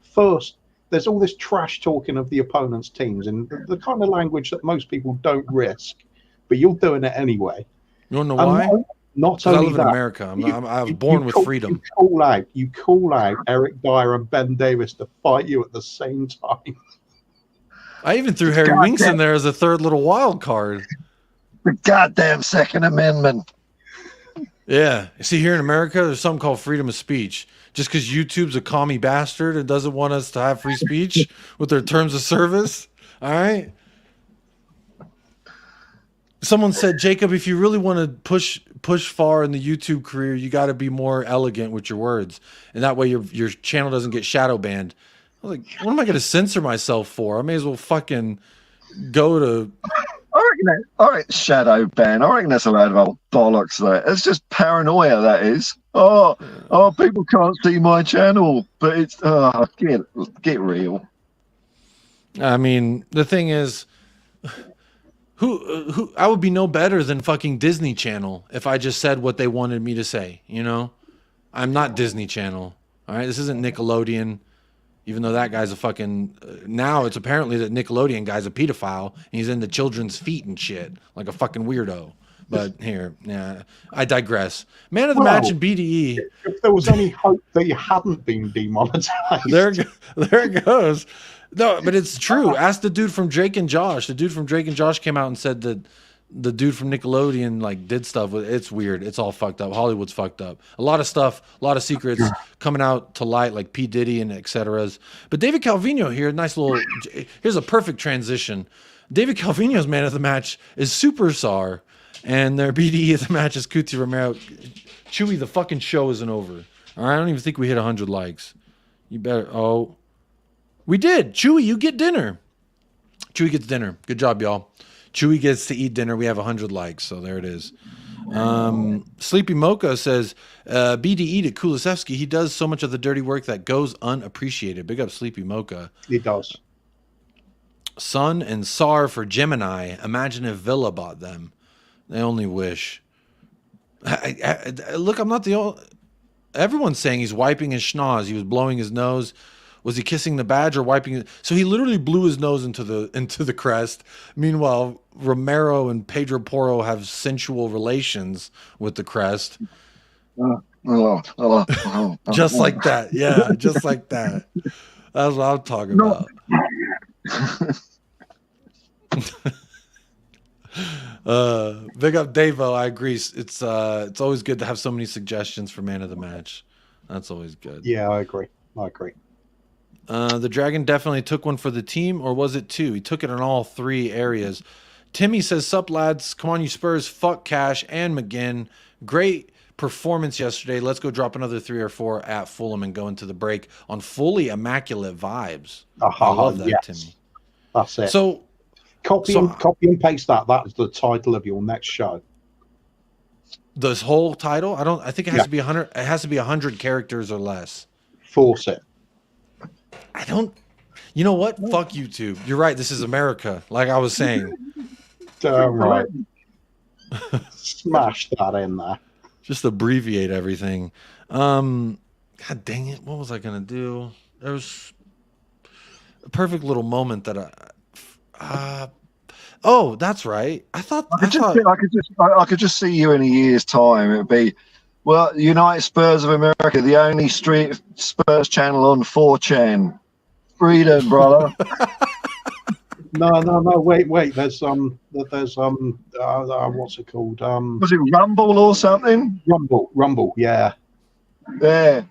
First, there's all this trash talking of the opponent's teams and the kind of language that most people don't risk, but you're doing it anyway. You want to know why? Not only I live that, in America. I was born with freedom. You call out Eric Dyer and Ben Davis to fight you at the same time. I even threw Harry Winks in there as a third little wild card. The goddamn Second Amendment. Yeah. See, here in America, there's something called freedom of speech. Just because YouTube's a commie bastard and doesn't want us to have free speech with their terms of service. All right. Someone said, Jacob, if you really want to push far in the YouTube career, you got to be more elegant with your words. And that way your channel doesn't get shadow banned. I was like, what am I going to censor myself for? I may as well fucking go to... All right, shadow ban. I reckon that's a load of old bollocks there. It's just paranoia, that is. Oh, people can't see my channel, but it's get real. I mean, the thing is, who I would be no better than fucking Disney Channel if I just said what they wanted me to say, you know? I'm not Disney Channel. All right, this isn't Nickelodeon. Even though that guy's a fucking... now it's apparently that Nickelodeon guy's a pedophile. And he's into children's feet and shit. Like a fucking weirdo. But here, yeah, I digress. Man of the match in BDE. If there was any hope that you hadn't been demonetized. There it goes. No, but it's true. Ask the dude from Drake and Josh. The dude from Drake and Josh came out and said that the dude from Nickelodeon like did stuff with it's weird. It's all fucked up. Hollywood's fucked up. A lot of stuff, a lot of secrets coming out to light, like P. Diddy and et ceteras. But David Calvino here, nice little. Here's a perfect transition. David Calvino's man of the match is Superstar, and their BDE of the match is Cuti Romero. Chewy, the fucking show isn't over. All right, I don't even think we hit 100 likes. You better. Oh, we did. Chewy, you get dinner. Chewy gets dinner. Good job, y'all. Chewy gets to eat dinner. We have 100 likes, so there it is. Sleepy Mocha says, BDE to Kulusevski. He does so much of the dirty work that goes unappreciated. Big up Sleepy Mocha. He does. Sun and SAR for Gemini. Imagine if Villa bought them. They only wish. Look, I'm not the only... Everyone's saying he's wiping his schnoz. He was blowing his nose. Was he kissing the badge or wiping it? So he literally blew his nose into the crest. Meanwhile, Romero and Pedro Porro have sensual relations with the crest. Just like that. Yeah, just like that. That's what I'm talking about. Big up Davo. I agree. It's always good to have so many suggestions for man of the match. That's always good. Yeah, I agree. The Dragon definitely took one for the team, or was it two? He took it in all three areas. Timmy says, sup, lads. Come on, you Spurs. Fuck Cash and McGinn. Great performance yesterday. Let's go drop another 3 or 4 at Fulham and go into the break on fully immaculate vibes. I love that, Timmy. That's it. So, copy and paste that. That's the title of your next show. This whole title? I think it has to be 100. It has to be 100 characters or less. Force it. I don't. You know what? Fuck YouTube. You're right. This is America. Like I was saying. Right. Smash that in there. Just abbreviate everything. God dang it. What was I going to do? There was a perfect little moment that oh, that's right. I could just see you in a year's time. It'd be, well, United Spurs of America, the only street Spurs channel on 4chan. Freedom, brother. No. Wait. There's what's it called? Was it Rumble or something? Rumble. Yeah. Yeah.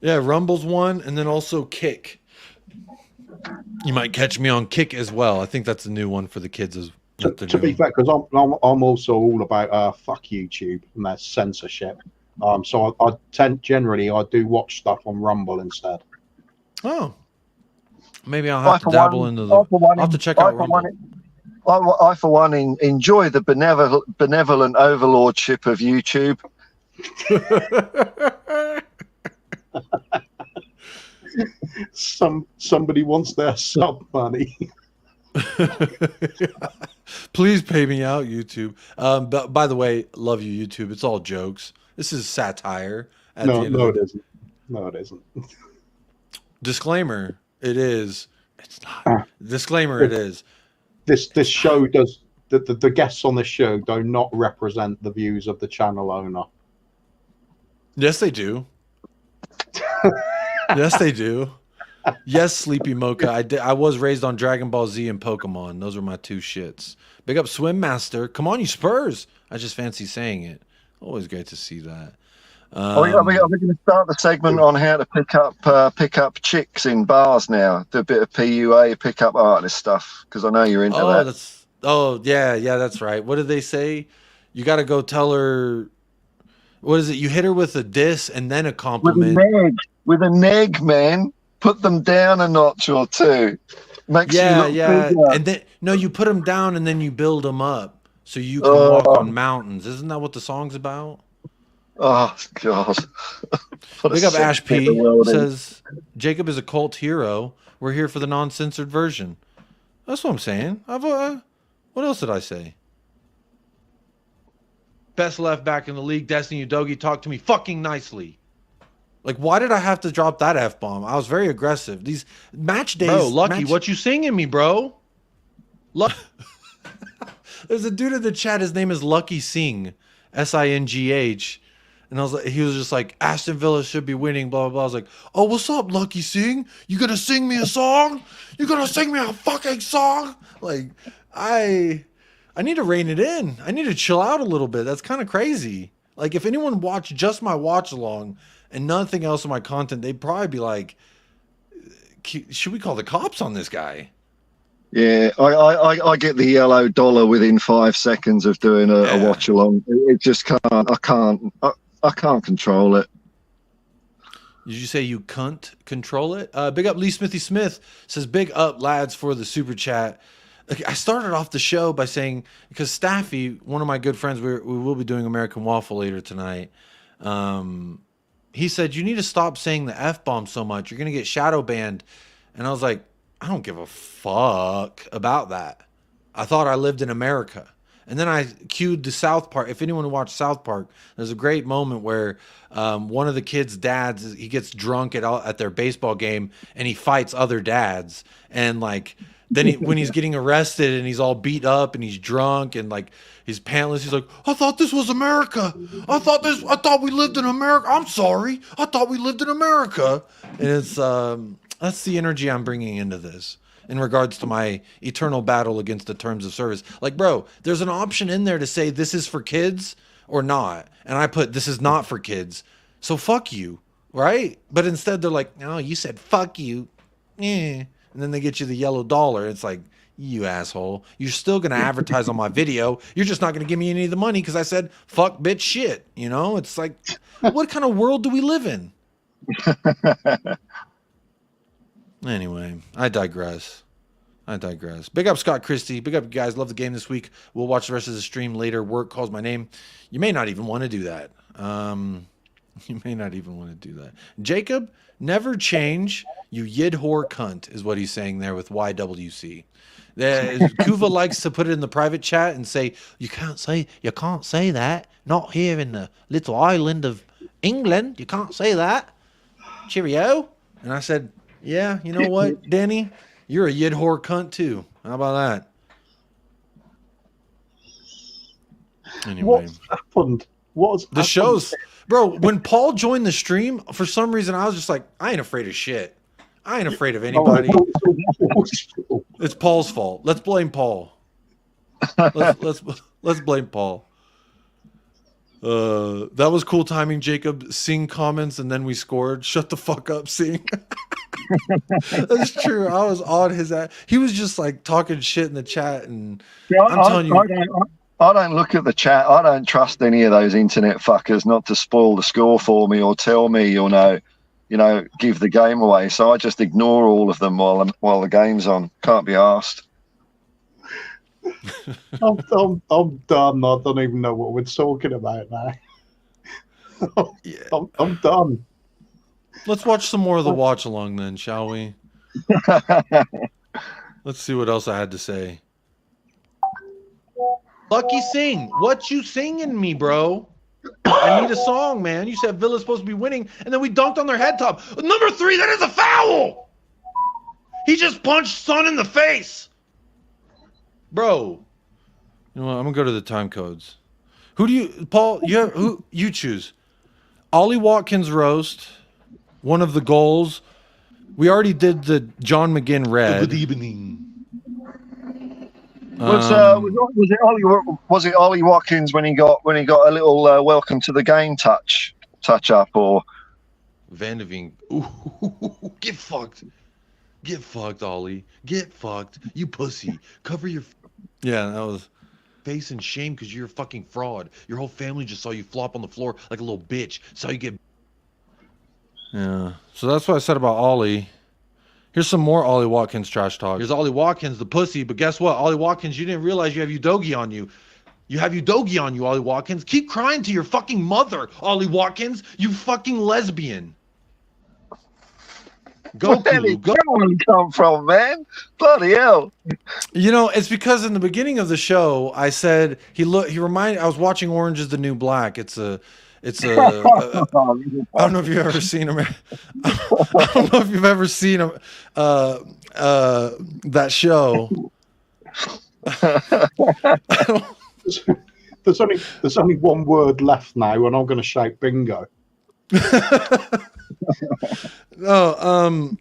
Yeah, Rumble's one, and then also Kick. You might catch me on Kick as well. I think that's a new one for the kids as to be fair, because I'm also all about fuck YouTube and that censorship. So I generally do watch stuff on Rumble instead. Oh, maybe I'll have to dabble into the. I'll have to check out Rumble. I for one enjoy the benevolent overlordship of YouTube. Somebody wants their sub money. Please pay me out, YouTube. But by the way, love you, YouTube. It's all jokes. This is satire. No, it isn't. No, it isn't. Disclaimer: it is. It's not. Disclaimer: it is. This show does. The guests on this show do not represent the views of the channel owner. Yes, they do. Yes, they do. Yes, Sleepy Mocha. I was raised on Dragon Ball Z and Pokemon. Those were my two shits. Big up Swim Master. Come on, you Spurs. I just fancy saying it. Always great to see that. Are we going to start the segment on how to pick up chicks in bars now? Do a bit of PUA, pick up artist stuff, because I know you're into that. Yeah, that's right. What did they say? You got to go tell her. What is it? You hit her with a diss and then a compliment. With a neg, man. Put them down a notch or two. Makes you look bigger. And then you put them down and then you build them up so you can walk on mountains. Isn't that what the song's about? Oh God! Big up Ash P says Jacob is a cult hero. We're here for the non-censored version. That's what I'm saying. What else did I say? Best left back in the league. Destiny Udogi, talk to me fucking nicely. Like, why did I have to drop that F-bomb? I was very aggressive. These match days. Bro, Lucky, what you singing me, bro? There's a dude in the chat. His name is Lucky Singh, S-I-N-G-H. And he was just like, Aston Villa should be winning, blah, blah, blah. I was like, oh, what's up, Lucky Singh? You gonna sing me a song? You gonna sing me a fucking song? Like, I need to rein it in. I need to chill out a little bit. That's kind of crazy. Like, if anyone watched just my watch along and nothing else in my content, they'd probably be like, should we call the cops on this guy? Yeah, I get the yellow dollar within 5 seconds of doing a watch along. It just can't. I can't control it. Did you say you can't control it? Big up Lee Smithy Smith says, big up lads for the super chat. I started off the show by saying, because Staffy, one of my good friends, we will be doing American Waffle later tonight. He said, you need to stop saying the F-bomb so much. You're going to get shadow banned. And I was like, I don't give a fuck about that. I thought I lived in America. And then I cued the South Park. If anyone watched South Park, there's a great moment where one of the kids' dads, he gets drunk at their baseball game and he fights other dads. And like, then when he's getting arrested and he's all beat up and he's drunk and like he's pantless, he's like, I thought this was America. I thought we lived in America. I'm sorry. I thought we lived in America. And it's that's the energy I'm bringing into this in regards to my eternal battle against the terms of service. Like, bro, there's an option in there to say this is for kids or not. And I put this is not for kids. So fuck you, right? But instead they're like, no, you said fuck you. And then they get you the yellow dollar. It's like, you asshole. You're still going to advertise on my video. You're just not going to give me any of the money because I said fuck, bitch, shit. You know, it's like, what kind of world do we live in? Anyway, I digress. I digress. Big up Scott Christie. Big up you guys. Love the game this week. We'll watch the rest of the stream later. Work calls my name. You may not even want to do that. You may not even want to do that. Jacob, never change. You yid whore cunt is what he's saying there with YWC. Kuva likes to put it in the private chat and say, you can't say that. Not here in the little island of England. You can't say that. Cheerio. And I said, yeah, you know what, Danny? You're a yid whore cunt too. How about that? Anyway. What's happened? The shows, bro, when Paul joined the stream, for some reason I was just like, I ain't afraid of shit. I ain't afraid of anybody. It's Paul's fault. Let's blame Paul. Let's blame Paul. That was cool timing, Jacob. Sing comments and then we scored. Shut the fuck up, Sing. That's true. I was on his ass. He was just like talking shit in the chat, and I'm telling you. I don't look at the chat. I don't trust any of those internet fuckers not to spoil the score for me or tell me, give the game away. So I just ignore all of them while the game's on. Can't be asked. I'm done. I don't even know what we're talking about now. I'm done. Let's watch some more of the watch along then, shall we? Let's see what else I had to say. Lucky Sing, what you singing me, bro? I need a song, man. You said Villa's supposed to be winning, and then we dunked on their head top. Number 3, that is a foul! He just punched Son in the face. Bro. You know what? I'm going to go to the time codes. Who do you, Paul, who you choose? Ollie Watkins roast, one of the goals. We already did the John McGinn red. Good evening. Was it Ollie Watkins when he got a little welcome to the game touch up, or Van de Veen? Ooh, get fucked, Ollie, get fucked, you pussy. Cover your that was face in shame because you're a fucking fraud. Your whole family just saw you flop on the floor like a little bitch. Saw you get so that's what I said about Ollie. Here's some more Ollie Watkins trash talk. Here's Ollie Watkins, the pussy. But guess what? Ollie Watkins, you didn't realize you have Udogi on you. You have Udogi on you, Ollie Watkins. Keep crying to your fucking mother, Ollie Watkins. You fucking lesbian. Where did John come from, man? Bloody hell. You know, it's because in the beginning of the show, I said I was watching Orange is the New Black. I don't know if you've ever seen him. I don't know if you've ever seen him. That show. There's only one word left now, and I'm going to shout bingo. No,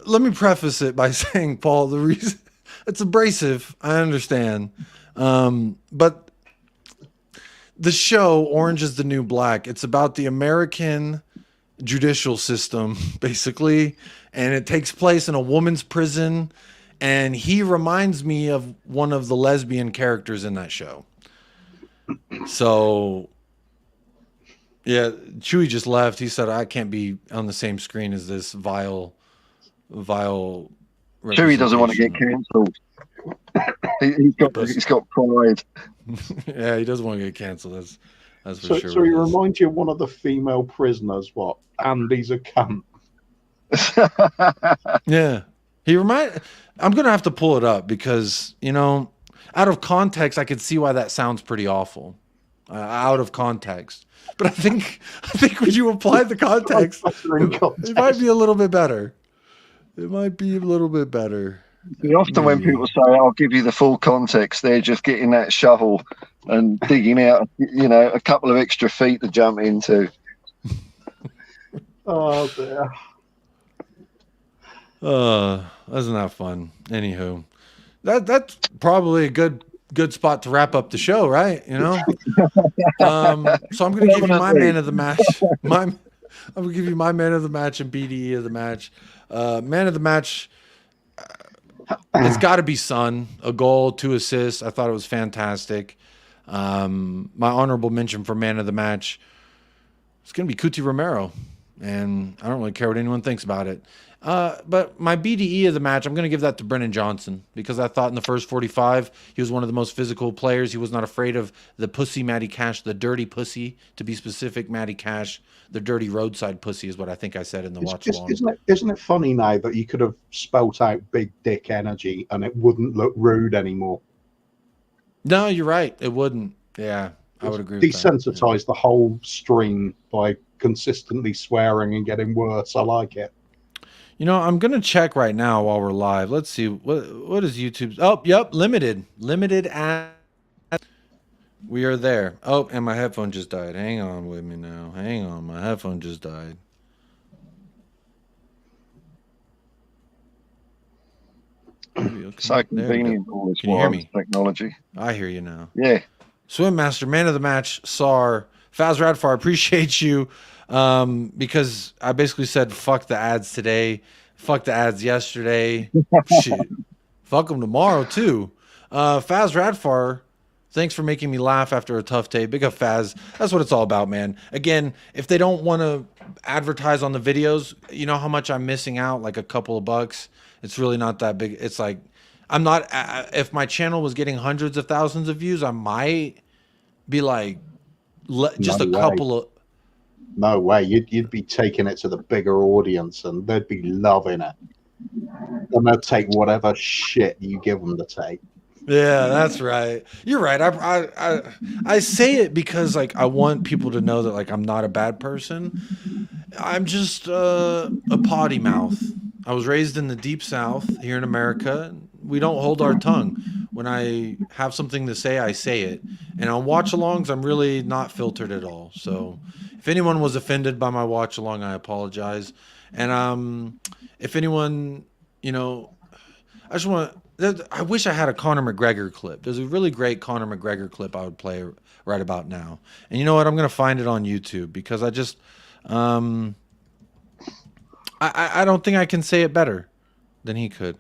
let me preface it by saying, Paul, the reason it's abrasive, I understand, but the show Orange is the New Black, it's about the American judicial system, basically, and it takes place in a woman's prison, and he reminds me of one of the lesbian characters in that show. So yeah, Chewy just left. He said I can't be on the same screen as this vile Chewy doesn't want to get cancelled. He's got pride. Yeah, he doesn't want to get cancelled. That's for sure. So he reminds you of one of the female prisoners. What? Andy's a cunt. Yeah, I'm gonna have to pull it up because out of context, I could see why that sounds pretty awful. Out of context, but I think when you apply the context, it might be a little bit better. It might be a little bit better. Often when people say, I'll give you the full context, they're just getting that shovel and digging out, a couple of extra feet to jump into. Oh, dear. Isn't that fun? Anywho, that's probably a good spot to wrap up the show, right? So I'm going to give you my man of the match. I'm going to give you my man of the match and BDE of the match. Man of the match, it's got to be Son. A goal, 2 assists. I thought it was fantastic. My honorable mention for man of the match, it's going to be Cuti Romero. and I don't really care what anyone thinks about it. But my BDE of the match, I'm going to give that to Brennan Johnson, because I thought in the first 45, he was one of the most physical players. He was not afraid of the pussy Matty Cash, the dirty pussy, to be specific, Matty Cash, the dirty roadside pussy is what I think I said in the watch along. Isn't it funny now that you could have spelt out big dick energy and it wouldn't look rude anymore? No, you're right. It wouldn't. Yeah, I would agree with that. Desensitized the whole stream by consistently swearing and getting worse. I like it. You know, I'm gonna check right now while we're live. Let's see what is YouTube. Oh, yep, limited ad. We are there. Oh, and my headphone just died. Hang on with me now. Hang on, my headphone just died. So convenient, all this Can you hear me? Technology. I hear you now. Yeah. Swim Master, man of the match, SAR, Faz Radfar, appreciate you. Because I basically said fuck the ads today, fuck the ads yesterday, shit, fuck them tomorrow too. Faz Radfar, thanks for making me laugh after a tough day. Big up Faz. That's what it's all about, man. Again, if they don't want to advertise on the videos, you know how much I'm missing out, like a couple of bucks. It's really not that big. It's like I'm not. If my channel was getting hundreds of thousands of views, I might be like just a couple of. No way. You'd be taking it to the bigger audience and they'd be loving it. And they'll take whatever shit you give them to take. Yeah, that's right. You're right. I say it because like I want people to know that like I'm not a bad person. I'm just a potty mouth. I was raised in the deep South here in America. We don't hold our tongue. When I have something to say, I say it. And on watch-alongs, I'm really not filtered at all. So if anyone was offended by my watch-along, I apologize. And if anyone, you know, I wish I had a Conor McGregor clip. There's a really great Conor McGregor clip I would play right about now. And you know what? I'm going to find it on YouTube because I just, I don't think I can say it better than he could.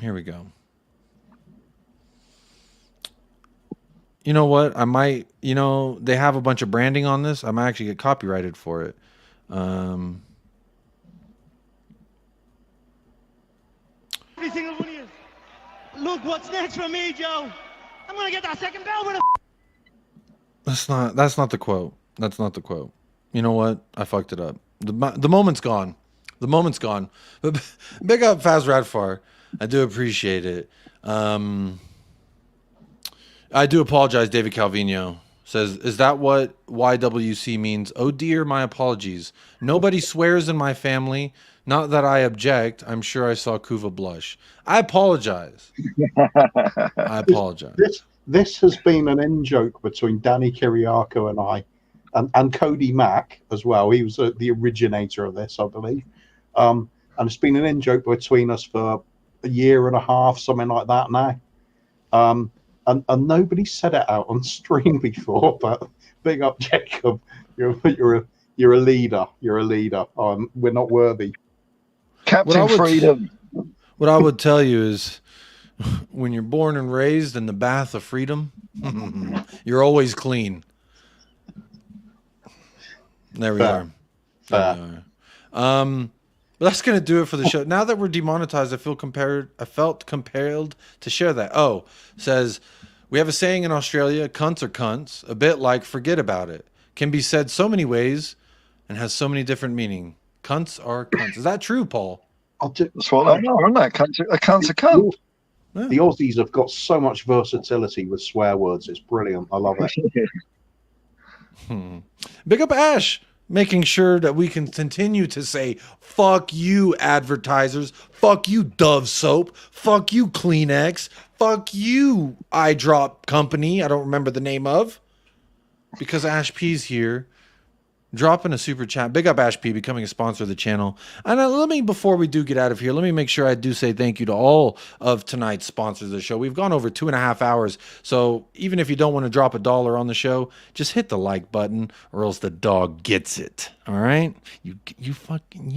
Here we go. You know what? I might, you know, they have a bunch of branding on this. I might actually get copyrighted for it. Every single one of you. Look what's next for me, Joe. I'm gonna get that second bell with a. That's not the quote. That's not the quote. You know what? I fucked it up. The moment's gone. The moment's gone. But big up Faz Radfar. I do appreciate it. I do apologize, David Calvino. Says, is that what YWC means? Oh dear, my apologies. Nobody swears in my family. Not that I object. I'm sure I saw Kuva blush. I apologize. I apologize. This has been an in-joke between Danny Kiriako and I. And Cody Mack as well. He was the originator of this, I believe. And it's been an in-joke between us for a year and a half, something like that now. And nobody said it out on stream before, but big up Jacob. You're a leader. You're a leader. We're not worthy. Captain Freedom. What I would tell you is when you're born and raised in the bath of freedom, you're always clean. There we are. There we are. But that's going to do it for the show. Now that we're demonetized, I felt compelled to share that. Oh, says, we have a saying in Australia, cunts are cunts, a bit like forget about it. Can be said so many ways and has so many different meaning. Cunts are cunts. Is that true, Paul? That's what I know, aren't they? Cunts are cunts. Yeah. The Aussies have got so much versatility with swear words. It's brilliant. I love it. Big up Ash, making sure that we can continue to say, fuck you, advertisers. Fuck you, Dove Soap. Fuck you, Kleenex. Fuck you, eye drop company I don't remember the name of. Because Ash P's here, dropping a super chat. Big up Ash P, becoming a sponsor of the channel. And before we do get out of here, let me make sure I do say thank you to all of tonight's sponsors of the show. We've gone over 2.5 hours. So even if you don't want to drop $1 on the show, just hit the like button or else the dog gets it. All right? You're fucking.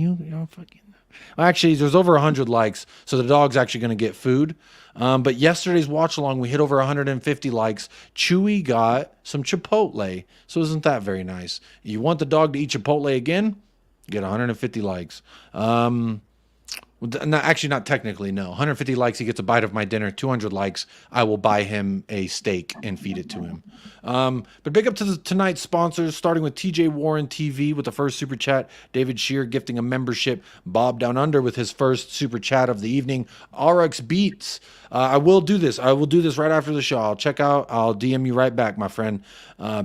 Actually, there's over 100 likes, so the dog's actually going to get food. But yesterday's watch along, we hit over 150 likes. Chewy got some Chipotle, so isn't that very nice? You want the dog to eat Chipotle again? Get 150 likes. Actually, not technically, no. 150 likes, he gets a bite of my dinner. 200 likes, I will buy him a steak and feed it to him. But big up to tonight's sponsors, starting with TJ Warren TV with the first super chat. David Shear gifting a membership. Bob Down Under with his first super chat of the evening. RX Beats. I will do this. I will do this right after the show. I'll check out. I'll DM you right back, my friend.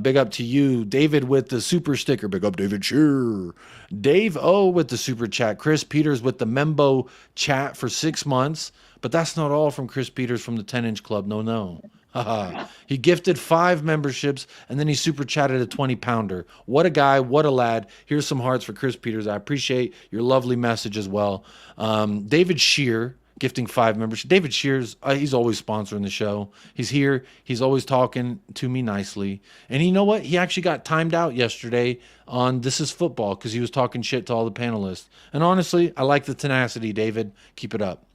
Big up to you. David with the super sticker. Big up, David Shear. Dave O with the super chat. Chris Peters with the Membo chat for 6 months. But that's not all from Chris Peters from the 10-inch club. No. He gifted 5 memberships, and then he super chatted a 20-pounder. What a guy. What a lad. Here's some hearts for Chris Peters. I appreciate your lovely message as well. David Shear gifting 5 memberships. David Shears, he's always sponsoring the show. He's here. He's always talking to me nicely. And you know what? He actually got timed out yesterday on This Is Football because he was talking shit to all the panelists. And honestly, I like the tenacity, David. Keep it up.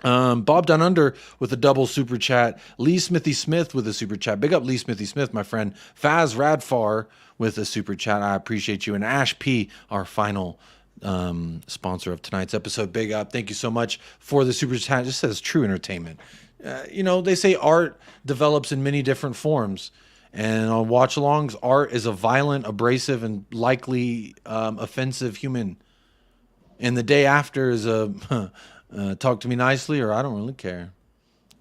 Bob Down Under with a double super chat. Lee Smithy Smith with a super chat. Big up Lee Smithy Smith, my friend. Faz Radfar with a super chat. I appreciate you. And Ash P, our final sponsor of tonight's episode. Big up. Thank you so much for the super chat. It just says True Entertainment. They say art develops in many different forms. And on watch-alongs, art is a violent, abrasive, and likely offensive human. And the day after is a talk to me nicely, or I don't really care.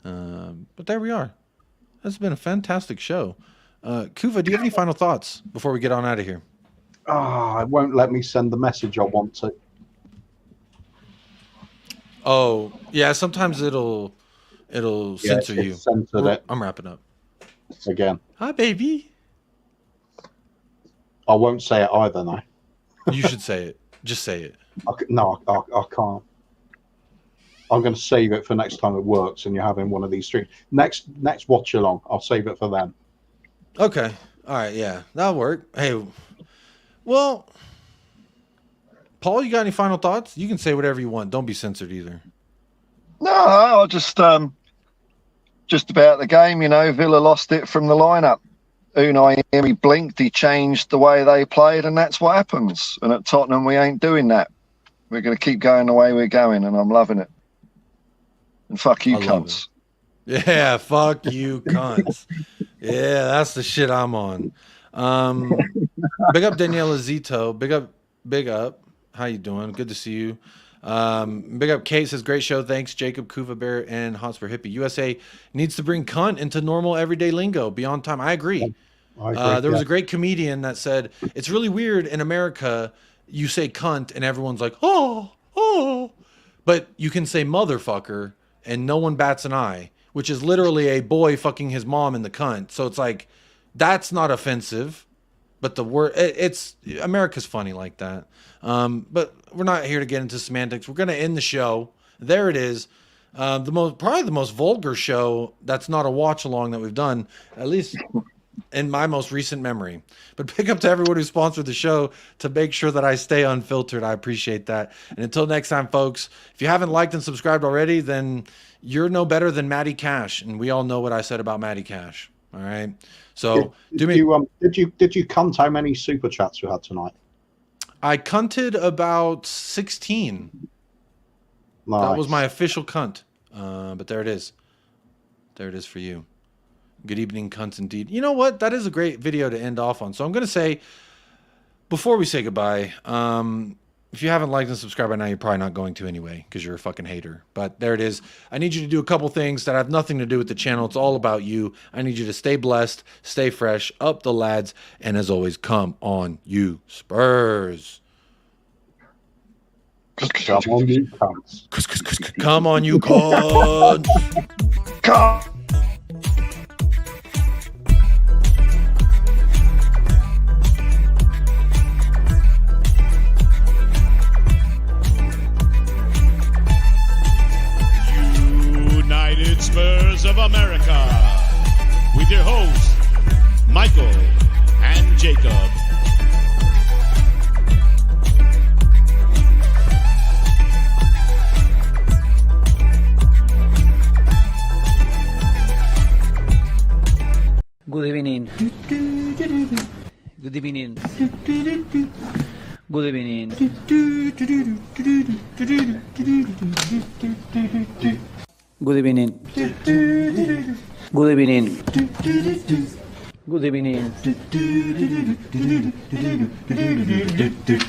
But there we are. That's been a fantastic show. Kuva, do you have any final thoughts before we get on out of here? It won't let me send the message I want to. Oh, yeah, sometimes it'll censor you. Censored it. I'm wrapping up. Again. Hi, baby. I won't say it either now. You should say it. Just say it. No, I can't. I'm going to save it for next time it works and you're having one of these streams. Next watch along, I'll save it for them. Okay. All right, yeah. That'll work. Hey, well, Paul, you got any final thoughts? You can say whatever you want. Don't be censored either. No, I'll just about the game, Villa lost it from the lineup. Unai Emery blinked, he changed the way they played, and that's what happens. And at Tottenham, we ain't doing that. We're going to keep going the way we're going, and I'm loving it. And fuck you, cunts. Yeah, fuck you, cunts. Yeah, that's the shit I'm on. Big up Daniela Zito. Big up. How you doing? Good to see you. Big up Kate says, great show. Thanks, Jacob, Kuva Bear, and Hotspur Hippie. USA needs to bring cunt into normal everyday lingo. Beyond time. I agree. There was a great comedian that said, it's really weird in America, you say cunt and everyone's like, oh. But you can say motherfucker and no one bats an eye, which is literally a boy fucking his mom in the cunt. So it's like, that's not offensive, but the word, it's America's funny like that. But we're not here to get into semantics. We're going to end the show. There it is. Probably the most vulgar show that's not a watch along that we've done, at least in my most recent memory. But pick up to everyone who sponsored the show to make sure that I stay unfiltered. I appreciate that. And until next time, folks, if you haven't liked and subscribed already, then you're no better than Matty Cash. And we all know what I said about Matty Cash. All right. So did you count how many super chats we had tonight? I cunted about 16. Nice. That was my official cunt. But there it is. There it is for you. Good evening, cunts, indeed. You know what? That is a great video to end off on. So I'm going to say, before we say goodbye, if you haven't liked and subscribed by now, you're probably not going to anyway because you're a fucking hater. But there it is. I need you to do a couple things that have nothing to do with the channel. It's all about you. I need you to stay blessed, stay fresh, up the lads, and as always, come on, you Spurs. Come on, you cunts. Come on, you cunts. Come. United Spurs of America, with your hosts, Michael and Jacob. Good evening. Good evening. Good evening. Good evening. Good evening. Good evening.